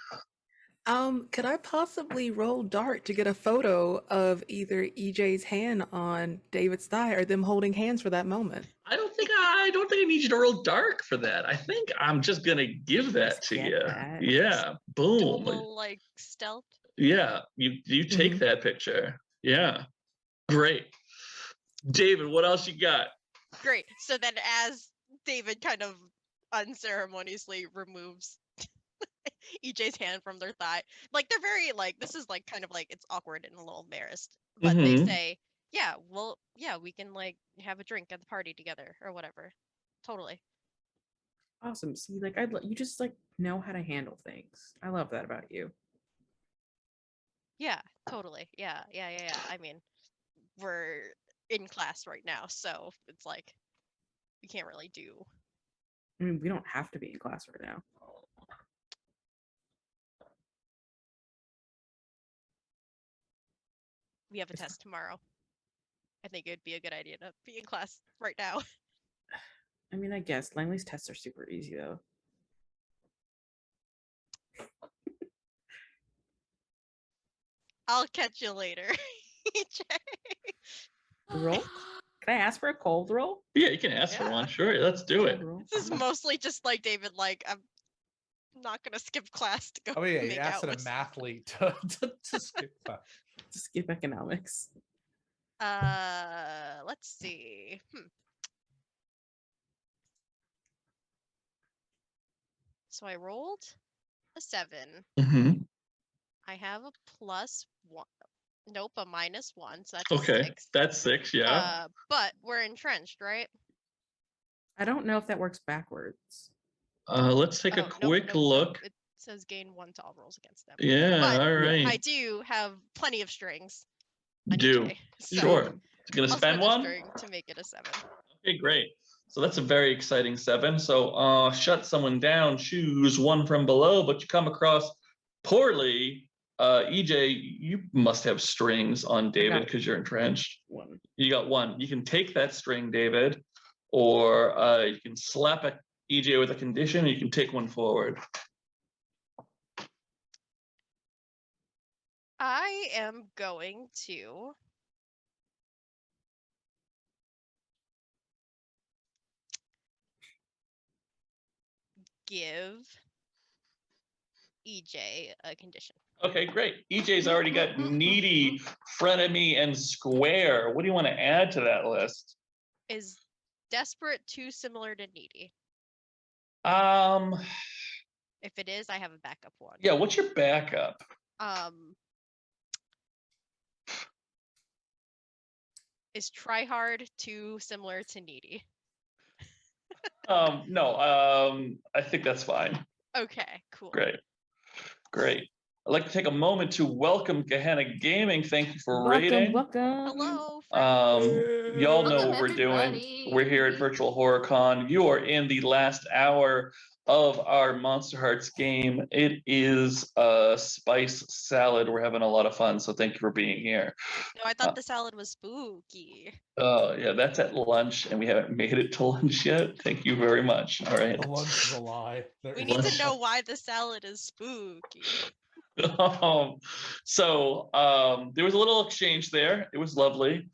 S5: Could I possibly roll dart to get a photo of either EJ's hand on David's thigh or them holding hands for that moment?
S1: I don't think I need you to roll dark for that. I think I'm just gonna give that
S4: Just
S1: to
S4: get
S1: you.
S4: that.
S1: Yeah,
S2: do a
S1: boom.
S2: little like stealth.
S1: Yeah, you take
S5: Mhm.
S1: that picture. Yeah, great. David, what else you got?
S2: Great. So then as David kind of unceremoniously removes EJ's hand from their thigh, like they're very like this is like kind of like it's awkward and a little embarrassed, but they
S1: Mhm.
S2: say, yeah, well, yeah, we can like have a drink at the party together or whatever. Totally.
S4: Awesome. See, like you just like know how to handle things. I love that about you.
S2: Yeah, totally. Yeah. I mean, we're in class right now, so it's like we can't really do.
S4: I mean, we don't have to be in class right now.
S2: We have a test tomorrow. I think it'd be a good idea to be in class right now.
S4: I mean, I guess Langley's tests are super easy though.
S2: I'll catch you later. EJ.
S4: Roll? Can I ask for a cold roll?
S1: Yeah, you can ask for
S2: Yeah.
S1: one. Sure, let's do it.
S4: Cold roll.
S2: This is mostly just like David, like, I'm not gonna skip class to go
S6: Oh yeah, you
S2: make
S6: asked
S2: out
S6: a
S2: with
S6: mathlete to skip class.
S4: To skip economics.
S2: let's see. So I rolled a 7.
S1: Hmm.
S2: I have a +1. Nope, a -1, so that's a
S1: Okay,
S2: 6.
S1: that's 6. Yeah.
S2: But we're entrenched, right?
S4: I don't know if that works backwards.
S1: Let's take a
S2: Oh,
S1: quick look.
S2: It says gain 1 to all rolls against them.
S1: Yeah.
S2: But
S1: All
S4: Yeah.
S1: right.
S2: I do have plenty of strings on
S1: Do
S2: EJ. So
S1: sure. You gonna
S2: I'll
S1: spend
S2: spend a
S1: one?
S2: string to make it a 7.
S1: Okay, great. So that's a very exciting 7. So shut someone down, choose one from below, but you come across poorly. EJ, you must have strings on David
S4: got
S1: because you're entrenched.
S4: 1.
S1: You got 1. You can take that string, David, or you can slap a EJ with a condition. You can take one forward.
S2: I am going to give EJ a condition.
S1: Okay, great. EJ's already got needy, frenemy, and square. What do you want to add to that list?
S2: Is desperate too similar to needy?
S1: Um,
S2: If it is, I have a backup one.
S1: yeah, what's your backup?
S2: Is try hard too similar to needy?
S1: No, I think that's fine.
S2: Okay, cool.
S1: Great. Great. I'd like to take a moment to welcome Gehenna Gaming. Thank you for raiding.
S4: Welcome.
S2: Hello.
S1: Y'all know
S3: Welcome,
S1: what we're doing.
S3: everybody.
S1: We're here at Virtual Horror Con. You are in the last hour of our Monsterhearts game. It is a spice salad. We're having a lot of fun, so thank you for being here.
S2: No, I thought the salad was spooky.
S1: Oh, yeah, that's at lunch, and we haven't made it to lunch yet. Thank you very much. All right.
S6: The lunch is a lie. There
S2: We
S6: is
S2: need
S6: no
S2: to
S1: lunch.
S2: know why the salad is spooky.
S1: There was a little exchange there. It was lovely.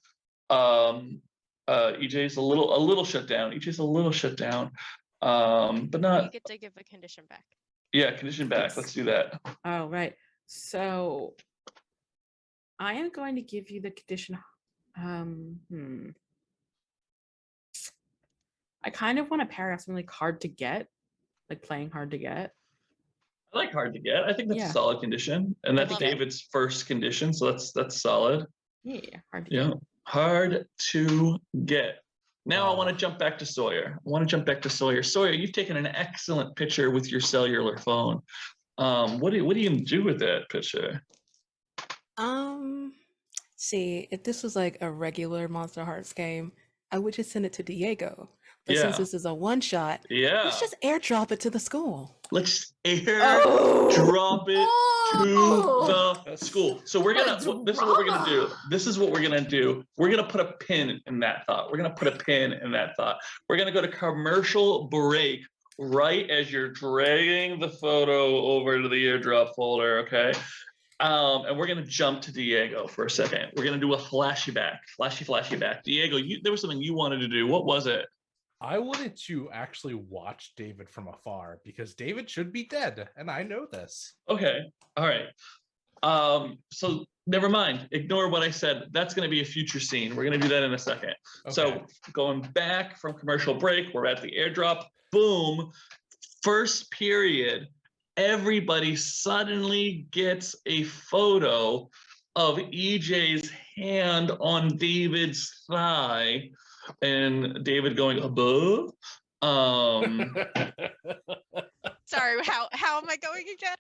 S1: EJ's a little shut down. EJ's a little shut down. But
S2: You
S1: not,
S2: get to give a condition back.
S1: yeah, condition back. Let's do that.
S4: Oh, right. So I am going to give you the condition. I kind of want to pair up something like hard to get, like playing hard to get.
S1: I like hard to get. I think that's
S4: Yeah.
S1: a solid condition. And that's
S2: Love it.
S1: David's first condition, so that's solid.
S4: Yeah, hard to
S1: Yeah.
S4: get.
S1: Hard to get. Now I want to jump back to Sawyer. Sawyer, you've taken an excellent picture with your cellular phone. What do you do with that picture?
S5: See, if this was like a regular Monster Hearts game, I would just send it to Diego. But
S1: Yeah.
S5: since this is a one shot,
S1: Yeah.
S5: let's just airdrop it to the school.
S1: Let's air
S5: Oh!
S1: drop it
S3: Oh!
S1: to the school. So we're gonna. This is what we're gonna do. This is what we're gonna do. We're gonna put a pin in that thought. We're gonna go to commercial break right as you're dragging the photo over to the airdrop folder. Okay. And we're gonna jump to Diego for a second. We're gonna do a flashy back. Diego, there was something you wanted to do. What was it?
S6: I wanted to actually watch David from afar because David should be dead, and I know this.
S1: Okay. All right. So never mind. Ignore what I said. That's going to be a future scene. We're going to do that in a second.
S6: Okay.
S1: So going back from commercial break, we're at the airdrop. Boom. First period. Everybody suddenly gets a photo of EJ's hand on David's thigh, and David going above.
S2: Sorry, how am I going again?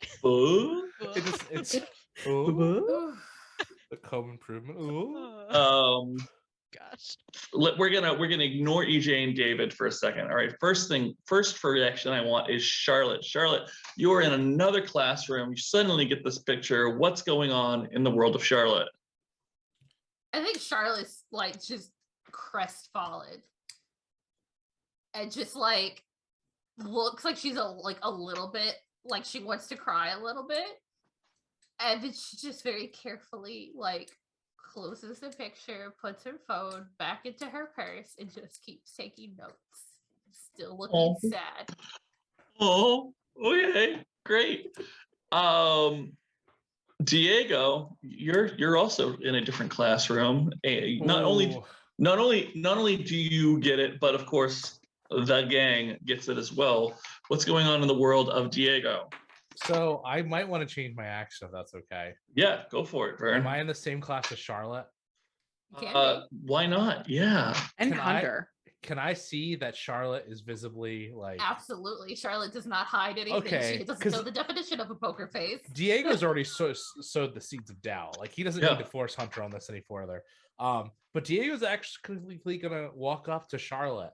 S6: it's the home improvement. Ooh.
S2: Gosh.
S1: We're gonna ignore EJ and David for a second. All right. First reaction I want is Charlotte. Charlotte, you are in another classroom. You suddenly get this picture. What's going on in the world of Charlotte?
S3: I think Charlotte's like just crestfallen. And just like looks like she's a little bit like she wants to cry a little bit. And then she just very carefully like closes the picture, puts her phone back into her purse, and just keeps taking notes. Still looking sad.
S1: Oh, okay, great. Diego, you're also in a different classroom. Not only do you get it, but of course the gang gets it as well. What's going on in the world of Diego?
S6: So I might want to change my action if that's okay.
S1: Yeah, go for it, Vern.
S6: Am I in the same class as Charlotte?
S3: Can
S1: Why not? Yeah.
S4: And
S6: Can I-
S4: Hunter.
S6: Can I see that Charlotte is visibly like
S3: absolutely. Charlotte does not hide anything.
S6: Okay,
S3: She doesn't
S6: 'cause-
S3: know the definition of a poker face.
S6: Diego's already sowed the seeds of doubt. Like he doesn't
S1: Yeah.
S6: need to force Hunter on this any further. But Diego's actually gonna walk up to Charlotte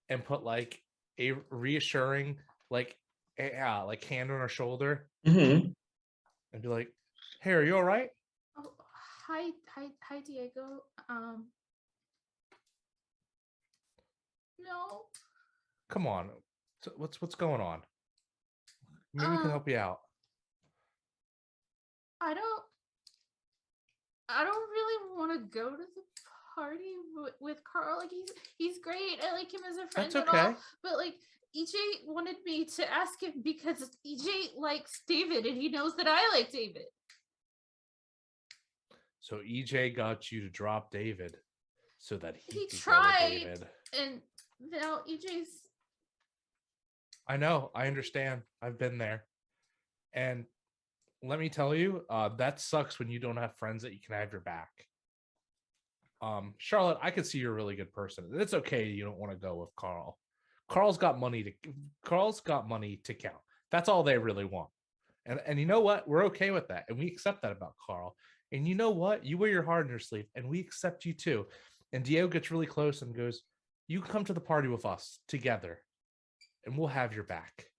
S6: and put like a reassuring like hand on her shoulder
S1: Mm-hmm.
S6: and be like, "Hey, are you all right?"
S3: Oh, hi, Diego. No.
S6: Come on. So what's going on? Maybe we can help you out.
S3: I don't really want to go to the party with Carl. Like he's great. I like him as a friend.
S6: That's
S3: and
S6: okay.
S3: all, but like EJ wanted me to ask him because EJ likes David and he knows that I like David.
S6: So EJ got you to drop David so that
S3: He
S6: could go with
S3: tried.
S6: David.
S3: And now EJ's.
S6: I know. I understand. I've been there. And let me tell you, that sucks when you don't have friends that you can have your back. Charlotte, I could see you're a really good person. It's okay you don't want to go with Carl. Carl's got money to count. That's all they really want. And you know what? We're okay with that. And we accept that about Carl. And you know what? You wear your heart in your sleeve, and we accept you too. And Diego gets really close and goes, "You can come to the party with us together, and we'll have your back."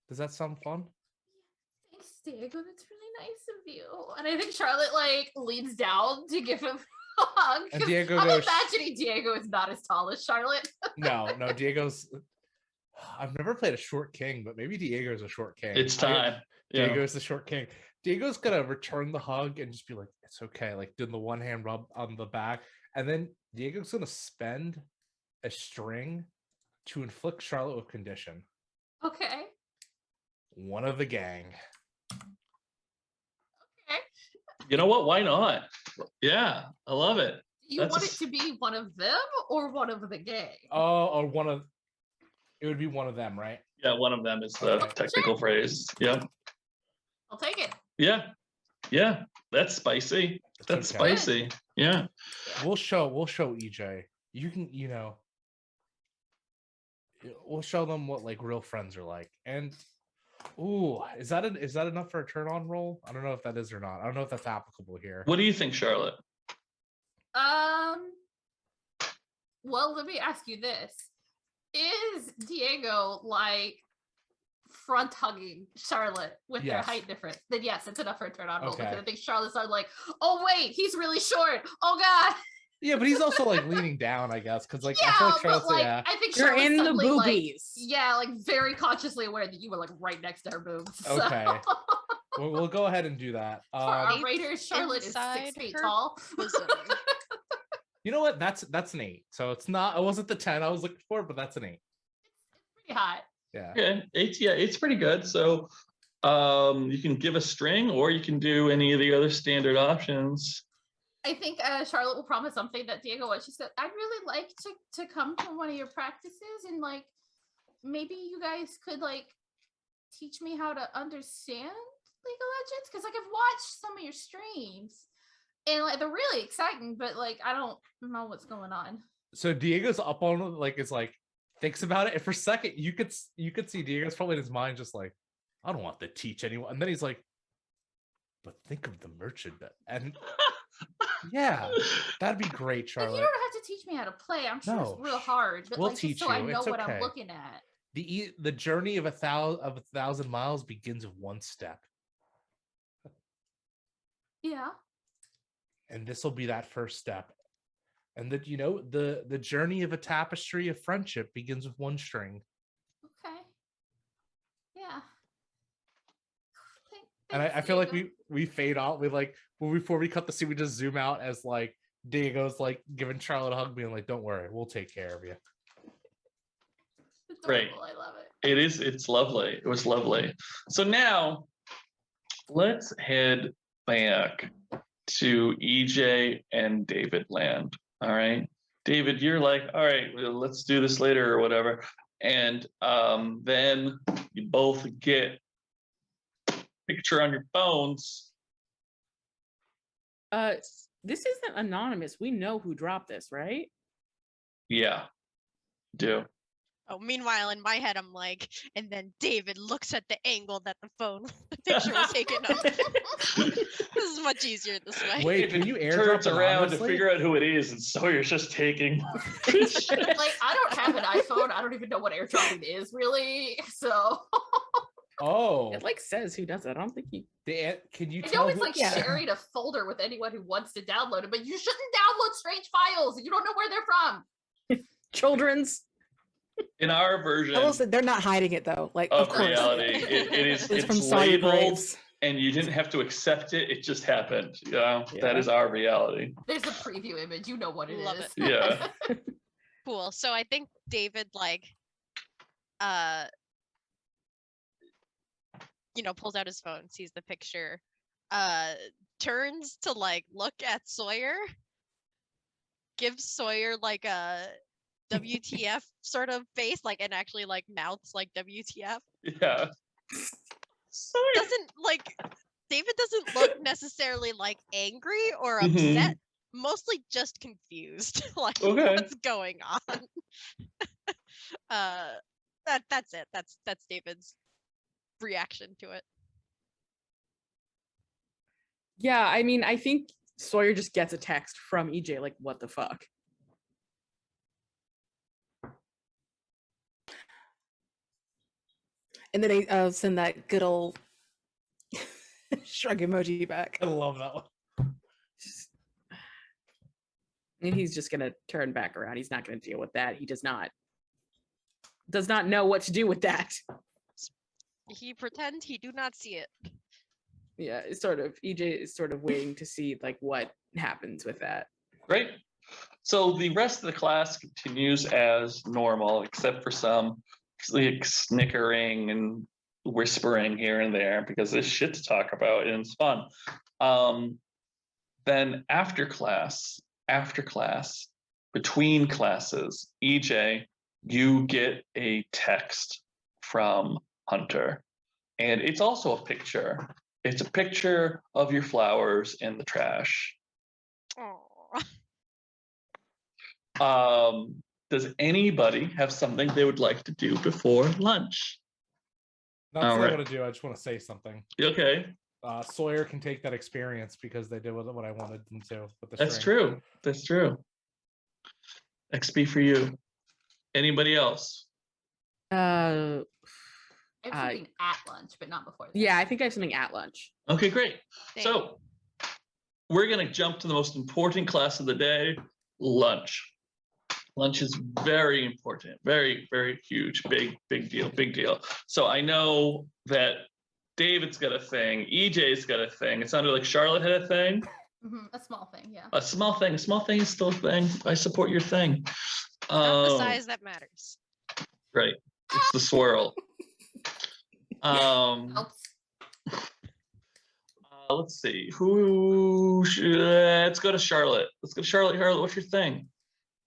S6: Does that sound fun?
S3: Thanks, Diego. That's really nice of you. And I think Charlotte like leans down to give him a hug.
S6: And
S3: 'cause
S6: Diego
S3: I'm
S6: goes-
S3: imagining Diego is not as tall as Charlotte.
S6: No, Diego's. I've never played a short king, but maybe Diego's a short king.
S1: It's time. Yeah.
S6: Diego's the short king. Diego's gonna return the hug and just be like, "It's okay," like doing the one hand rub on the back, and then Diego's gonna spend a string to inflict Charlotte with condition.
S3: Okay.
S6: One of the gang.
S3: Okay.
S1: You know what? Why not? Yeah, I love it.
S3: Do you
S1: That's
S3: want
S1: a
S3: it to be one of them or one of the gang?
S6: Oh, or one of. It would be one of them, right?
S1: Yeah, one of them is the
S6: Okay.
S1: technical phrase. Yeah.
S3: I'll take it.
S1: Yeah. Yeah. That's spicy. That's
S6: okay.
S1: spicy. Yeah.
S6: We'll show EJ. You can, we'll show them what like real friends are like. And ooh, is that enough for a turn on roll? I don't know if that is or not. I don't know if that's applicable here.
S1: What do you think, Charlotte?
S3: Well, let me ask you this. Is Diego like front hugging Charlotte with their
S6: Yes.
S3: height difference? Then yes, it's enough for a turn on roll.
S6: Okay.
S3: Because I think Charlotte's not like, oh wait, he's really short. Oh god.
S6: Yeah, but he's also like leaning down, I guess, because like I
S3: Yeah,
S6: feel like
S3: but
S6: Charlotte's
S3: like
S6: yeah.
S3: I think
S4: You're
S3: Charlotte's
S4: in the
S3: suddenly, like,
S4: boobies.
S3: yeah, like very consciously aware that you were like right next to her boobs. So.
S6: Okay. We'll go ahead and do that.
S3: For our
S2: Ape
S3: Raiders, Charlotte is 6
S2: inside
S3: feet
S2: her
S3: tall.
S2: bosom.
S6: You know what? That's an 8. So it's not. It wasn't the 10 I was looking for, but that's an 8.
S3: Pretty hot.
S6: Yeah.
S1: Okay. Eight's pretty good. So you can give a string or you can do any of the other standard options.
S3: I think Charlotte will promise something that Diego was. She said, "I'd really like to come to one of your practices and like maybe you guys could like teach me how to understand League of Legends because like I've watched some of your streams and like they're really exciting, but like I don't know what's going on."
S6: So Diego's up on like it's like thinks about it, and for a second you could see Diego's probably in his mind just like, I don't want to teach anyone, and then he's like, but think of the merchant and yeah, that'd be great,
S3: Like,
S6: Charlotte.
S3: you don't have to teach me how to play. I'm sure
S6: No,
S3: it's real hard, but
S6: we'll
S3: like
S6: teach
S3: just so I
S6: you.
S3: know
S6: It's
S3: what
S6: okay.
S3: I'm looking at.
S6: The journey of a thousand miles begins with one step,
S3: Yeah.
S6: and this will be that first step. And that the journey of a tapestry of friendship begins with one string.
S3: Okay. Yeah.
S6: And I feel like we fade out. We like before we cut the scene, we just zoom out as like Diego's like giving Charlotte a hug, being like, "Don't worry, we'll take care of you."
S1: Great.
S3: I love it.
S1: It is. It's lovely. It was lovely. So now let's head back to EJ and David land. All right. David, you're like, all right, well, let's do this later or whatever. And then you both get a picture on your phones.
S4: This isn't anonymous. We know who dropped this, right?
S1: Yeah, do.
S2: Oh, meanwhile, in my head, I'm like, and then David looks at the angle that the phone picture was taken of. This is much easier this way.
S6: Wait, can you
S1: Turns
S6: airdrop
S1: around to
S6: anonymously?
S1: figure out who it is, and Sawyer's just taking.
S3: Like, I don't have an iPhone. I don't even know what airdropping is really. So
S6: Oh,
S4: It like says who does it. I don't think you.
S6: can you
S3: I
S6: tell
S3: know it's
S6: who-
S3: like sharing a folder with anyone who wants to download it, but you shouldn't download strange files. You don't know where they're from.
S4: Children's.
S1: In our version
S5: I will say they're not hiding it though. Like of
S1: of
S5: course,
S1: reality, it is
S5: it's from
S1: it's
S5: Sawyer
S1: labeled,
S5: Graves.
S1: and you didn't have to accept it. It just happened. Yeah, that
S4: Yeah.
S1: is our reality.
S3: There's a preview image. You know what it
S2: Love
S3: is.
S2: it.
S1: Yeah.
S2: Cool. So I think David pulls out his phone, sees the picture, turns to like look at Sawyer, gives Sawyer like a WTF sort of face, like, and actually like mouths like WTF.
S1: Yeah.
S2: Doesn't like David doesn't look necessarily like angry or
S1: Mhm.
S2: upset, mostly just confused. Like
S1: Okay.
S2: what's going on? That's it. That's David's reaction to it.
S4: Yeah, I mean, I think Sawyer just gets a text from EJ like, "What the fuck?"
S5: And then they send that good old shrug emoji back.
S6: I love that one.
S4: And he's just gonna turn back around. He's not gonna deal with that. He does not know what to do with that.
S2: He pretend he do not see it.
S4: Yeah, it's sort of EJ is sort of waiting to see like what happens with that.
S1: Great. So the rest of the class continues as normal, except for some like snickering and whispering here and there because there's shit to talk about and it's fun. Then after class, between classes, EJ, you get a text from Hunter. And it's also a picture. It's a picture of your flowers in the trash.
S2: Oh,
S1: Does anybody have something they would like to do before lunch?
S6: Not
S1: All
S6: what
S1: right.
S6: I want to do. I just want to say something.
S1: Okay,
S6: Sawyer can take that experience because they did what I wanted them to. With the
S1: that's
S6: string.
S1: true. That's true. XP for you. Anybody else?
S4: Uh,
S3: I have something at lunch, but not before. That.
S4: yeah, I think I have something at lunch.
S1: Okay, great.
S2: dang.
S1: So we're gonna jump to the most important class of the day, lunch. Lunch is very important, very, very huge, big deal. So I know that David's got a thing, EJ's got a thing. It sounded like Charlotte had a thing.
S3: A small thing, yeah.
S1: A small thing is still a thing. I support your thing.
S2: Not the size that matters.
S1: Right, it's the swirl.
S3: Helps.
S1: Let's see. Let's go to Charlotte. Charlotte, what's your thing?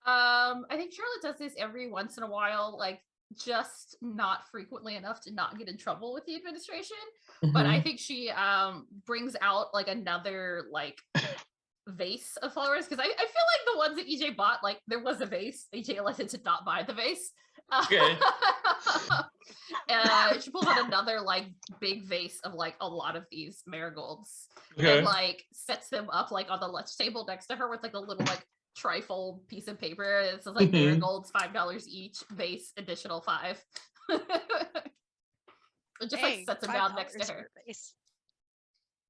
S3: I think Charlotte does this every once in a while, like just not frequently enough to not get in trouble with the administration. But I think she brings out like another like vase of flowers because I feel like the ones that EJ bought, like there was a vase. EJ elected to not buy the vase.
S1: Okay.
S3: She pulls out another like big vase of like a lot of these marigolds
S1: Okay.
S3: and like sets them up like on the lunch table next to her with like a little like trifold piece of paper. It says like marigolds $5 each, vase additional $5. It just like sets them down next to her.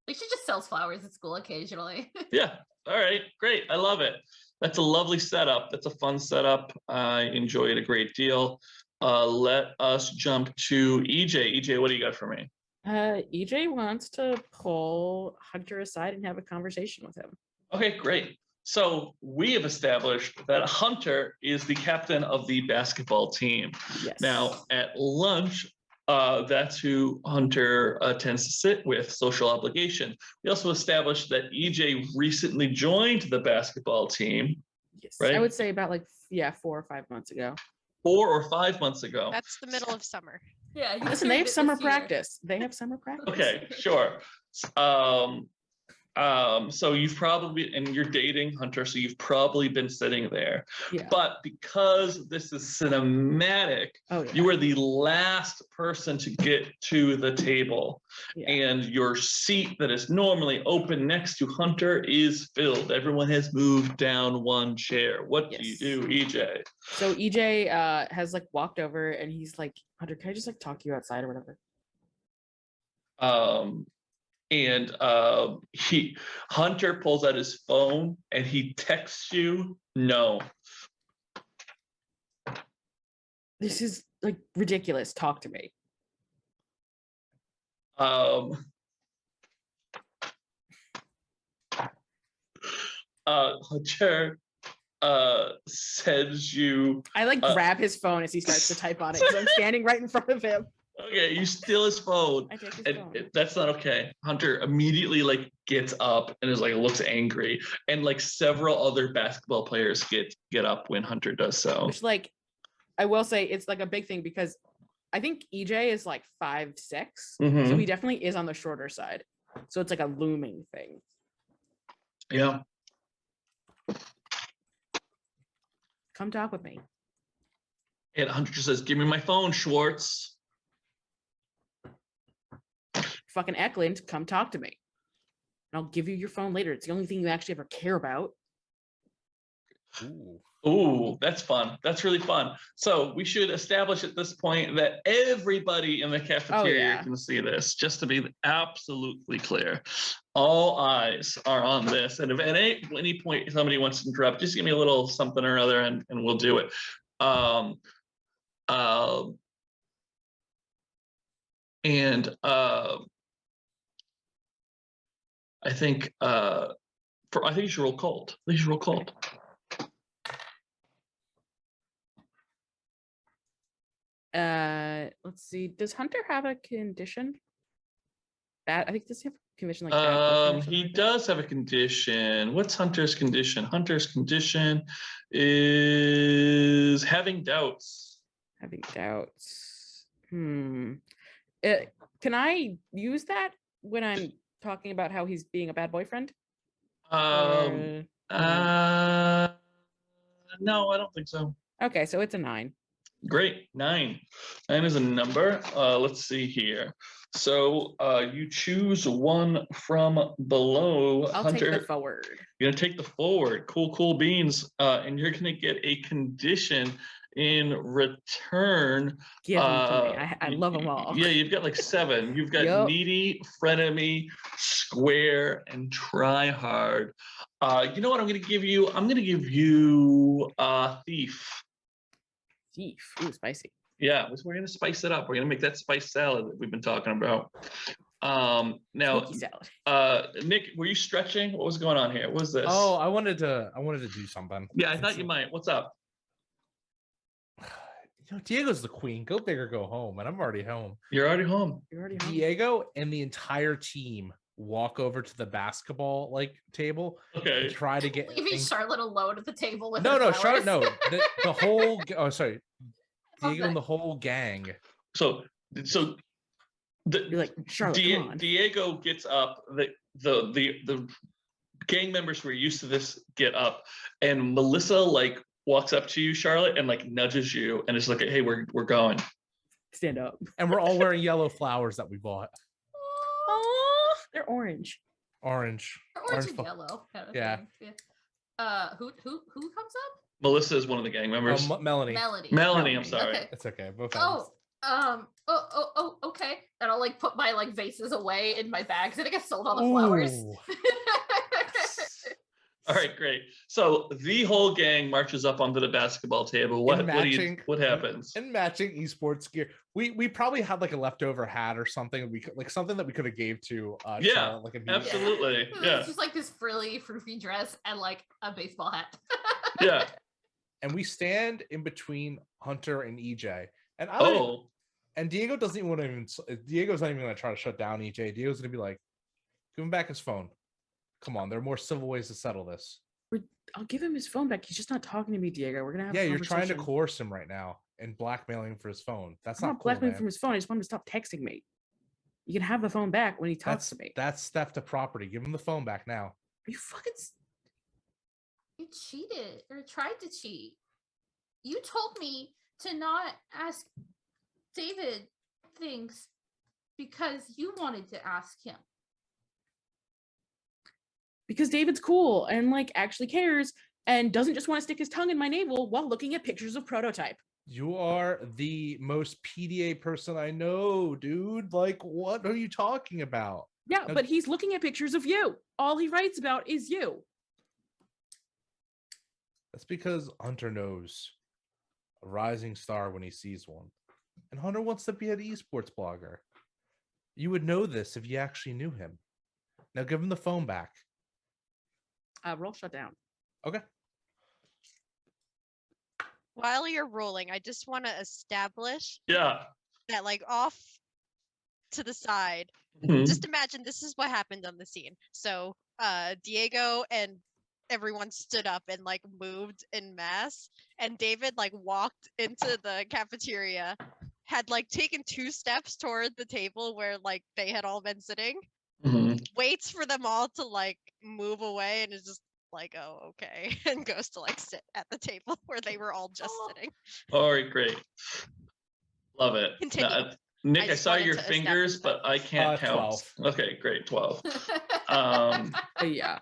S3: Like she just sells flowers at school occasionally.
S1: Yeah. All right. Great. I love it. That's a lovely setup. That's a fun setup. I enjoy it a great deal. Let us jump to EJ. EJ, what do you got for me?
S4: EJ wants to pull Hunter aside and have a conversation with him.
S1: Okay, great. So we have established that Hunter is the captain of the basketball team.
S4: Yes.
S1: Now, at lunch, that's who Hunter tends to sit with, social obligation. We also established that EJ recently joined the basketball team,
S4: yes.
S1: right?
S4: I would say about 4 or 5 months ago.
S1: 4 or 5 months ago.
S2: That's the middle of summer.
S3: Yeah. he
S4: Listen, they have
S3: turned it
S4: summer
S3: this year.
S4: practice. They have summer practice.
S1: Okay, sure. So you've probably, and you're dating Hunter, so you've probably been sitting there.
S4: Yeah.
S1: But because this is cinematic,
S4: Oh, yeah.
S1: you are the last person to get to the table.
S4: Yeah.
S1: And your seat that is normally open next to Hunter is filled. Everyone has moved down one chair. What do you
S4: Yes.
S1: do, EJ?
S4: So EJ has walked over and he's like, Hunter, can I just talk to you outside or whatever?
S1: And Hunter pulls out his phone and he texts you, no.
S4: This is ridiculous. Talk to me.
S1: Hunter sends you.
S4: I grab his phone as he starts to type on it because I'm standing right in front of him.
S1: Okay, you steal his phone.
S4: I take his
S1: And
S4: phone.
S1: that's not okay. Hunter immediately gets up and is looks angry, and several other basketball players get up when Hunter does so.
S4: Which I will say it's a big thing because I think EJ is 5'6", so
S1: Mhm.
S4: he definitely is on the shorter side. So it's a looming thing.
S1: Yeah.
S4: Come talk with me.
S1: And Hunter just says, "Give me my phone, Schwartz."
S4: Fucking Eklund, come talk to me. And I'll give you your phone later. It's the only thing you actually ever care about.
S1: Ooh, that's fun. That's really fun. So we should establish at this point that everybody in the cafeteria can see this, just to be absolutely clear. All eyes are on this. And if at any point somebody wants to interrupt, just give me a little something or other and we'll do it. I think you should roll cold.
S4: Let's see. Does Hunter have a condition? I think does he have a condition bad boyfriend or something
S1: He
S4: like that?
S1: does have a condition. What's Hunter's condition? Hunter's condition is having doubts.
S4: Having doubts. Can I use that when I'm talking about how he's being a bad boyfriend?
S1: No, I don't think so.
S4: Okay, so it's a 9.
S1: Great, 9. 9 is a number. Let's see here. So you choose one from below.
S4: I'll
S1: Hunter,
S4: take the forward.
S1: you're gonna take the forward. Cool beans. And you're gonna get a condition in return.
S4: Give them to me. I love them all.
S1: Yeah, you've got 7. You've got
S4: Yup.
S1: needy, frenemy, square, and try hard. You know what I'm gonna give you? I'm gonna give you thief.
S4: Thief. Ooh, spicy.
S1: Yeah, we're gonna spice it up. We're gonna make that spice salad that we've been talking about. Now,
S4: Sneaky salad.
S1: Nick, were you stretching? What was going on here? What was this?
S6: Oh, I wanted to do something.
S1: Yeah, I thought you might. What's up?
S6: Diego's the queen. Go big or go home, and I'm already home.
S1: You're already home.
S4: You're already home.
S6: Diego and the entire team walk over to the basketball table
S1: Okay.
S6: and try to get
S3: Leaving Charlotte alone at the table with
S6: no
S3: her
S6: Charlotte,
S3: flowers.
S6: no, the whole sorry,
S3: Love
S6: Diego
S3: that.
S6: and the whole gang.
S1: So
S4: You're Charlotte, come on.
S1: Diego gets up. The gang members who are used to this get up, and Melissa walks up to you, Charlotte, and nudges you, and is hey, we're going.
S4: Stand up.
S6: And we're all wearing yellow flowers that we bought.
S4: Oh, they're orange.
S6: Orange.
S3: Orange and
S6: fl-
S3: yellow. Kind of
S6: Yeah.
S3: thing. Yeah. Who comes up?
S1: Melissa is one of the gang members.
S6: Melanie.
S3: Melanie.
S1: Melanie, I'm sorry.
S3: Okay.
S6: It's okay. Both
S3: Oh, okay. And I'll put my vases away in my bags and it gets sold all the flowers.
S6: Ooh.
S1: All right, great. So the whole gang marches up onto the basketball table. What happens?
S6: In matching esports gear, we probably had like a leftover hat or something. Something that we could have gave to
S1: Yeah,
S6: Charlotte, like immediately.
S1: absolutely. Yeah.
S3: It's just like this frilly, froofy dress and like a baseball hat.
S1: Yeah.
S6: And we stand in between Hunter and EJ. And and Diego doesn't even want to Diego's not even going to try to shut down EJ. Diego's going to be like, give him back his phone. Come on, there are more civil ways to settle this.
S4: I'll give him his phone back. He's just not talking to me, Diego. We're gonna have.
S6: Yeah,
S4: a
S6: you're trying to
S4: conversation.
S6: coerce him right now and blackmailing him for his phone. That's
S4: I'm
S6: not
S4: not
S6: cool,
S4: blackmailing
S6: man.
S4: from his phone. I just want him to stop texting me. You can have the phone back when he talks to me.
S6: That's theft of property. Give him the phone back now.
S4: Are you fucking?
S3: You cheated or tried to cheat. You told me to not ask David things because you wanted to ask him.
S4: Because David's cool and like actually cares and doesn't just want to stick his tongue in my navel while looking at pictures of Prototype.
S6: You are the most PDA person I know, dude. Like, what are you talking about?
S4: Yeah, but he's looking at pictures of you. All he writes about is you.
S6: That's because Hunter knows a rising star when he sees one. And Hunter wants to be an esports blogger. You would know this if you actually knew him. Now give him the phone back.
S4: Roll shutdown.
S6: Okay.
S2: While you're rolling, I just want to establish
S1: Yeah.
S2: that, like, off to the side.
S1: Mhm.
S2: Just imagine this is what happened on the scene. So, Diego and everyone stood up and like moved en masse, and David like walked into the cafeteria, had like taken 2 steps toward the table where like they had all been sitting,
S1: Mhm.
S2: waits for them all to like move away, and is just like, oh, okay, and goes to like sit at the table where they were all just sitting.
S1: All right, great. Love it.
S2: Continue.
S1: Nick,
S2: I
S1: I
S2: just
S1: saw
S2: wanted
S1: your
S2: to
S1: fingers,
S2: establish
S1: but I can't count.
S6: 12.
S1: Okay, great, 12.
S4: Yeah.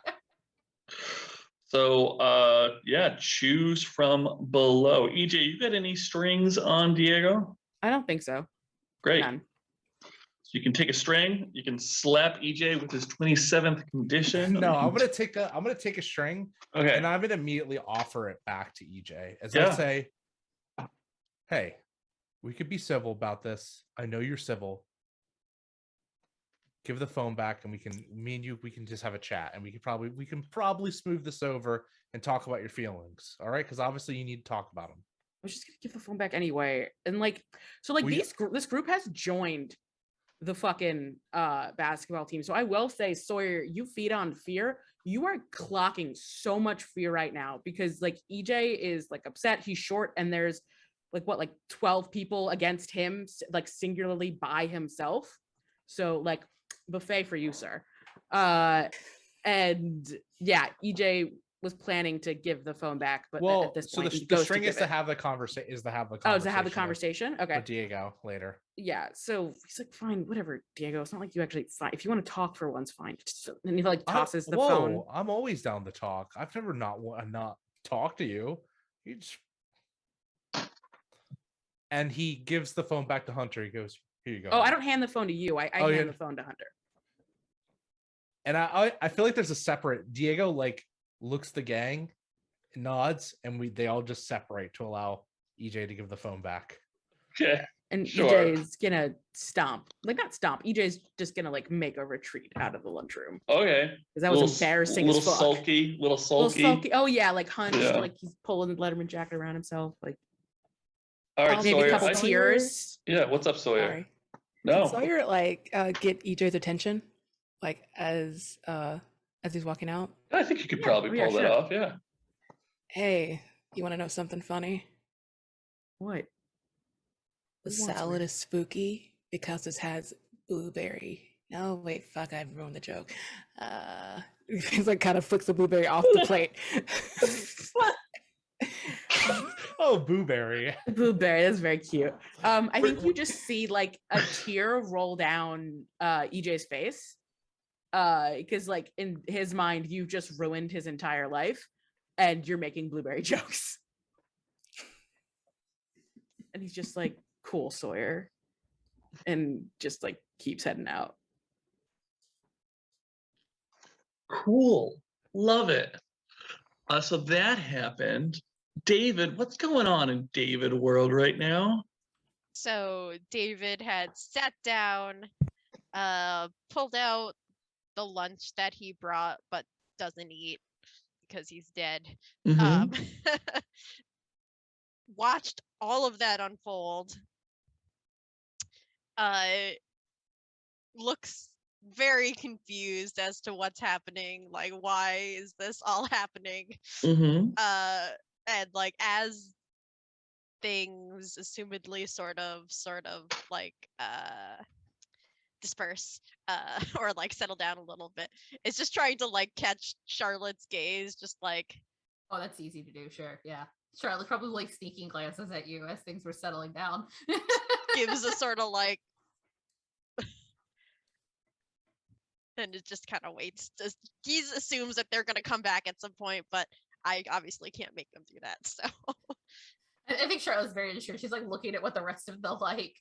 S1: So yeah, choose from below. EJ, you got any strings on Diego?
S4: I don't think so.
S1: Great.
S4: None.
S1: So you can take a string, you can slap EJ with his 27th condition.
S6: No, I'm gonna take a string,
S1: Okay.
S6: and I'm gonna immediately offer it back to EJ as
S1: Yeah.
S6: I say, hey, we could be civil about this. I know you're civil. Give the phone back, and me and you can just have a chat, and we can probably smooth this over and talk about your feelings. All right, because obviously you need to talk about them.
S4: I was just gonna give the phone back anyway. And like, so like this group has joined the fucking basketball team. So I will say, Sawyer, you feed on fear. You are clocking so much fear right now because like EJ is like upset. He's short, and there's like 12 people against him, like singularly by himself. So like buffet for you, sir. And yeah, EJ was planning to give the phone back, but at this point,
S6: the string is to have the conversation.
S4: Oh, to have the conversation. Okay.
S6: With Diego later.
S4: Yeah. So he's like, fine, whatever, Diego. It's not like you actually fine. If you want to talk for once, fine. And he like tosses the phone.
S6: I'm always down to talk. I've never not talked to you. And he gives the phone back to Hunter. He goes, here you go.
S4: Oh, I don't hand the phone to you. I hand the phone to Hunter.
S6: And I feel like there's a separate Diego like looks the gang, nods, and they all just separate to allow EJ to give the phone back.
S1: Okay.
S4: And
S1: sure.
S4: EJ is gonna stomp. Like not stomp. EJ's just gonna like make a retreat out of the lunchroom.
S1: Okay.
S4: Because that was embarrassing as fuck.
S1: Little sulky.
S4: Oh yeah, like hunched, like he's pulling the Letterman jacket around himself. Like
S1: all right,
S4: maybe
S1: Sawyer,
S4: a couple tears.
S1: Yeah, what's up, Sawyer?
S5: Sorry.
S1: No.
S5: Can Sawyer like get EJ's attention, like as he's walking out?
S1: I think you could probably pull that off. Yeah.
S5: Hey, you want to know something funny?
S4: What?
S5: The salad is spooky because it has blueberry. No, wait, fuck! I've ruined the joke. He's like kind of flicks the blueberry off the plate.
S6: Oh, blueberry.
S4: Blueberry, that's very cute. I think you just see like a tear roll down EJ's face. Because like in his mind, you've just ruined his entire life and you're making blueberry jokes. And he's just like, cool, Sawyer. And just like keeps heading out.
S1: Cool. Love it. So that happened. David, what's going on in David world right now?
S2: So David had sat down, pulled out the lunch that he brought but doesn't eat because he's dead.
S1: Mhm.
S2: Watched all of that unfold. Looks very confused as to what's happening. Like, why is this all happening?
S1: Mhm.
S2: And like as things assumedly sort of like disperse or like settle down a little bit, it's just trying to like catch Charlotte's gaze, just like,
S3: Oh, that's easy to do. Sure. Yeah. Charlotte probably like sneaking glances at you as things were settling down.
S2: gives a sort of like and it just kind of waits. He assumes that they're gonna come back at some point, but I obviously can't make them do that. So
S3: I think Charlotte's very unsure. She's like looking at what the rest of the like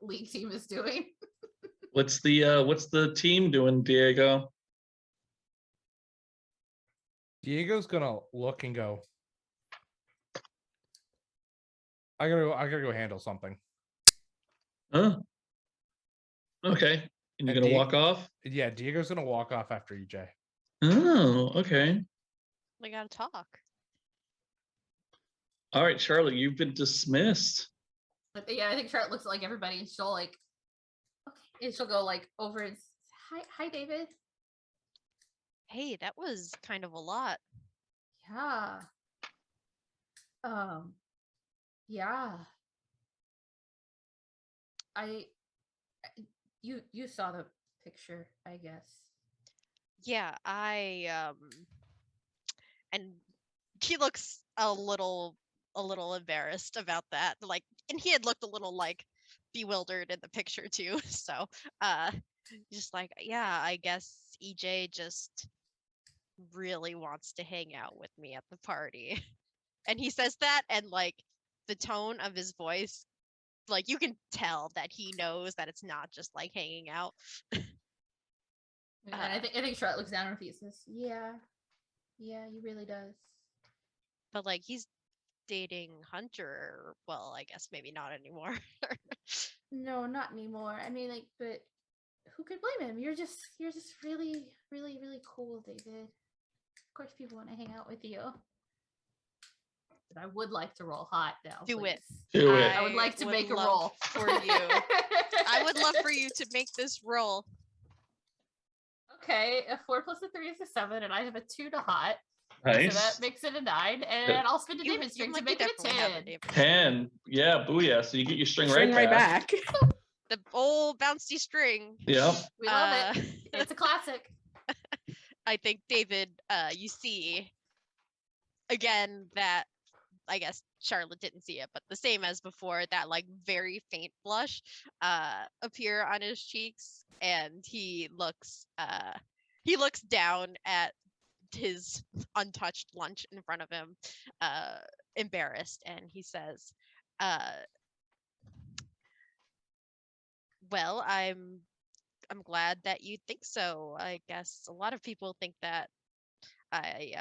S3: league team is doing.
S1: What's the team doing, Diego?
S6: Diego's gonna look and go, I gotta go handle something.
S1: Huh? Okay. And you're
S6: And
S1: gonna walk off?
S6: Yeah, Diego's gonna walk off after EJ.
S1: Oh, okay.
S2: we gotta talk.
S1: All right, Charlotte, you've been dismissed.
S3: But yeah, I think Charlotte looks at like everybody and she'll like, okay, and she'll go like over and hi, David.
S2: Hey, that was kind of a lot.
S3: Yeah. Yeah. You saw the picture, I guess.
S2: Yeah, and he looks a little embarrassed about that. Like, and he had looked a little like bewildered in the picture too. So just like, yeah, I guess EJ just really wants to hang out with me at the party. And he says that, and like the tone of his voice, like you can tell that he knows that it's not just like hanging out.
S3: And I think Charlotte looks down at her feet and says, yeah, he really does.
S2: But like he's dating Hunter. Well, I guess maybe not anymore.
S3: No, not anymore. I mean, like, but who could blame him? You're just really, really, really cool, David. Of course, people want to hang out with you. But I would like to roll hot now.
S2: Do
S3: please.
S2: it.
S1: Do it.
S3: I would like to make a
S2: love
S3: roll
S2: for you. I would love for you to make this roll.
S3: Okay, a 4 plus a 3 is a 7, and I have a 2 to hot.
S1: Nice.
S3: So that makes it a 9, and I'll spend a David string to make it a 10.
S1: 10. Yeah, booyah. So you get your string
S4: Right back.
S2: The old bouncy string.
S1: Yep.
S3: We love it. It's a classic.
S2: I think David, you see again that I guess Charlotte didn't see it, but the same as before, that like very faint blush appear on his cheeks, and he looks down at his untouched lunch in front of him, embarrassed, and he says, well, I'm glad that you think so. I guess a lot of people think that I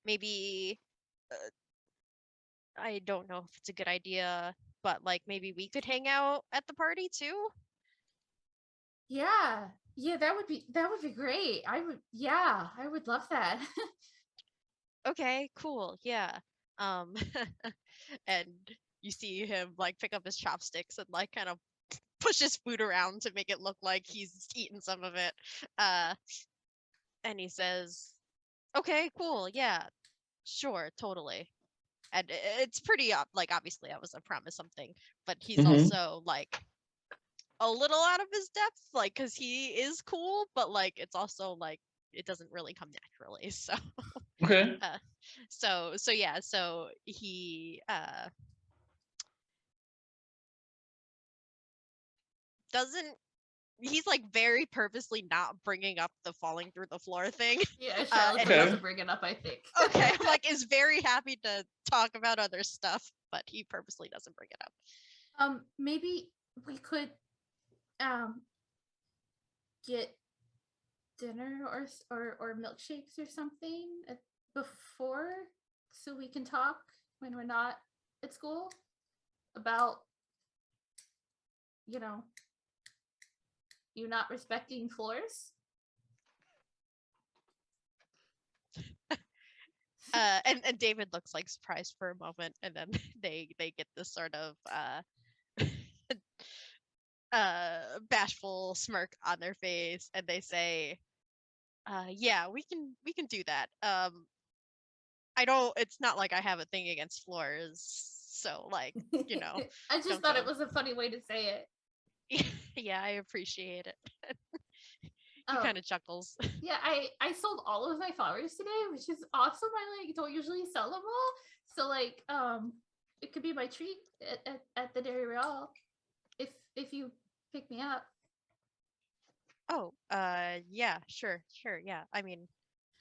S2: maybe I don't know if it's a good idea, but like maybe we could hang out at the party too.
S3: Yeah, that would be great. I would love that.
S2: Okay, cool. Yeah. Um and you see him like pick up his chopsticks and like kind of push his food around to make it look like he's eaten some of it. And he says, "Okay, cool. Yeah. Sure, totally." And it's pretty like obviously I was a promise something, but he's
S1: Mhm.
S2: also like a little out of his depth, like because he is cool, but like it's also like it doesn't really come naturally. So
S1: Okay.
S2: so yeah, so he doesn't he's like very purposely not bringing up the falling through the floor thing.
S3: Yeah, Charlotte
S1: Okay.
S3: doesn't bring it up, I think.
S2: Okay, I'm like is very happy to talk about other stuff, but he purposely doesn't bring it up.
S3: Maybe we could get dinner or milkshakes or something before, so we can talk when we're not at school about, you know, you not respecting floors?
S2: And David looks like surprised for a moment, and then they get this sort of bashful smirk on their face, and they say, yeah, we can do that. I don't, it's not like I have a thing against floors, so like, you know.
S3: I just
S2: don't
S3: thought it
S2: go.
S3: was a funny way to say it.
S2: Yeah, I appreciate it. He
S3: Oh,
S2: kind of chuckles.
S3: yeah, I sold all of my flowers today, which is awesome. I like don't usually sell them all, so like it could be my treat at the Dairy Real if you pick me up.
S2: Oh, yeah, sure, yeah. I mean,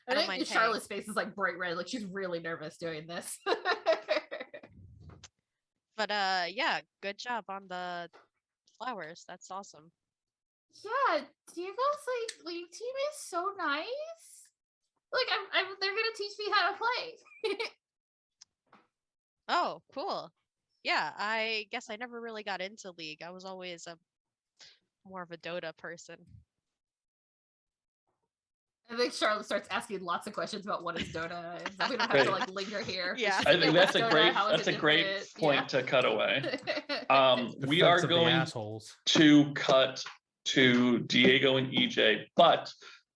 S3: I
S2: don't
S3: think
S2: mind
S3: Charlotte's face is like bright red, like she's really nervous doing this.
S2: but yeah, good job on the flowers. That's awesome.
S3: Yeah, Diego's like team is so nice. Like I'm they're gonna teach me how to play.
S2: Oh, cool. Yeah, I guess I never really got into League. I was always a more of a Dota person.
S3: I think Charlotte starts asking lots of questions about what is Dota, and so we don't have
S1: Great.
S3: to like linger here.
S2: Yeah.
S3: It's just
S1: I
S3: like,
S1: think
S3: what's
S1: that's a
S3: Dota?
S1: great
S3: How is it
S1: great
S3: different?
S1: point to cut away.
S3: Yeah.
S1: We are
S6: Defense of the
S1: going
S6: assholes.
S1: to cut to Diego and EJ, but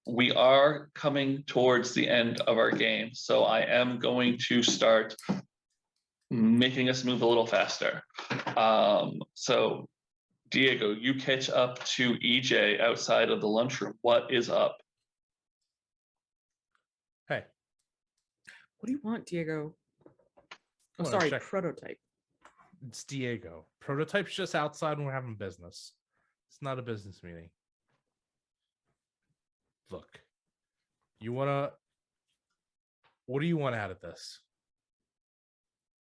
S1: we are coming towards the end of our game, so I am going to start making us move a little faster. So Diego, you catch up to EJ outside of the lunchroom. What is up?
S6: Hey,
S4: What do you want, Diego? Oh,
S6: Wanna
S4: sorry,
S6: check-
S4: prototype.
S6: it's Diego. Prototype's just outside when we're having business. It's not a business meeting. Look, what do you want out of this?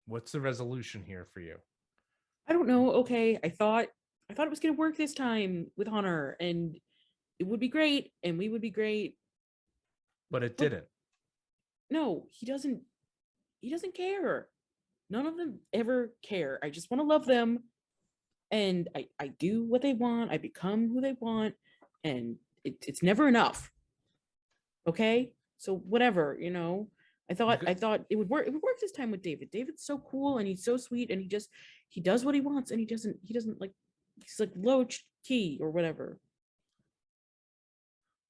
S6: What's the resolution here for you?
S4: I don't know. Okay, I thought it was gonna work this time with Hunter, and it would be great, and we would be great.
S6: But it
S4: But-
S6: didn't.
S4: No, he doesn't. He doesn't care. None of them ever care. I just want to love them, and I do what they want. I become who they want, and it's never enough. Okay, so whatever, you know. I thought it would work. It would work this time with David. David's so cool, and he's so sweet, and he does what he wants, and he doesn't like, he's like low key or whatever.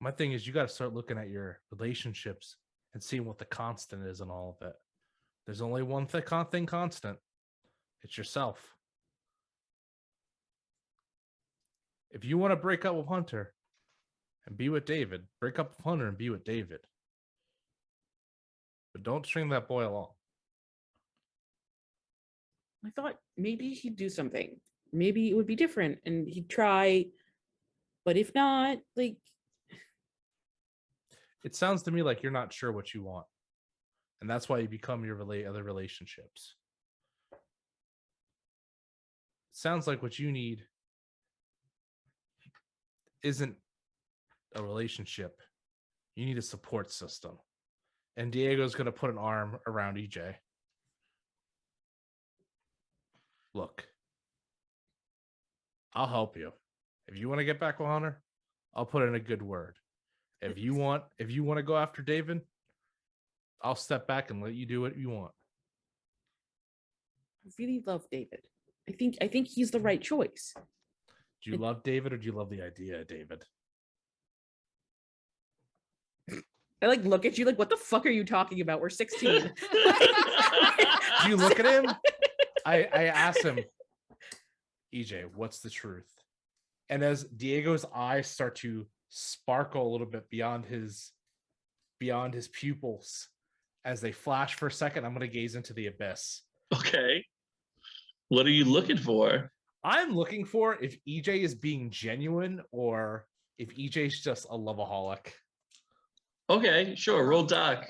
S6: My thing is, you got to start looking at your relationships and seeing what the constant is in all of it. There's only one thing constant. It's yourself. If you want to break up with Hunter and be with David, break up with Hunter and be with David. But don't string that boy along.
S4: I thought maybe he'd do something. Maybe it would be different, and he'd try. But if not, like,
S6: It sounds to me like you're not sure what you want. And that's why you become your other relationships. Sounds like what you need isn't a relationship. You need a support system. And Diego's going to put an arm around EJ. Look, I'll help you. If you want to get back with Hunter, I'll put in a good word. If you want to go after David, I'll step back and let you do what you want.
S4: I really love David. I think he's the right choice.
S6: Do you love David or do you love the idea of David?
S4: I like look at you like, what the fuck are you talking about? We're 16.
S6: Do you look at him? I asked him, EJ, what's the truth? And as Diego's eyes start to sparkle a little bit beyond his pupils, as they flash for a second, I'm going to gaze into the abyss.
S1: Okay. What are you looking for?
S6: I'm looking for if EJ is being genuine or if EJ's just a loveaholic.
S1: Okay, sure. Roll doc.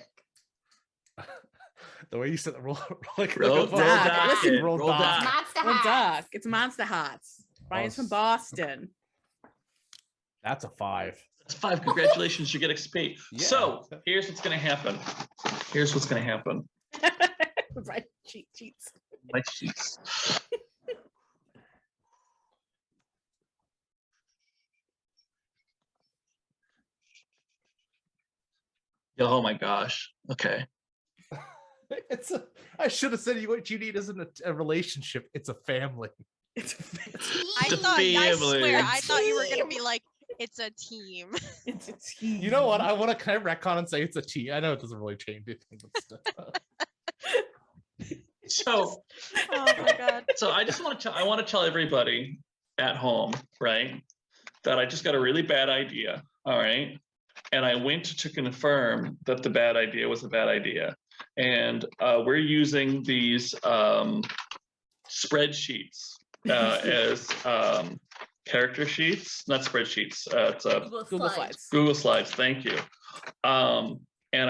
S6: The way you said roll like
S1: Roll
S4: Doc.
S1: doc.
S4: Listen,
S1: kid,
S6: roll
S1: roll
S6: doc.
S1: doc.
S3: Monster
S4: Well,
S3: Hats.
S4: Doc, it's Monsterhearts. Brian's from
S6: Awesome.
S4: Boston.
S6: That's a 5.
S1: That's 5. Congratulations, you get XP.
S6: Yeah.
S1: So here's what's going to happen. Here's what's going to happen.
S4: Right, cheats.
S1: My sheets. Oh my gosh. Okay.
S6: I should have said what you need isn't a relationship, it's a family.
S4: It's
S2: I
S1: The
S2: thought, I
S1: family.
S2: swear,
S1: A
S2: I thought you were gonna
S4: team.
S2: be like, it's a team.
S4: it's a team.
S6: You know what? I want to kind of retcon and say it's a T. I know it doesn't really change anything, but still.
S1: So,
S2: Oh my god.
S1: so I just want to I want to tell everybody at home, right, that I just got a really bad idea. All right. And I went to confirm that the bad idea was a bad idea. And we're using these spreadsheets as character sheets, not spreadsheets. It's
S4: Google Slides.
S1: Google Slides. Thank you. And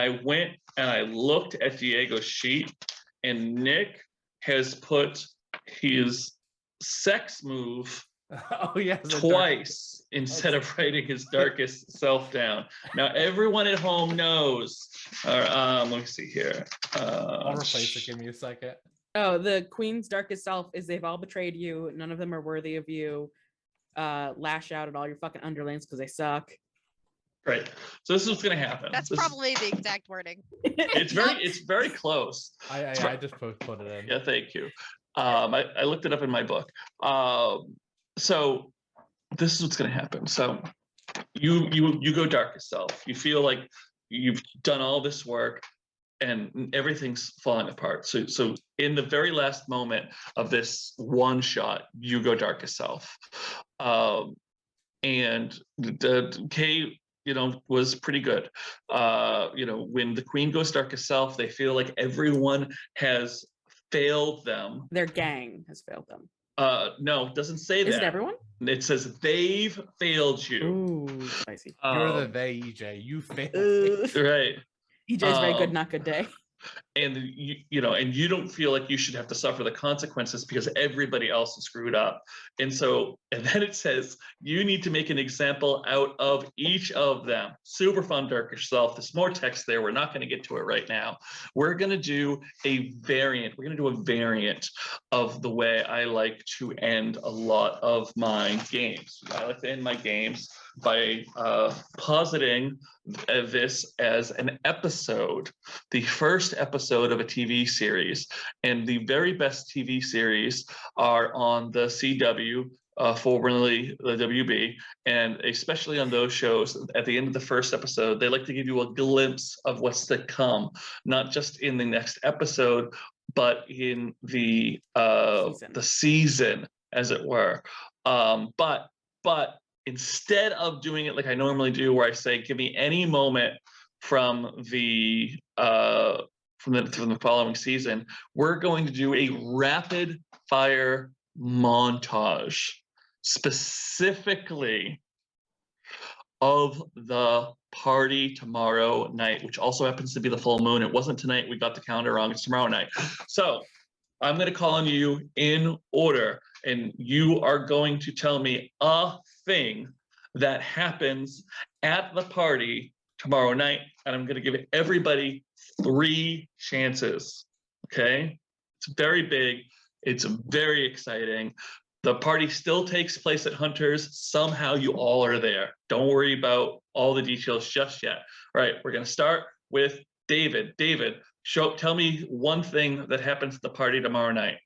S1: I went and I looked at Diego's sheet, and Nick has put his sex move
S6: Oh yeah,
S1: twice instead of writing his darkest self down. Now everyone at home knows. Let me see here.
S6: I'll replace it. Give me a second.
S4: Oh, the queen's darkest self is they've all betrayed you. None of them are worthy of you. Lash out at all your fucking underlings because they suck.
S1: Right. So this is what's gonna happen.
S2: That's
S1: This-
S2: probably the exact wording.
S1: it's very close.
S6: I just put it in.
S1: Yeah, thank you. I looked it up in my book. So this is what's gonna happen. So you go darkest self. You feel like you've done all this work and everything's falling apart. So in the very last moment of this one shot, you go darkest self. And the Kay, was pretty good. When the queen goes darkest self, they feel like everyone has failed them.
S4: Their gang has failed them.
S1: No, it doesn't say
S4: Is
S1: that.
S4: it everyone?
S1: It says they've failed you.
S4: Ooh, spicy.
S6: You're the
S1: Um,
S6: they, EJ. You failed.
S1: right.
S4: EJ's very good,
S1: Um,
S4: not good day.
S1: And and you don't feel like you should have to suffer the consequences because everybody else is screwed up. And then it says you need to make an example out of each of them. Super fun, darkish self. There's more text there. We're not going to get to it right now. We're going to do a variant. We're going to do a variant of the way I like to end a lot of my games. I like to end my games by positing this as an episode, the first episode of a TV series. And the very best TV series are on the CW, formerly the WB, and especially on those shows, at the end of the first episode, they like to give you a glimpse of what's to come, not just in the next episode, but in the season, as it were. But instead of doing it like I normally do, where I say, give me any moment from the following season, we're going to do a rapid fire montage, specifically of the party tomorrow night, which also happens to be the full moon. It wasn't tonight. We got the calendar wrong. It's tomorrow night. So I'm going to call on you in order, and you are going to tell me a thing that happens at the party tomorrow night, and I'm going to give everybody 3 chances. Okay? It's very big. It's very exciting. The party still takes place at Hunter's. Somehow you all are there. Don't worry about all the details just yet. All right, we're going to start with David. David, tell me one thing that happens at the party tomorrow night.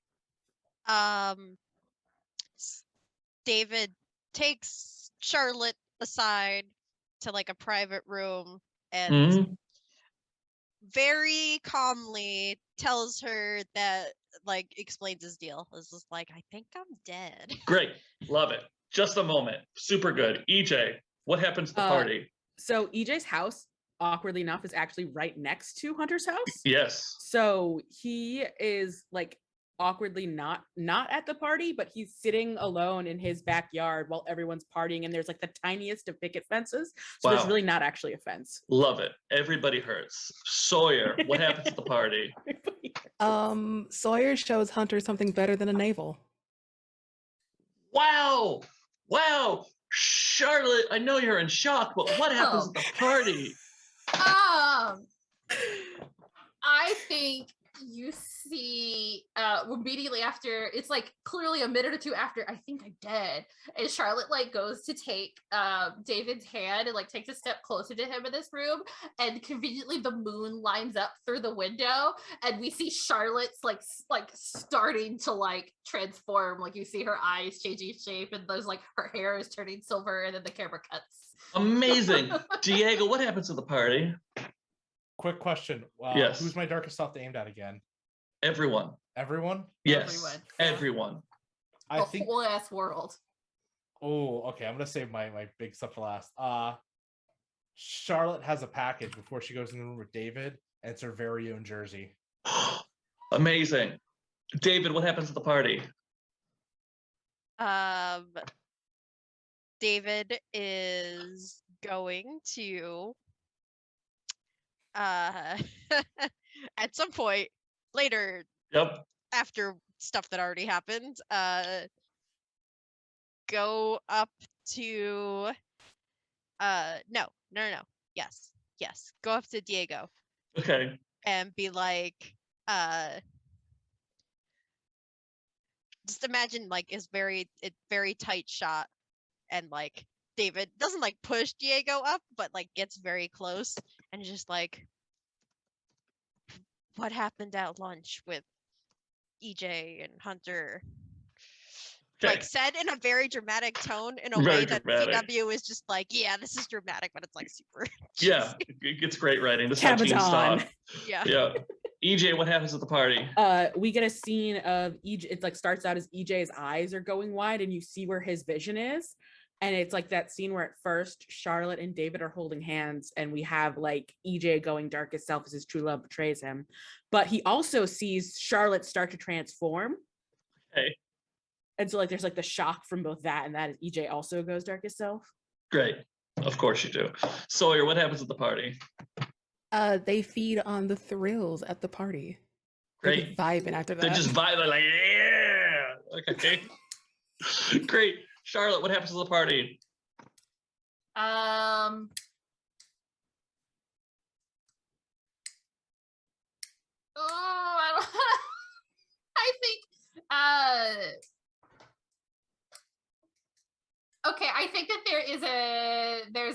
S2: David takes Charlotte aside to like a private room and
S1: Mhm.
S2: very calmly tells her that, like, explains his deal. It's just like, I think I'm dead.
S1: Great. Love it. Just a moment. Super good. EJ, what happens at the party?
S4: So EJ's house, awkwardly enough, is actually right next to Hunter's house.
S1: Yes.
S4: So he is like awkwardly not at the party, but he's sitting alone in his backyard while everyone's partying, and there's like the tiniest of picket fences. So there's
S1: Wow.
S4: really not actually a fence.
S1: Love it. Everybody hurts. Sawyer, what happens at the party?
S5: Sawyer shows Hunter something better than a navel.
S1: Wow. Wow. Charlotte, I know you're in shock, but what happens at the party?
S3: I think you see immediately after, it's like clearly a minute or two after, I think I'm dead, and Charlotte like goes to take David's hand and like takes a step closer to him in this room, and conveniently the moon lines up through the window, and we see Charlotte's like starting to like transform, like you see her eyes changing shape, and there's like her hair is turning silver, and then the camera cuts.
S1: Amazing. Diego, what happens to the party?
S6: Quick question.
S1: Yes.
S6: Who's my darkest self aimed at again?
S1: Everyone.
S6: Everyone?
S1: Yes. Everyone.
S6: I
S3: The
S6: think.
S3: whole ass world.
S6: Oh, okay. I'm gonna save my big stuff for last. Charlotte has a package before she goes in the room with David, and it's her very own jersey.
S1: Amazing. David, what happens at the party?
S2: David is going to at some point later
S1: Yep.
S2: after stuff that already happened, go up to no. Yes. Go up to Diego
S1: Okay.
S2: and be like, just imagine like it's very tight shot, and like David doesn't like push Diego up, but like gets very close and just like, what happened at lunch with EJ and Hunter?
S1: Okay.
S2: Like said in a very dramatic tone, in a
S1: Very
S2: way that
S1: dramatic.
S2: CW is just like, yeah, this is dramatic, but it's like super.
S1: Yeah, it's great writing. This is how teens
S4: Cabaton.
S1: talk.
S2: Yeah.
S1: Yeah. EJ, what happens at the party?
S4: We get a scene of EJ. It like starts out as EJ's eyes are going wide, and you see where his vision is. And it's like that scene where at first Charlotte and David are holding hands, and we have like EJ going darkest self as his true love betrays him. But he also sees Charlotte start to transform.
S1: Okay.
S4: And so like there's like the shock from both that and that, as EJ also goes darkest self.
S1: Great. Of course you do. Sawyer, what happens at the party?
S5: They feed on the thrills at the party. They're
S1: Great.
S5: just vibing after that.
S1: They're just vibing like, yeah. Okay. Great. Charlotte, what happens at the party?
S3: Oh, I don't. I think. Okay, I think that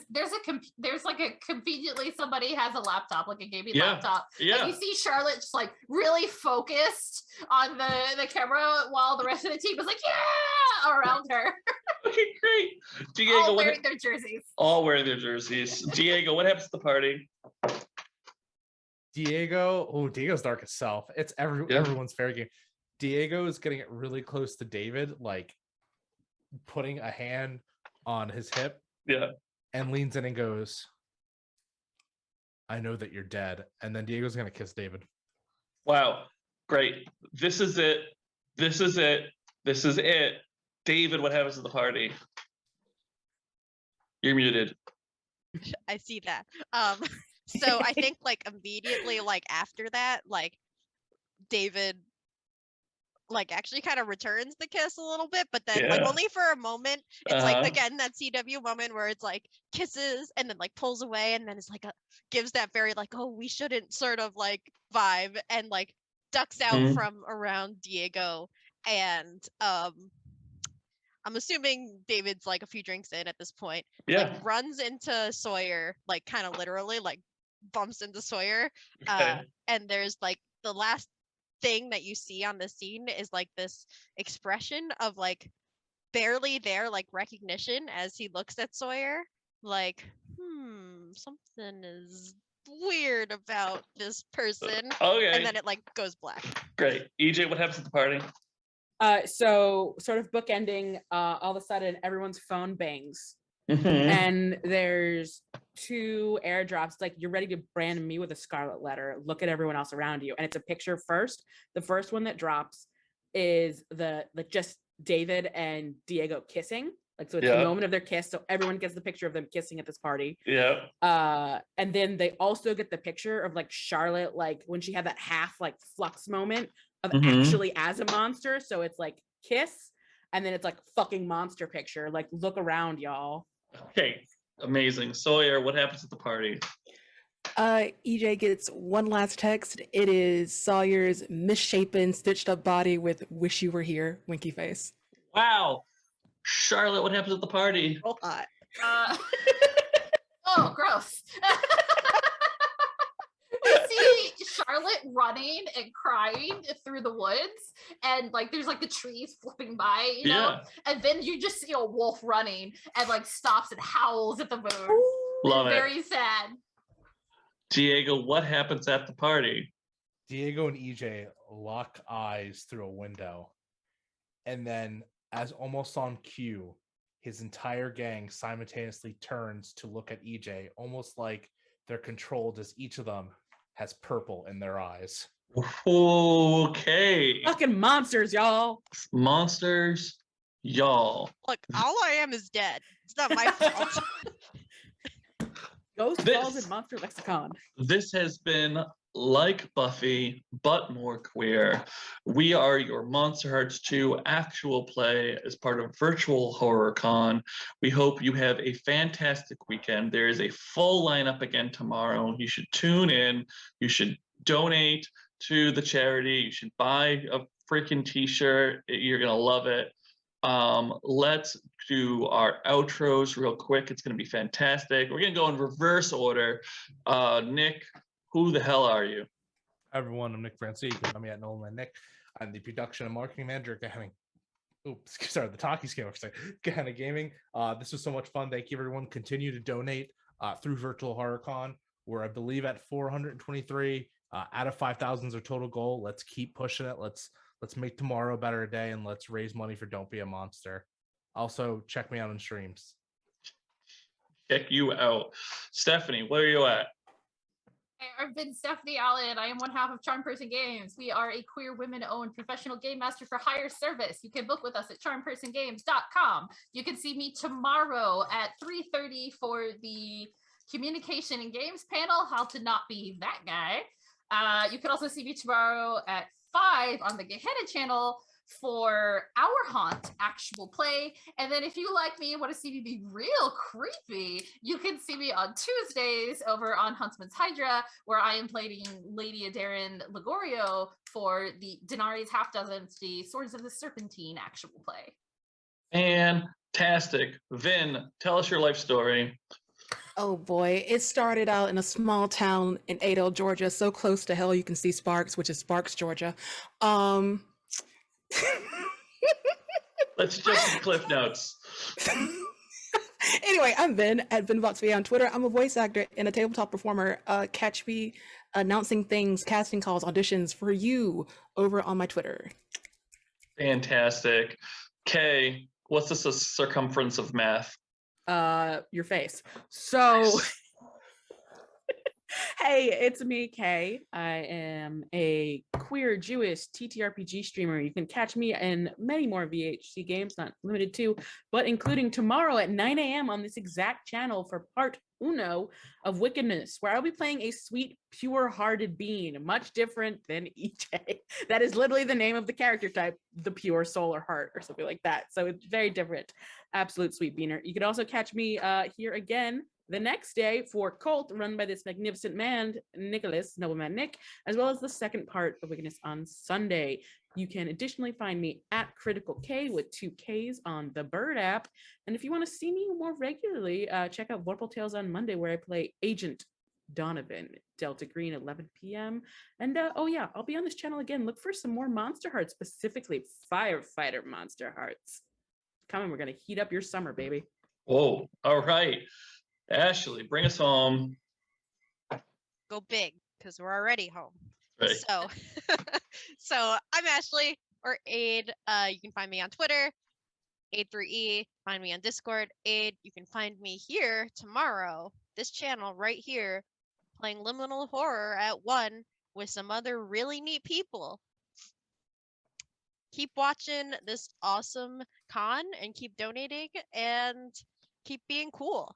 S3: there's like a conveniently somebody has a laptop, like a gaming laptop.
S1: Yeah.
S3: And you see Charlotte just like really focused on the camera while the rest of the team is like, yeah, around her.
S1: Okay, great. Diego,
S3: All wearing their jerseys.
S1: All wearing their jerseys. Diego, what happens at the party?
S6: Diego's darkest self. It's everyone's fair game. Diego is getting it really close to David, like putting a hand on his hip.
S1: Yeah.
S6: And leans in and goes, I know that you're dead. And then Diego's gonna kiss David.
S1: Wow. Great. This is it. This is it. This is it. David, what happens at the party? You're muted.
S2: I see that. So I think like immediately like after that, like David like actually kind of returns the kiss a little bit, but then like only for a moment. It's like again that CW moment where it's like kisses and then like pulls away, and then it's like gives that very like, oh, we shouldn't sort of like vibe, and like ducks out from around Diego, and I'm assuming David's like a few drinks in at this point.
S1: Yeah.
S2: Like runs into Sawyer, like kind of literally, like bumps into Sawyer.
S1: Okay.
S2: And there's like the last thing that you see on the scene is like this expression of like barely there, like recognition as he looks at Sawyer, like, something is weird about this person.
S1: Okay.
S2: And then it like goes black.
S1: Great. EJ, what happens at the party?
S4: So sort of bookending, all of a sudden everyone's phone bangs.
S1: Mm-hmm.
S4: And there's 2 airdrops. Like, you're ready to brand me with a scarlet letter. Look at everyone else around you. And it's a picture first. The first one that drops is just David and Diego kissing. Like, so it's the moment of their kiss. So everyone gets the picture of them kissing at this party.
S1: Yeah.
S4: And then they also get the picture of like Charlotte, like when she had that half like flux moment of actually as a monster. So it's like kiss, and then it's like fucking monster picture. Like, look around, y'all.
S1: Okay. Amazing. Sawyer, what happens at the party?
S5: EJ gets one last text. It is Sawyer's misshapen, stitched up body with "Wish you were here" winky face.
S1: Wow. Charlotte, what happens at the party?
S4: Roll hot.
S3: Oh, gross. We see Charlotte running and crying through the woods, and like there's like the trees flipping by, you know, and then you just see a wolf running and like stops and howls at the moon.
S1: Love it.
S3: Very sad.
S1: Diego, what happens at the party?
S6: Diego and EJ lock eyes through a window, and then, as almost on cue, his entire gang simultaneously turns to look at EJ, almost like they're controlled, as each of them has purple in their eyes.
S1: Okay.
S4: Fucking monsters, y'all.
S1: Monsters, y'all.
S2: Look, all I am is dead. It's not my fault.
S4: Ghost
S1: This-
S4: Balls and Monster Lexicon.
S1: This has been like Buffy, but more queer. We are your Monsterhearts 2 actual play as part of Virtual Horror Con. We hope you have a fantastic weekend. There is a full lineup again tomorrow. You should tune in. You should donate to the charity. You should buy a freaking t-shirt. You're gonna love it. Let's do our outros real quick. It's gonna be fantastic. We're gonna go in reverse order. Nick, who the hell are you?
S6: Hi everyone, I'm Nick Francia. You can find me at Nolan Nick. I'm the production and marketing manager at Gehenna. Oops, sorry, the talkie scam website, Gehenna Gaming. This was so much fun. Thank you, everyone. Continue to donate through Virtual Horror Con. We're, I believe, at 423 out of 5,000 is our total goal. Let's keep pushing it. Let's make tomorrow a better day, and let's raise money for Don't Be a Monster. Also, check me out on streams.
S1: Check you out. Stephanie, where are you at?
S3: I've been Stephanie Allen. I am one half of Charm Person Games. We are a queer women-owned professional game master for hire service. You can book with us at charmpersongames.com. You can see me tomorrow at 3:30 for the communication and games panel, how to not be that guy. You can also see me tomorrow at 5 on the Gehenna channel for Our Haunt actual play. And then if you like me and want to see me be real creepy, you can see me on Tuesdays over on Huntsman's Hydra, where I am playing Lady Adarin Ligorio for the Denari's Half Dozen, the Swords of the Serpentine actual play.
S1: Fantastic. Vyn, tell us your life story.
S5: Oh boy, it started out in a small town in Adel, Georgia, so close to hell you can see Sparks, which is Sparks, Georgia.
S1: Let's jump to Cliff Notes.
S5: Anyway, I'm Vyn at Vyn Vox He on Twitter. I'm a voice actor and a tabletop performer. Catch me announcing things, casting calls, auditions for you over on my Twitter.
S1: Fantastic. Kay, what's the circumference of math?
S4: Your face. So hey, it's me, Kay. I am a queer Jewish TTRPG streamer. You can catch me in many more VHC games, not limited to, but including tomorrow at 9 a.m. on this exact channel for part uno of Wickedness, where I'll be playing a sweet, pure-hearted being, much different than EJ. That is literally the name of the character type, the pure soul or heart or something like that. So it's very different. Absolute sweet beaner. You can also catch me here again the next day for Cult, run by this magnificent man, Nicholas, Nobleman Nick, as well as the second part of Wickedness on Sunday. You can additionally find me at Critical K with 2 Ks on the Bird app. And if you want to see me more regularly, check out Vorpal Tales on Monday, where I play Agent Donovan, Delta Green, 11 p.m. And oh yeah, I'll be on this channel again. Look for some more Monsterhearts, specifically Firefighter Monsterhearts. Coming, we're going to heat up your summer, baby.
S1: Whoa, all right. Ashley, bring us home.
S2: Go big, because we're already home.
S1: Right.
S2: So, so I'm Ashley or Aid. You can find me on Twitter, Aid3E. Find me on Discord, Aid. You can find me here tomorrow, this channel right here, playing Liminal Horror at 1 with some other really neat people. Keep watching this awesome con and keep donating and keep being cool.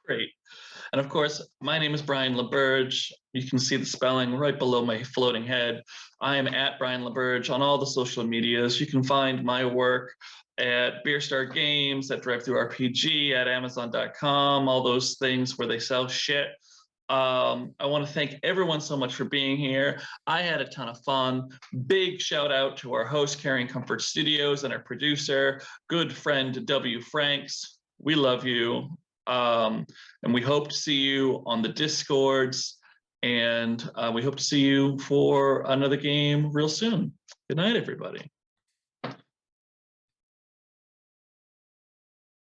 S1: Great. And of course, my name is Brian Liberge. You can see the spelling right below my floating head. I am at Brian Liberge on all the social medias. You can find my work at Beer Star Games, at Drive Thru RPG, at Amazon.com, all those things where they sell shit. I want to thank everyone so much for being here. I had a ton of fun. Big shout out to our host, Caring Comfort Studios, and our producer, good friend W. Franks. We love you. And we hope to see you on the Discords. And we hope to see you for another game real soon. Good night, everybody.